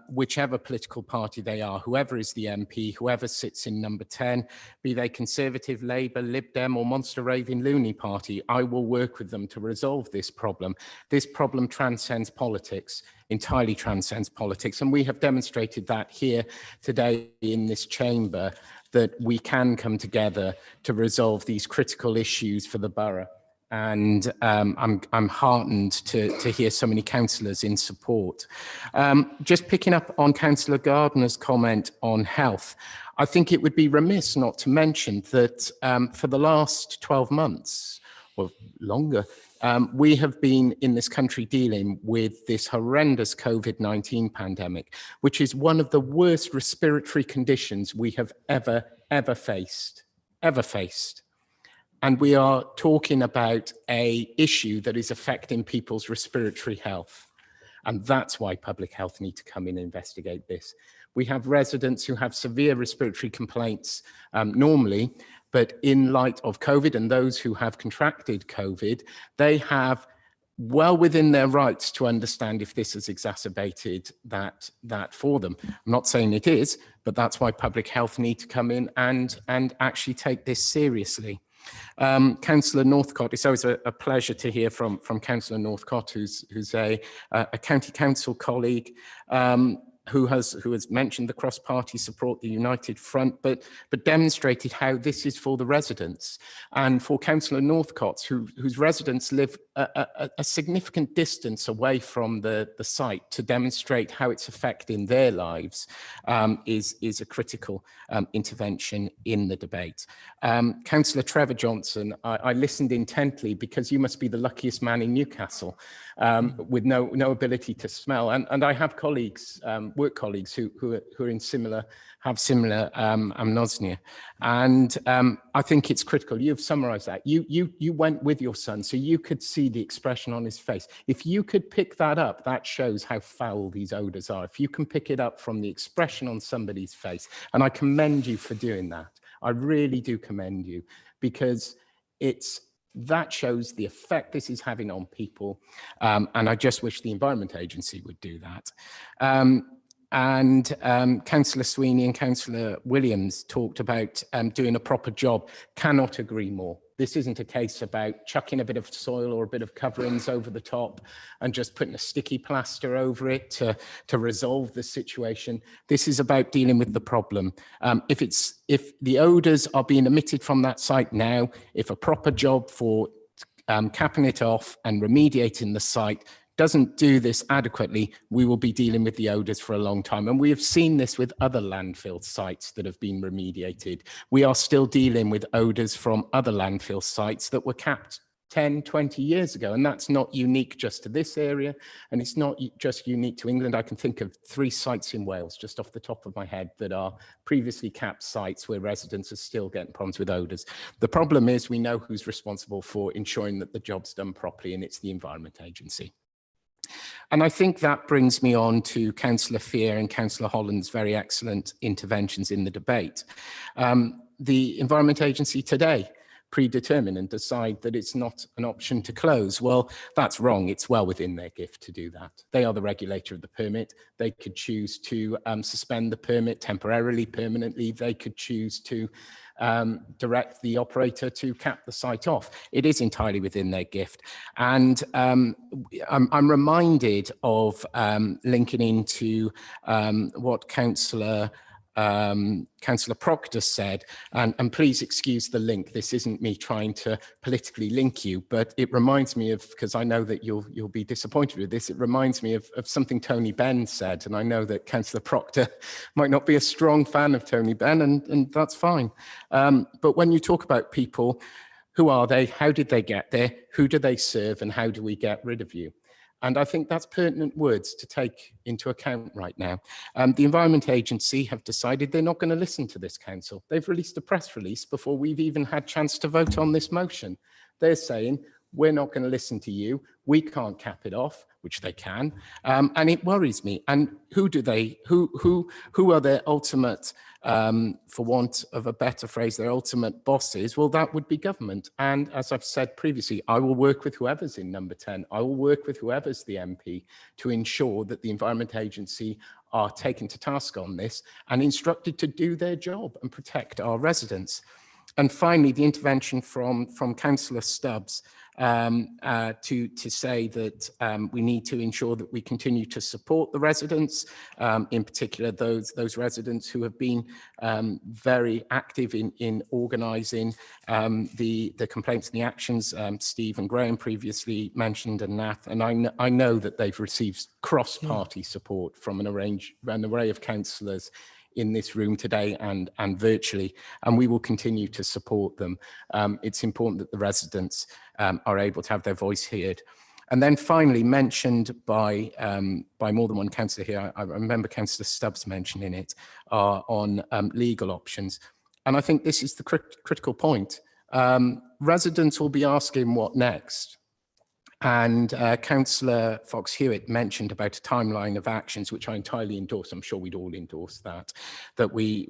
whichever political party they are, whoever is the MP, whoever sits in number 10, be they Conservative, Labour, Lib Dem or Monster Raving Looney Party, I will work with them to resolve this problem. This problem transcends politics, entirely transcends politics, and we have demonstrated that here today in this chamber, that we can come together to resolve these critical issues for the borough. And I'm heartened to hear so many councillors in support. Just picking up on Councillor Gardner's comment on health, I think it would be remiss not to mention that for the last 12 months, or longer, we have been in this country dealing with this horrendous COVID-19 pandemic, which is one of the worst respiratory conditions we have ever faced. And we are talking about an issue that is affecting people's respiratory health. And that's why public health need to come in and investigate this. We have residents who have severe respiratory complaints normally, but in light of COVID and those who have contracted COVID, they have well within their rights to understand if this has exacerbated that for them. I'm not saying it is, but that's why public health need to come in and actually take this seriously. Councillor Northcott, it's always a pleasure to hear from Councillor Northcott, who's a county council colleague, who has mentioned the cross-party support, the United Front, but demonstrated how this is for the residents. And for Councillor Northcott, whose residents live a significant distance away from the site, to demonstrate how it's affecting their lives is a critical intervention in the debate. Councillor Trevor Johnson, I listened intently because you must be the luckiest man in Newcastle with no ability to smell. And I have colleagues, work colleagues who are in have similar anosmia. And I think it's critical. You've summarized that. You went with your son, so you could see the expression on his face. If you could pick that up, that shows how foul these odors are. If you can pick it up from the expression on somebody's face, and I commend you for doing that. I really do commend you, because that shows the effect this is having on people. And I just wish the Environment Agency would do that. Councillor Sweeney and Councillor Williams talked about doing a proper job. Cannot agree more. This isn't a case about chucking a bit of soil or a bit of coverings over the top and just putting a sticky plaster over it to resolve the situation. This is about dealing with the problem. If the odours are being emitted from that site now, if a proper job for capping it off and remediating the site doesn't do this adequately, we will be dealing with the odours for a long time. And we have seen this with other landfill sites that have been remediated. We are still dealing with odours from other landfill sites that were capped 10, 20 years ago. And that's not unique just to this area. And it's not just unique to England. I can think of 3 sites in Wales, just off the top of my head, that are previously capped sites where residents are still getting problems with odours. The problem is we know who's responsible for ensuring that the job's done properly, and it's the Environment Agency. And I think that brings me on to Councillor Fear and Councillor Holland's very excellent interventions in the debate. The Environment Agency today predetermine and decide that it's not an option to close. Well, that's wrong. It's well within their gift to do that. They are the regulator of the permit. They could choose to suspend the permit temporarily, permanently. They could choose to direct the operator to cap the site off. It is entirely within their gift. And I'm reminded of linking into what Councillor Proctor said, and please excuse the link. This isn't me trying to politically link you, but it reminds me of, because I know that you'll be disappointed with this, it reminds me of something Tony Benn said, and I know that Councillor Proctor might not be a strong fan of Tony Benn, and that's fine. But when you talk about people, who are they? How did they get there? Who do they serve? And how do we get rid of you? And I think that's pertinent words to take into account right now. The Environment Agency have decided they're not going to listen to this council. They've released a press release before we've even had a chance to vote on this motion. They're saying, we're not going to listen to you. We can't cap it off. which they can, and it worries me. And who are their ultimate, for want of a better phrase, their ultimate bosses? Well, that would be government. And as I've said previously, I will work with whoever's in number 10. I will work with whoever's the MP to ensure that the Environment Agency are taken to task on this and instructed to do their job and protect our residents. And finally, the intervention from Councillor Stubbs to say that we need to ensure that we continue to support the residents, in particular those residents who have been very active in organising the complaints and the actions. Steve and Graham previously mentioned, and Nath, and I know that they've received cross-party support from an array of councillors in this room today and virtually, and we will continue to support them. It's important that the residents are able to have their voice heard. And then finally, mentioned by more than one councillor here, I remember Councillor Stubbs mentioning it, on legal options. And I think this is the critical point. Residents will be asking what next. And Councillor Fox-Hewitt mentioned about a timeline of actions, which I entirely endorse. I'm sure we'd all endorse that we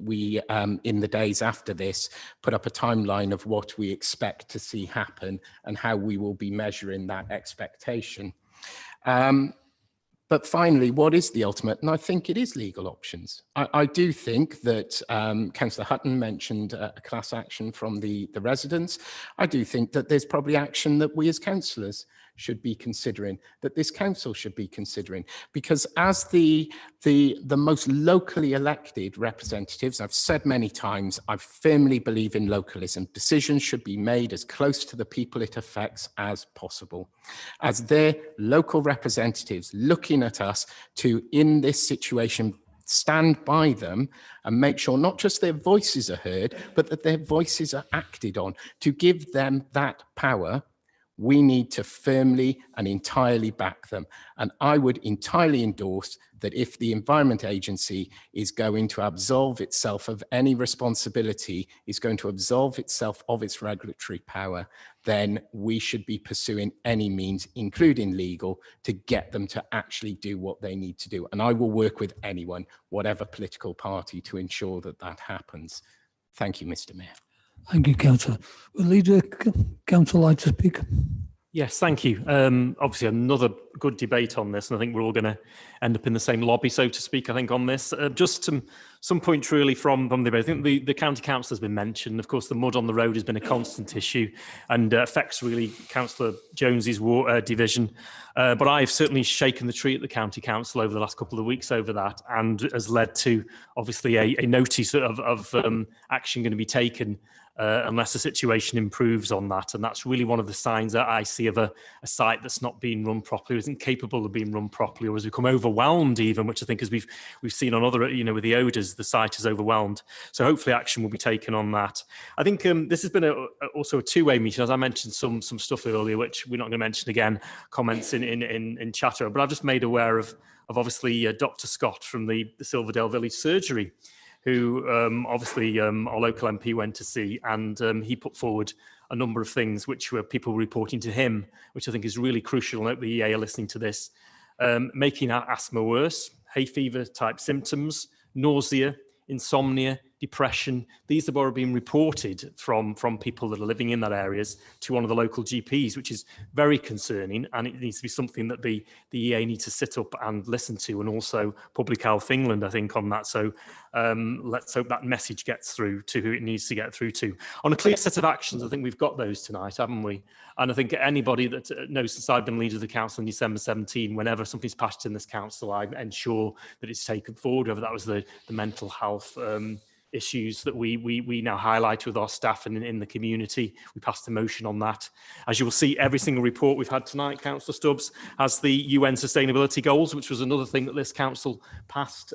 in the days after this, put up a timeline of what we expect to see happen and how we will be measuring that expectation. But finally, what is the ultimate? And I think it is legal options. I do think that Councillor Hutton mentioned a class action from the residents. I do think that there's probably action that we as councillors should be considering, that this council should be considering, because as the most locally elected representatives, I've said many times, I firmly believe in localism. Decisions should be made as close to the people it affects as possible. As their local representatives looking at us to, in this situation, stand by them and make sure not just their voices are heard, but that their voices are acted on. To give them that power, we need to firmly and entirely back them. And I would entirely endorse that if the Environment Agency is going to absolve itself of any responsibility, is going to absolve itself of its regulatory power, then we should be pursuing any means, including legal, to get them to actually do what they need to do. And I will work with anyone, whatever political party, to ensure that that happens. Thank you, Mr. Mayor. Thank you, Councillor. Will Leader Council like to speak? Yes, thank you. Obviously, another good debate on this, and I think we're all going to end up in the same lobby, so to speak, I think, on this. Just some points really from the debate. I think the County Council has been mentioned. Of course, the mud on the road has been a constant issue and affects really Councillor Jones's division. But I've certainly shaken the tree at the County Council over the last couple of weeks over that, and has led to, obviously, a notice of action going to be taken unless the situation improves on that. And that's really one of the signs that I see of a site that's not being run properly, or isn't capable of being run properly, or has become overwhelmed even, which I think, as we've seen on other, with the Odors, the site is overwhelmed. So hopefully action will be taken on that. I think this has been also a two-way meeting. As I mentioned some stuff earlier, which we're not going to mention again, comments in chatter, but I've just made aware of obviously Dr. Scott from the Silverdale Village Surgery, who obviously our local MP went to see, and he put forward a number of things which were people reporting to him, which I think is really crucial. I hope the EA are listening to this. Making asthma worse, hay fever type symptoms, nausea, insomnia, depression. These have already been reported from people that are living in that areas to one of the local GPs, which is very concerning, and it needs to be something that the EA needs to sit up and listen to, and also Public Health England, I think, on that. So let's hope that message gets through to who it needs to get through to. On a clear set of actions, I think we've got those tonight, haven't we? And I think anybody that knows, since I've been leader of the council in December 17, whenever something's passed in this council, I ensure that it's taken forward, whether that was the mental health issues that we now highlight with our staff and in the community. We passed a motion on that. As you will see, every single report we've had tonight, Councillor Stubbs, has the UN Sustainability Goals, which was another thing that this council passed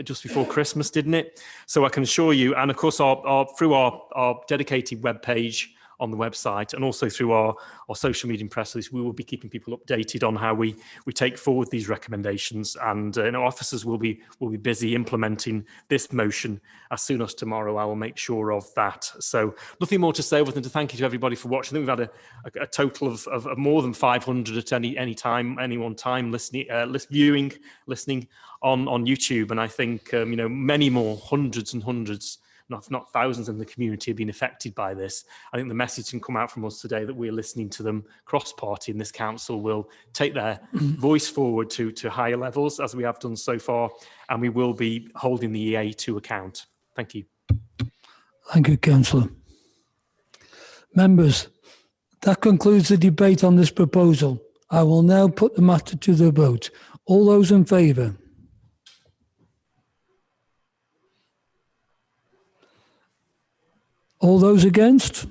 just before Christmas, didn't it? So I can assure you, and of course, through our dedicated webpage on the website, and also through our social media and press release. We will be keeping people updated on how we take forward these recommendations, and officers will be busy implementing this motion as soon as tomorrow. I will make sure of that. So nothing more to say other than to thank you to everybody for watching. I think we've had a total of more than 500 at any one time listening on YouTube, and I think many more, hundreds and hundreds, not thousands in the community have been affected by this. I think the message can come out from us today that we're listening to them cross-party, and this council will take their voice forward to higher levels, as we have done so far, and we will be holding the EA to account. Thank you. Thank you, Councillor. Members, that concludes the debate on this proposal. I will now put the matter to the vote. All those in favour? All those against?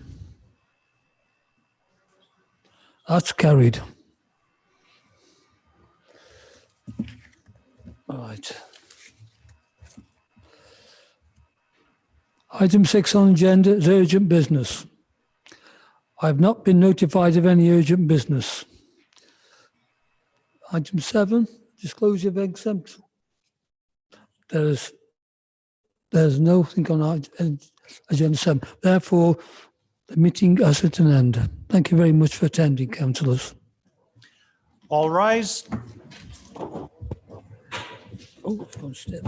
That's carried. All right. Item 6 on the agenda is urgent business. I have not been notified of any urgent business. Item 7, disclosure of exempt. There's nothing on agenda 7. Therefore, the meeting is at an end. Thank you very much for attending, councillors. All rise. Oh, one step.